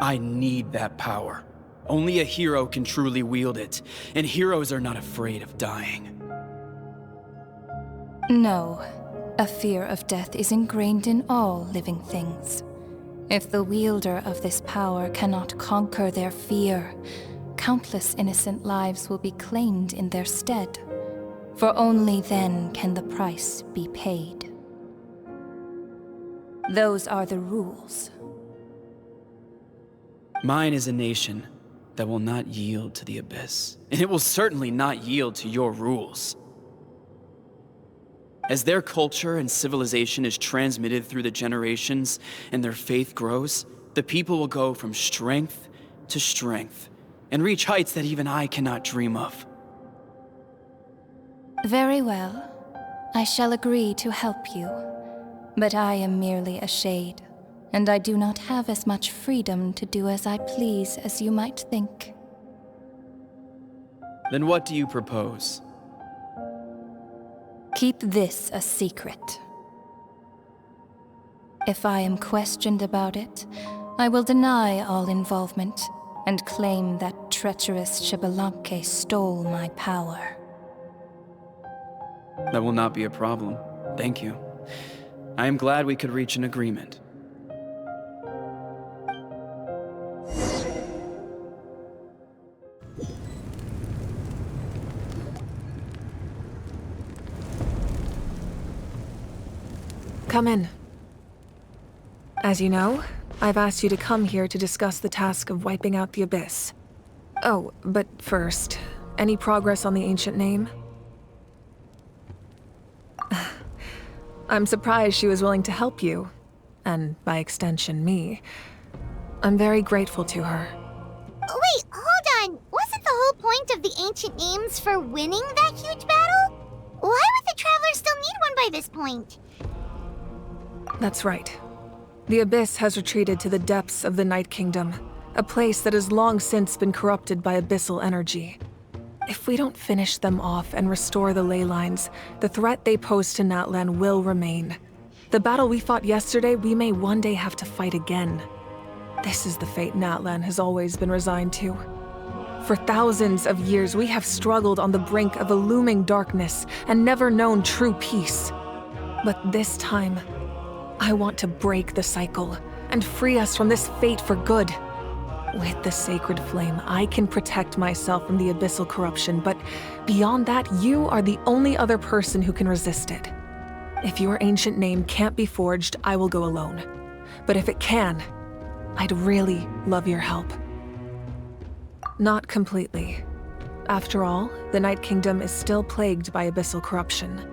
I need that power. Only a hero can truly wield it, and heroes are not afraid of dying. No, a fear of death is ingrained in all living things. If the wielder of this power cannot conquer their fear, countless innocent lives will be claimed in their stead. For only then can the price be paid. Those are the rules. Mine is a nation that will not yield to the Abyss, and it will certainly not yield to your rules. As their culture and civilization is transmitted through the generations and their faith grows, the people will go from strength to strength and reach heights that even I cannot dream of. Very well. I shall agree to help you. But I am merely a shade, and I do not have as much freedom to do as I please as you might think. Then what do you propose? Keep this a secret. If I am questioned about it, I will deny all involvement, and claim that treacherous Xbalanque stole my power. That will not be a problem. Thank you. I am glad we could reach an agreement. Come in. As you know, I've asked you to come here to discuss the task of wiping out the Abyss. Oh, but first, any progress on the ancient name? I'm surprised she was willing to help you, and by extension, me. I'm very grateful to her. Wait, hold on. Wasn't the whole point of the ancient names for winning that huge battle? Why would the Travelers still need one by this point? That's right. The Abyss has retreated to the depths of the Night Kingdom, a place that has long since been corrupted by abyssal energy. If we don't finish them off and restore the ley lines, the threat they pose to Natlan will remain. The battle we fought yesterday, we may one day have to fight again. This is the fate Natlan has always been resigned to. For thousands of years, we have struggled on the brink of a looming darkness and never known true peace. But this time, I want to break the cycle and free us from this fate for good. With the sacred flame, I can protect myself from the abyssal corruption, but beyond that, you are the only other person who can resist it. If your ancient name can't be forged, I will go alone. But if it can, I'd really love your help. Not completely. After all, the Night Kingdom is still plagued by abyssal corruption.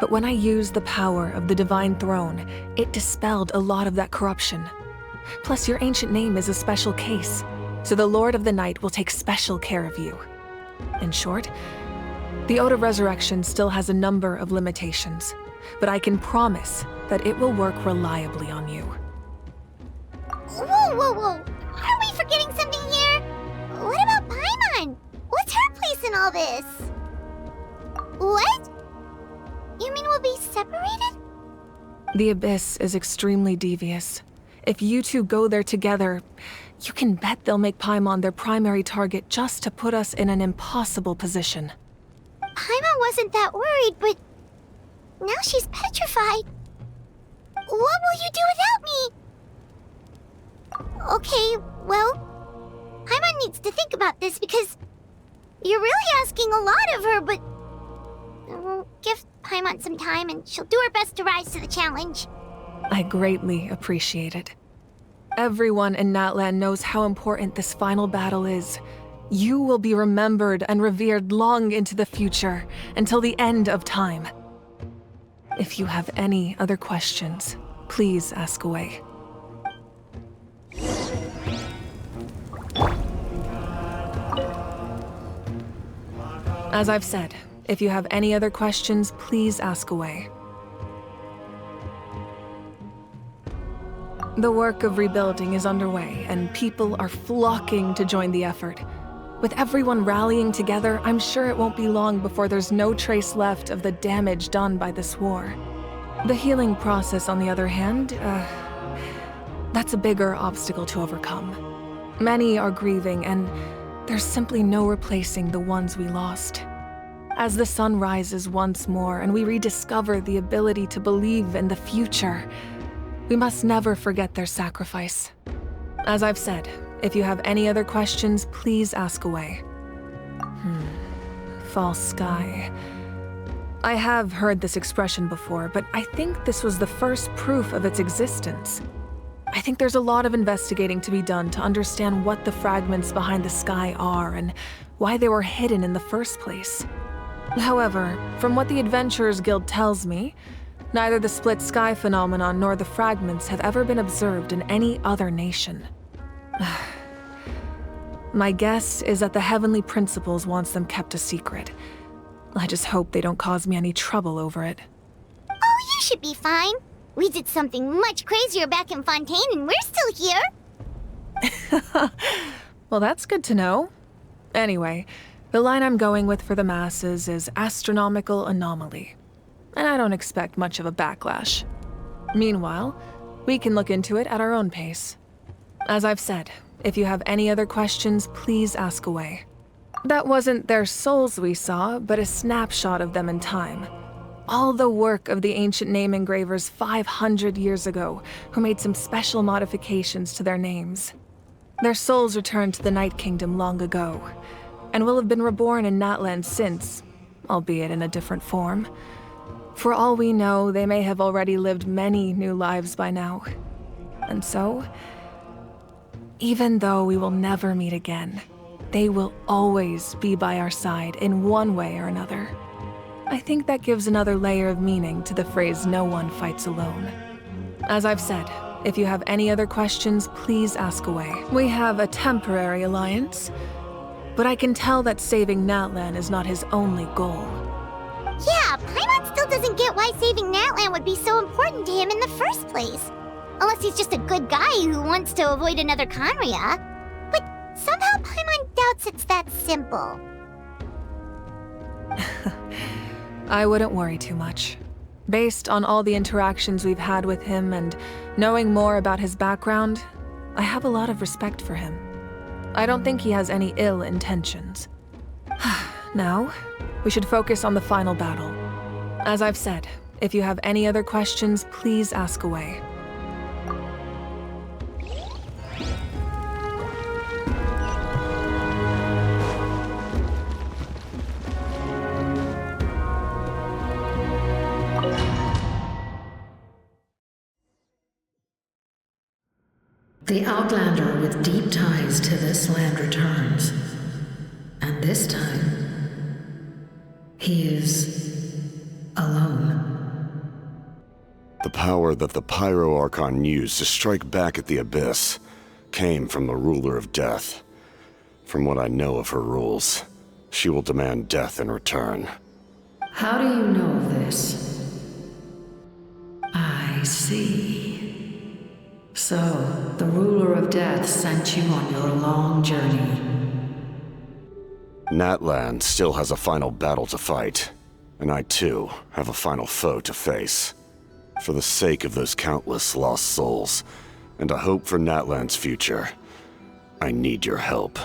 But when I used the power of the Divine Throne, it dispelled a lot of that corruption. Plus, your ancient name is a special case, so the Lord of the Night will take special care of you. In short, the Ode of Resurrection still has a number of limitations, but I can promise that it will work reliably on you. Whoa, whoa, whoa! Are we forgetting something here? What about Paimon? What's her place in all this? What? You mean we'll be separated? The Abyss is extremely devious. If you two go there together, you can bet they'll make Paimon their primary target just to put us in an impossible position. Paimon wasn't that worried, but now she's petrified. What will you do without me? Okay, well, Paimon needs to think about this because you're really asking a lot of her, but we'll give Paimon some time and she'll do her best to rise to the challenge. I greatly appreciate it. Everyone in Natlan knows how important this final battle is. You will be remembered and revered long into the future, until the end of time. If you have any other questions, please ask away. As I've said, if you have any other questions, please ask away. The work of rebuilding is underway, and people are flocking to join the effort. With everyone rallying together, I'm sure it won't be long before there's no trace left of the damage done by this war. The healing process, on the other hand, that's a bigger obstacle to overcome. Many are grieving, and there's simply no replacing the ones we lost. As the sun rises once more and we rediscover the ability to believe in the future, we must never forget their sacrifice. As I've said, if you have any other questions, please ask away. False sky. I have heard this expression before, but I think this was the first proof of its existence. I think there's a lot of investigating to be done to understand what the fragments behind the sky are and why they were hidden in the first place. However, from what the Adventurers Guild tells me, neither the split sky phenomenon nor the fragments have ever been observed in any other nation. My guess is that the Heavenly Principles wants them kept a secret. I just hope they don't cause me any trouble over it. Oh, you should be fine. We did something much crazier back in Fontaine and we're still here. Well, that's good to know. Anyway, the line I'm going with for the masses is astronomical anomaly. And I don't expect much of a backlash. Meanwhile, we can look into it at our own pace. As I've said, if you have any other questions, please ask away. That wasn't their souls we saw, but a snapshot of them in time. All the work of the ancient name engravers 500 years ago, who made some special modifications to their names. Their souls returned to the Night Kingdom long ago, and will have been reborn in Natlan since, albeit in a different form. For all we know, they may have already lived many new lives by now. And so, even though we will never meet again, they will always be by our side in one way or another. I think that gives another layer of meaning to the phrase, "No one fights alone." As I've said, if you have any other questions, please ask away. We have a temporary alliance, but I can tell that saving Natlan is not his only goal. Yeah, Paimon still doesn't get why saving Natlan would be so important to him in the first place. Unless he's just a good guy who wants to avoid another Khaenri'ah. But somehow Paimon doubts it's that simple. I wouldn't worry too much. Based on all the interactions we've had with him and knowing more about his background, I have a lot of respect for him. I don't think he has any ill intentions. Now, we should focus on the final battle. As I've said, if you have any other questions, please ask away. The Outlander with deep ties to this land returns. And this time, he is alone. The power that the Pyro Archon used to strike back at the Abyss came from the Ruler of Death. From what I know of her rules, she will demand death in return. How do you know this? I see. So, the Ruler of Death sent you on your long journey. Natlan still has a final battle to fight, and I too have a final foe to face. For the sake of those countless lost souls, and a hope for Natlan's future, I need your help.